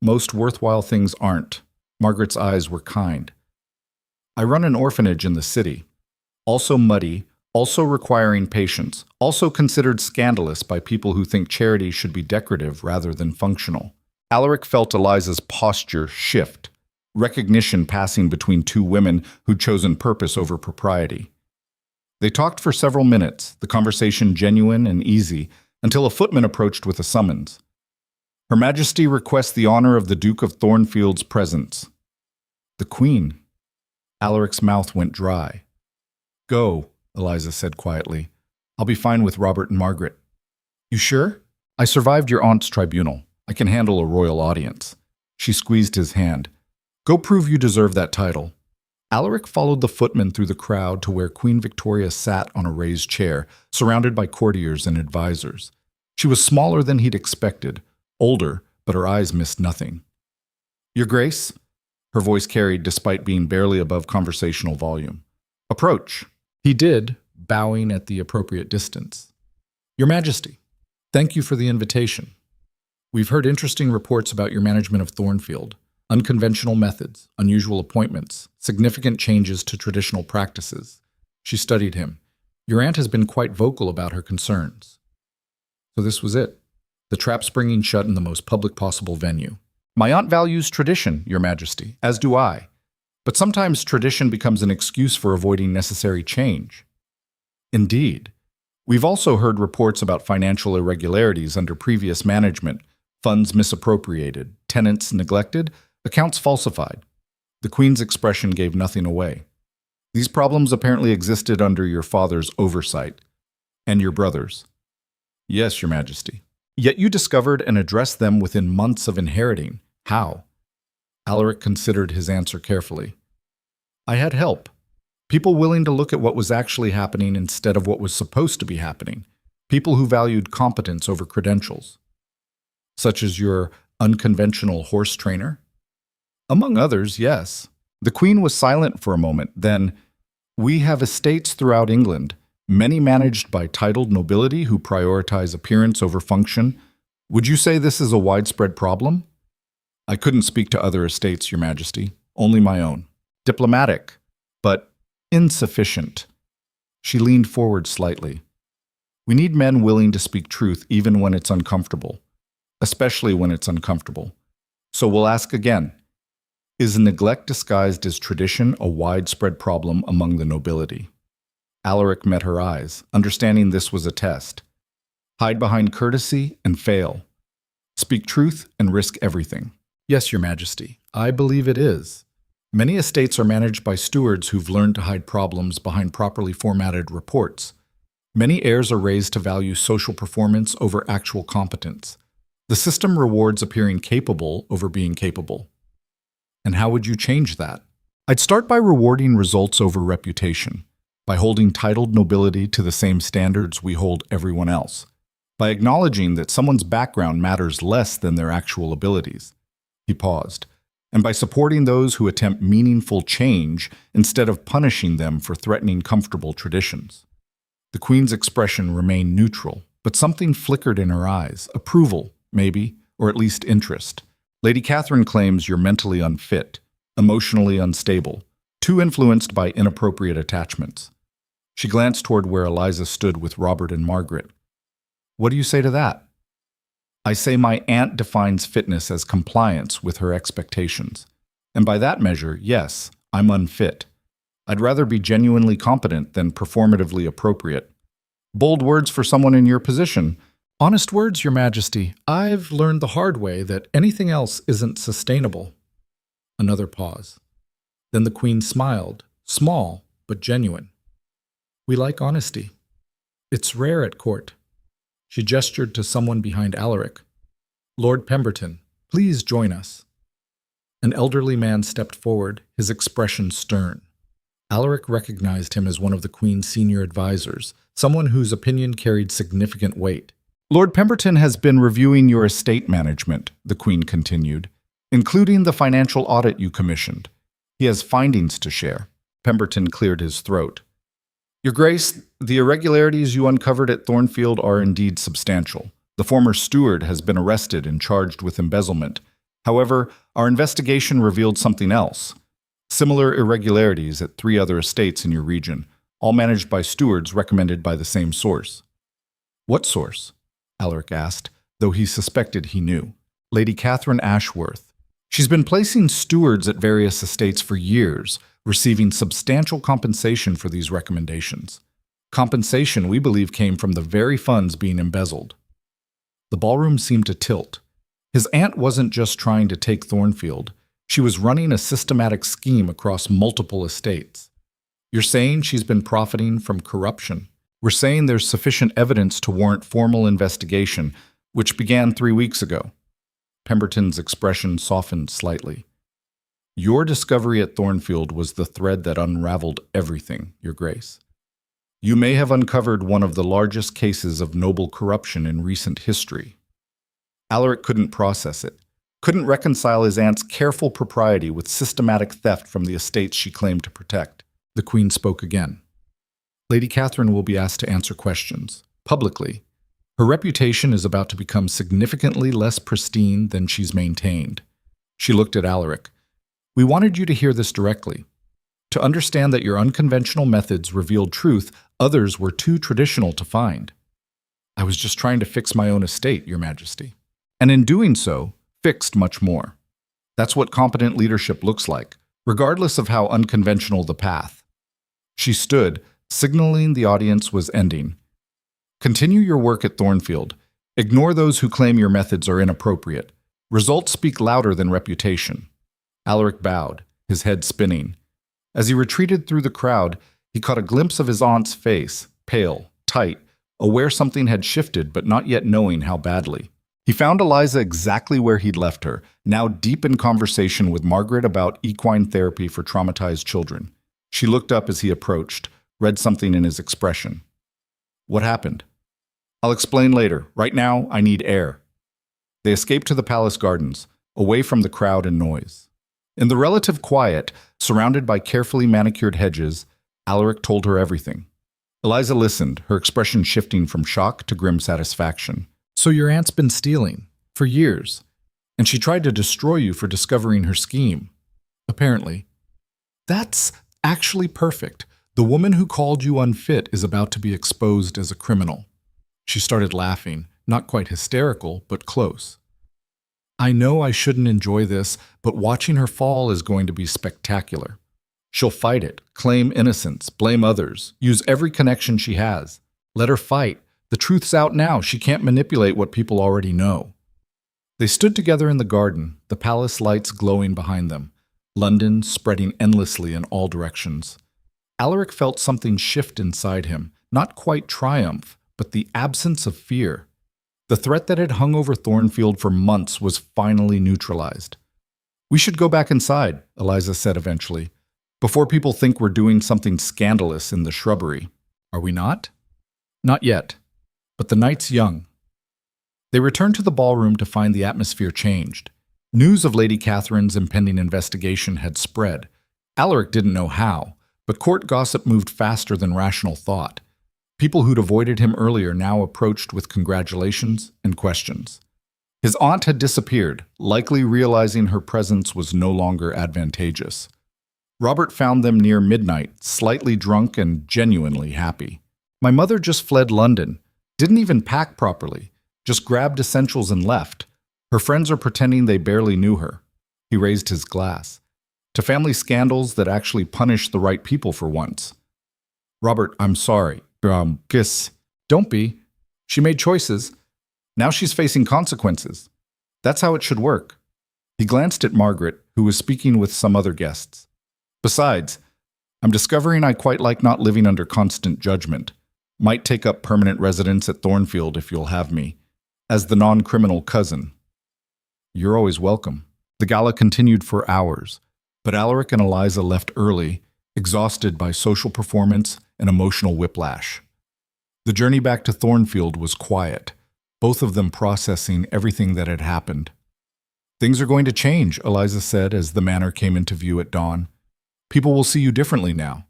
A: Most worthwhile things aren't." Margaret's eyes were kind. "I run an orphanage in the city. Also muddy, also requiring patience, also considered scandalous by people who think charity should be decorative rather than functional." Alaric felt Eliza's posture shift, recognition passing between two women who'd chosen purpose over propriety. They talked for several minutes, the conversation genuine and easy, until a footman approached with a summons. "Her Majesty requests the honor of the Duke of Thornfield's presence." "The Queen." Alaric's mouth went dry. "Go," Eliza said quietly. "I'll be fine with Robert and Margaret." "You sure?" "I survived your aunt's tribunal. I can handle a royal audience." She squeezed his hand. "Go prove you deserve that title." Alaric followed the footman through the crowd to where Queen Victoria sat on a raised chair, surrounded by courtiers and advisors. She was smaller than he'd expected, older, but her eyes missed nothing. "Your Grace," her voice carried despite being barely above conversational volume. "Approach." He did, bowing at the appropriate distance. "Your Majesty, thank you for the invitation. We've heard interesting reports about your management of Thornfield. Unconventional methods, unusual appointments, significant changes to traditional practices." She studied him. "Your aunt has been quite vocal about her concerns." So this was it. The trap springing shut in the most public possible venue. "My aunt values tradition, Your Majesty, as do I. But sometimes tradition becomes an excuse for avoiding necessary change." "Indeed. We've also heard reports about financial irregularities under previous management, funds misappropriated, tenants neglected, accounts falsified." The Queen's expression gave nothing away. "These problems apparently existed under your father's oversight. And your brother's." "Yes, Your Majesty." "Yet you discovered and addressed them within months of inheriting. How?" Alaric considered his answer carefully. "I had help. People willing to look at what was actually happening instead of what was supposed to be happening. People who valued competence over credentials." "Such as your unconventional horse trainer?" "Among others, yes." The Queen was silent for a moment, then, "We have estates throughout England, many managed by titled nobility who prioritize appearance over function. Would you say this is a widespread problem?" "I couldn't speak to other estates, Your Majesty. Only my own." "Diplomatic. But Insufficient. She leaned forward slightly. We need men willing to speak truth even when it's uncomfortable, especially when it's uncomfortable. So we'll ask again. Is neglect disguised as tradition a widespread problem among the nobility? Alaric met her eyes, understanding this was a test. Hide behind courtesy and fail. Speak truth and risk everything. Yes, Your Majesty, I believe it is. Many estates are managed by stewards who've learned to hide problems behind properly formatted reports. Many heirs are raised to value social performance over actual competence. The system rewards appearing capable over being capable. And how would you change that? I'd start by rewarding results over reputation, by holding titled nobility to the same standards we hold everyone else, by acknowledging that someone's background matters less than their actual abilities. He paused. And by supporting those who attempt meaningful change instead of punishing them for threatening comfortable traditions. The Queen's expression remained neutral, but something flickered in her eyes. Approval, maybe, or at least interest. Lady Catherine claims you're mentally unfit, emotionally unstable, too influenced by inappropriate attachments. She glanced toward where Eliza stood with Robert and Margaret. What do you say to that? I say my aunt defines fitness as compliance with her expectations. And by that measure, yes, I'm unfit. I'd rather be genuinely competent than performatively appropriate. Bold words for someone in your position. Honest words, Your Majesty. I've learned the hard way that anything else isn't sustainable. Another pause. Then the Queen smiled, small but genuine. We like honesty. It's rare at court. She gestured to someone behind Alaric. Lord Pemberton, please join us. An elderly man stepped forward, his expression stern. Alaric recognized him as one of the Queen's senior advisors, someone whose opinion carried significant weight. Lord Pemberton has been reviewing your estate management, the Queen continued, including the financial audit you commissioned. He has findings to share. Pemberton cleared his throat. Your Grace, the irregularities you uncovered at Thornfield are indeed substantial. The former steward has been arrested and charged with embezzlement. However, our investigation revealed something else. Similar irregularities at 3 other estates in your region, all managed by stewards recommended by the same source. What source? Alaric asked, though he suspected he knew. Lady Catherine Ashworth. She's been placing stewards at various estates for years, receiving substantial compensation for these recommendations. Compensation we believe came from the very funds being embezzled. The ballroom seemed to tilt. His aunt wasn't just trying to take Thornfield. She was running a systematic scheme across multiple estates. You're saying she's been profiting from corruption? We're saying there's sufficient evidence to warrant formal investigation, which began 3 weeks ago. Pemberton's expression softened slightly. Your discovery at Thornfield was the thread that unraveled everything, Your Grace. You may have uncovered one of the largest cases of noble corruption in recent history. Alaric couldn't process it, couldn't reconcile his aunt's careful propriety with systematic theft from the estates she claimed to protect. The Queen spoke again. Lady Catherine will be asked to answer questions, publicly. Her reputation is about to become significantly less pristine than she's maintained. She looked at Alaric. We wanted you to hear this directly. To understand that your unconventional methods revealed truth others were too traditional to find. I was just trying to fix my own estate, Your Majesty. And in doing so, fixed much more. That's what competent leadership looks like, regardless of how unconventional the path. She stood, signaling the audience was ending. Continue your work at Thornfield. Ignore those who claim your methods are inappropriate. Results speak louder than reputation. Alaric bowed, his head spinning. As he retreated through the crowd, he caught a glimpse of his aunt's face, pale, tight, aware something had shifted but not yet knowing how badly. He found Eliza exactly where he'd left her, now deep in conversation with Margaret about equine therapy for traumatized children. She looked up as he approached, read something in his expression. What happened? I'll explain later. Right now, I need air. They escaped to the palace gardens, away from the crowd and noise. In the relative quiet, surrounded by carefully manicured hedges, Alaric told her everything. Eliza listened, her expression shifting from shock to grim satisfaction. So your aunt's been stealing, for years, and she tried to destroy you for discovering her scheme. Apparently. That's actually perfect. The woman who called you unfit is about to be exposed as a criminal. She started laughing, not quite hysterical, but close. I know I shouldn't enjoy this, but watching her fall is going to be spectacular. She'll fight it, claim innocence, blame others, use every connection she has. Let her fight. The truth's out now. She can't manipulate what people already know. They stood together in the garden, the palace lights glowing behind them, London spreading endlessly in all directions. Alaric felt something shift inside him, not quite triumph, but the absence of fear. The threat that had hung over Thornfield for months was finally neutralized. We should go back inside, Eliza said eventually, before people think we're doing something scandalous in the shrubbery. Are we not? Not yet, but the night's young. They returned to the ballroom to find the atmosphere changed. News of Lady Catherine's impending investigation had spread. Alaric didn't know how, but court gossip moved faster than rational thought. People who'd avoided him earlier now approached with congratulations and questions. His aunt had disappeared, likely realizing her presence was no longer advantageous. Robert found them near midnight, slightly drunk and genuinely happy. My mother just fled London. Didn't even pack properly. Just grabbed essentials and left. Her friends are pretending they barely knew her. He raised his glass. To family scandals that actually punish the right people for once. Robert, I'm sorry. Kiss. Don't be. She made choices. Now she's facing consequences. That's how it should work. He glanced at Margaret, who was speaking with some other guests. Besides, I'm discovering I quite like not living under constant judgment. Might take up permanent residence at Thornfield if you'll have me, as the non-criminal cousin. You're always welcome. The gala continued for hours, but Alaric and Eliza left early, exhausted by social performance and emotional whiplash. The journey back to Thornfield was quiet, both of them processing everything that had happened. Things are going to change, Eliza said as the manor came into view at dawn. People will see you differently now.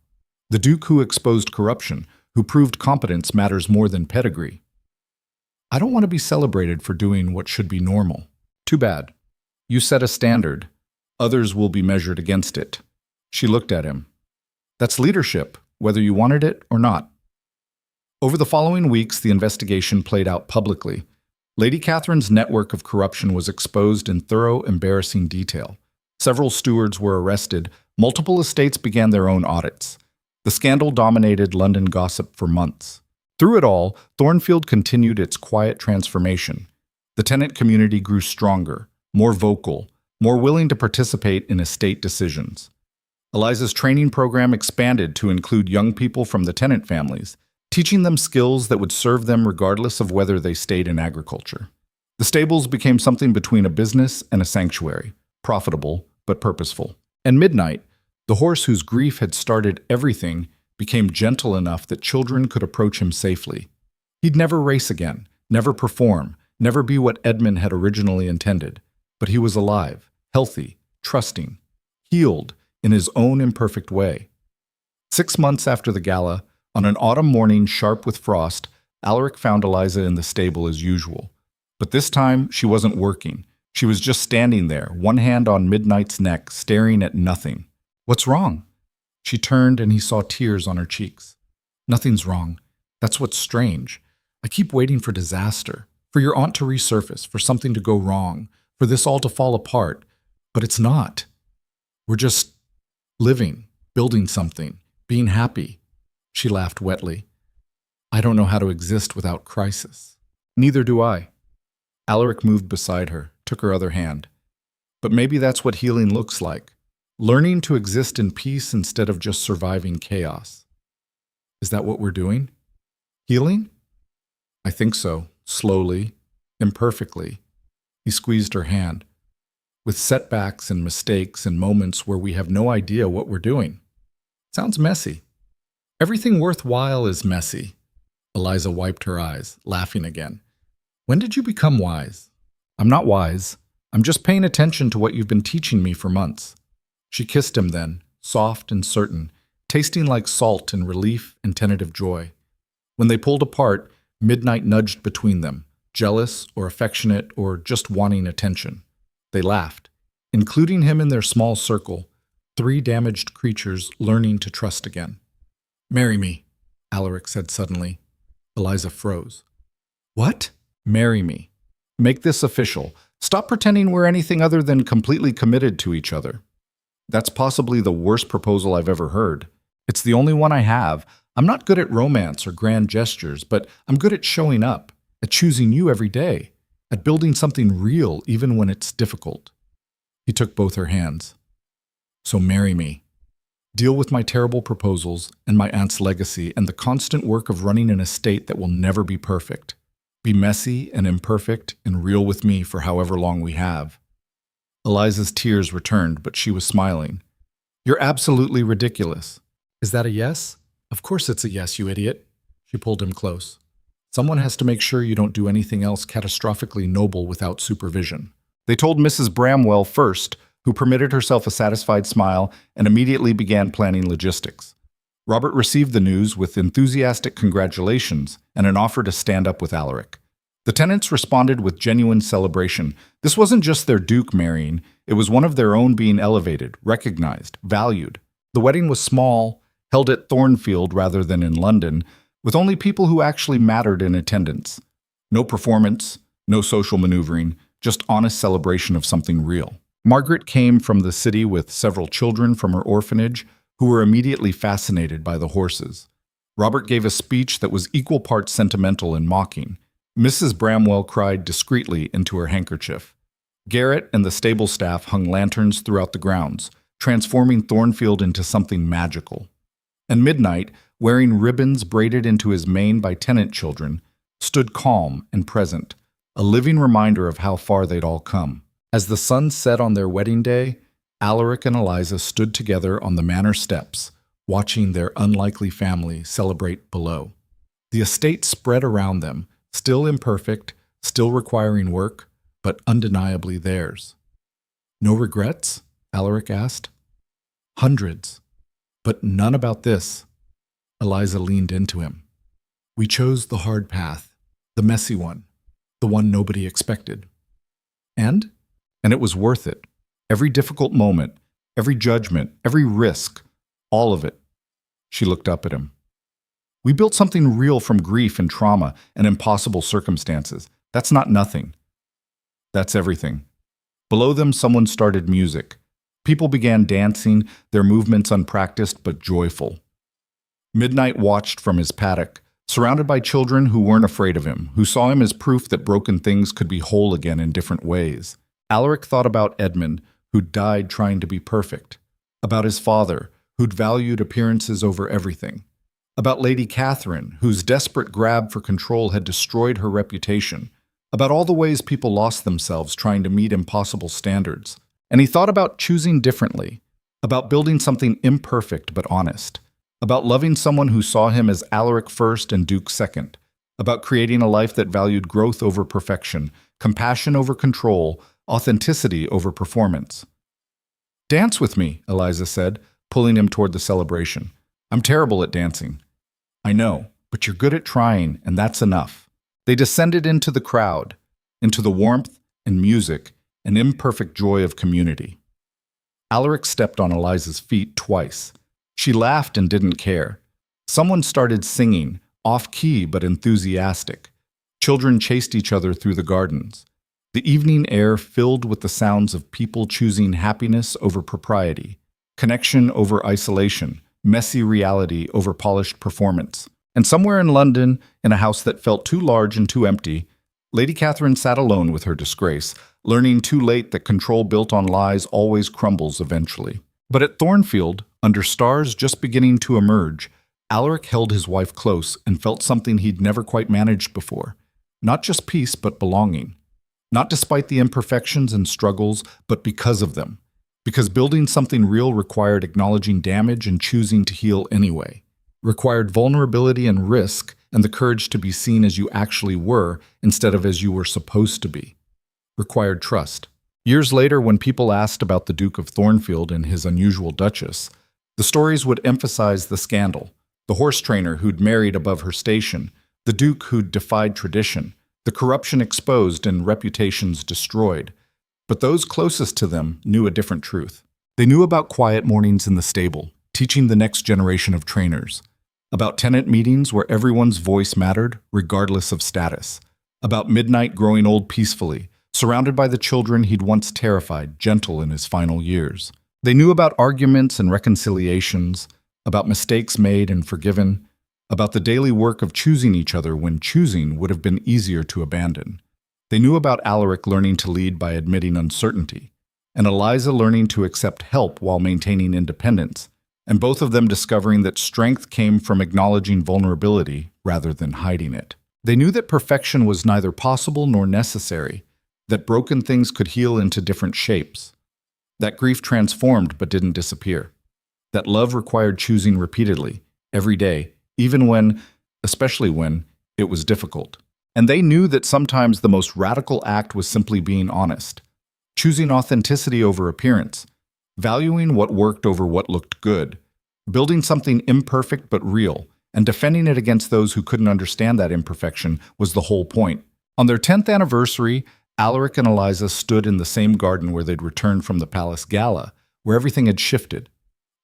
A: The Duke who exposed corruption, who proved competence matters more than pedigree. I don't want to be celebrated for doing what should be normal. Too bad. You set a standard. Others will be measured against it. She looked at him. That's leadership, whether you wanted it or not. Over the following weeks, the investigation played out publicly. Lady Catherine's network of corruption was exposed in thorough, embarrassing detail. Several stewards were arrested. Multiple estates began their own audits. The scandal dominated London gossip for months. Through it all, Thornfield continued its quiet transformation. The tenant community grew stronger, more vocal, more willing to participate in estate decisions. Eliza's training program expanded to include young people from the tenant families, teaching them skills that would serve them regardless of whether they stayed in agriculture. The stables became something between a business and a sanctuary, profitable but purposeful. And midnight, the horse whose grief had started everything became gentle enough that children could approach him safely. He'd never race again, never perform, never be what Edmund had originally intended, but he was alive, healthy, trusting, healed in his own imperfect way. 6 months after the gala, on an autumn morning sharp with frost, Alaric found Eliza in the stable as usual. But this time, she wasn't working. She was just standing there, one hand on Midnight's neck, staring at nothing. What's wrong? She turned and he saw tears on her cheeks. Nothing's wrong. That's what's strange. I keep waiting for disaster, for your aunt to resurface, for something to go wrong, for this all to fall apart. But it's not. We're just living, building something, being happy. She laughed wetly. I don't know how to exist without crisis. Neither do I. Alaric moved beside her, took her other hand. But maybe that's what healing looks like. Learning to exist in peace instead of just surviving chaos. Is that what we're doing? Healing? I think so, slowly, imperfectly. He squeezed her hand. With setbacks and mistakes and moments where we have no idea what we're doing. Sounds messy. Everything worthwhile is messy. Eliza wiped her eyes, laughing again. When did you become wise? I'm not wise. I'm just paying attention to what you've been teaching me for months. She kissed him then, soft and certain, tasting like salt in relief and tentative joy. When they pulled apart, Midnight nudged between them, jealous or affectionate or just wanting attention. They laughed, including him in their small circle, 3 damaged creatures learning to trust again. Marry me, Alaric said suddenly. Eliza froze. What? Marry me. Make this official. Stop pretending we're anything other than completely committed to each other. That's possibly the worst proposal I've ever heard. It's the only one I have. I'm not good at romance or grand gestures, but I'm good at showing up, at choosing you every day, at building something real even when it's difficult. He took both her hands. So marry me. Deal with my terrible proposals and my aunt's legacy and the constant work of running an estate that will never be perfect. Be messy and imperfect and real with me for however long we have. Eliza's tears returned, but she was smiling. You're absolutely ridiculous. Is that a yes? Of course it's a yes, you idiot. She pulled him close. Someone has to make sure you don't do anything else catastrophically noble without supervision. They told Mrs. Bramwell first, who permitted herself a satisfied smile and immediately began planning logistics. Robert received the news with enthusiastic congratulations and an offer to stand up with Alaric. The tenants responded with genuine celebration. This wasn't just their duke marrying, it was one of their own being elevated, recognized, valued. The wedding was small, held at Thornfield rather than in London, with only people who actually mattered in attendance. No performance, no social maneuvering, just honest celebration of something real. Margaret came from the city with several children from her orphanage who were immediately fascinated by the horses. Robert gave a speech that was equal parts sentimental and mocking. Mrs. Bramwell cried discreetly into her handkerchief. Garrett and the stable staff hung lanterns throughout the grounds, transforming Thornfield into something magical. And Midnight, wearing ribbons braided into his mane by tenant children, stood calm and present, a living reminder of how far they'd all come. As the sun set on their wedding day, Alaric and Eliza stood together on the manor steps, watching their unlikely family celebrate below. The estate spread around them, still imperfect, still requiring work, but undeniably theirs. No regrets? Alaric asked. Hundreds, but none about this. Eliza leaned into him. We chose the hard path, the messy one, the one nobody expected. And it was worth it. Every difficult moment, every judgment, every risk, all of it. She looked up at him. We built something real from grief and trauma and impossible circumstances. That's not nothing. That's everything. Below them, someone started music. People began dancing, their movements unpracticed but joyful. Midnight watched from his paddock, surrounded by children who weren't afraid of him, who saw him as proof that broken things could be whole again in different ways. Alaric thought about Edmund, who'd died trying to be perfect, about his father, who'd valued appearances over everything, about Lady Catherine, whose desperate grab for control had destroyed her reputation, about all the ways people lost themselves trying to meet impossible standards. And he thought about choosing differently, about building something imperfect but honest, about loving someone who saw him as Alaric first and Duke second, about creating a life that valued growth over perfection, compassion over control, authenticity over performance. Dance with me, Eliza said, pulling him toward the celebration. I'm terrible at dancing. I know, but you're good at trying, and that's enough. They descended into the crowd, into the warmth and music and imperfect joy of community. Alaric stepped on Eliza's feet twice. She laughed and didn't care. Someone started singing, off-key but enthusiastic. Children chased each other through the gardens. The evening air filled with the sounds of people choosing happiness over propriety, connection over isolation, messy reality over polished performance. And somewhere in London, in a house that felt too large and too empty, Lady Catherine sat alone with her disgrace, learning too late that control built on lies always crumbles eventually. But at Thornfield, under stars just beginning to emerge, Alaric held his wife close and felt something he'd never quite managed before. Not just peace, but belonging. Not despite the imperfections and struggles, but because of them. Because building something real required acknowledging damage and choosing to heal anyway. Required vulnerability and risk and the courage to be seen as you actually were instead of as you were supposed to be. Required trust. Years later, when people asked about the Duke of Thornfield and his unusual Duchess, the stories would emphasize the scandal, the horse trainer who'd married above her station, the Duke who'd defied tradition, the corruption exposed and reputations destroyed. But those closest to them knew a different truth. They knew about quiet mornings in the stable, teaching the next generation of trainers. about tenant meetings where everyone's voice mattered, regardless of status, about midnight growing old peacefully, surrounded by the children he'd once terrified, gentle in his final years. They knew about arguments and reconciliations, about mistakes made and forgiven, about the daily work of choosing each other when choosing would have been easier to abandon. They knew about Alaric learning to lead by admitting uncertainty, and Eliza learning to accept help while maintaining independence, and both of them discovering that strength came from acknowledging vulnerability rather than hiding it. They knew that perfection was neither possible nor necessary, that broken things could heal into different shapes, that grief transformed but didn't disappear, that love required choosing repeatedly, every day, even when, especially when, it was difficult. And they knew that sometimes the most radical act was simply being honest, choosing authenticity over appearance, valuing what worked over what looked good, building something imperfect but real, and defending it against those who couldn't understand that imperfection was the whole point. On their 10th anniversary, Alaric and Eliza stood in the same garden where they'd returned from the palace gala, where everything had shifted.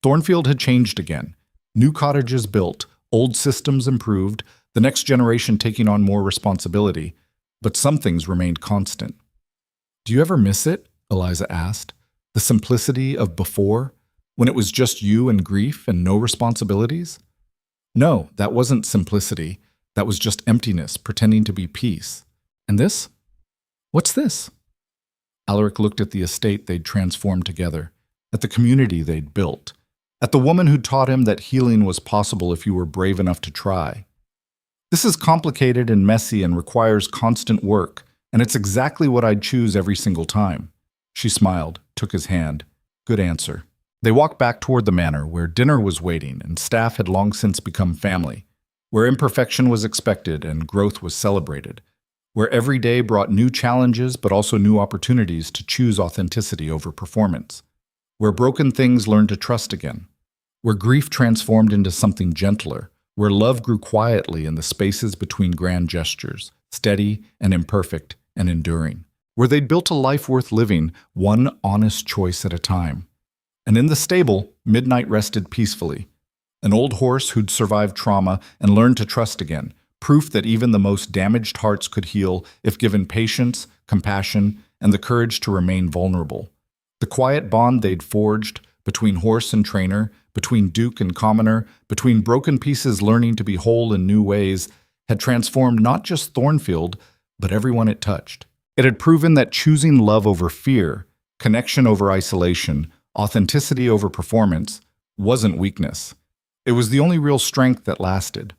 A: Thornfield had changed again. New cottages built, old systems improved, the next generation taking on more responsibility, but some things remained constant. "Do you ever miss it?" Eliza asked. "The simplicity of before, when it was just you and grief and no responsibilities?" "No, that wasn't simplicity. That was just emptiness, pretending to be peace. And this? What's this?" Alaric looked at the estate they'd transformed together, at the community they'd built, at the woman who'd taught him that healing was possible if you were brave enough to try. "This is complicated and messy and requires constant work, and it's exactly what I'd choose every single time." She smiled, took his hand. "Good answer." They walked back toward the manor, where dinner was waiting and staff had long since become family, where imperfection was expected and growth was celebrated, where every day brought new challenges but also new opportunities to choose authenticity over performance, where broken things learned to trust again, where grief transformed into something gentler, where love grew quietly in the spaces between grand gestures, steady and imperfect and enduring, where they'd built a life worth living, one honest choice at a time. And in the stable, midnight rested peacefully. An old horse who'd survived trauma and learned to trust again, proof that even the most damaged hearts could heal if given patience, compassion, and the courage to remain vulnerable. The quiet bond they'd forged between horse and trainer, between duke and commoner, between broken pieces learning to be whole in new ways, had transformed not just Thornfield, but everyone it touched. It had proven that choosing love over fear, connection over isolation, authenticity over performance, wasn't weakness. It was the only real strength that lasted.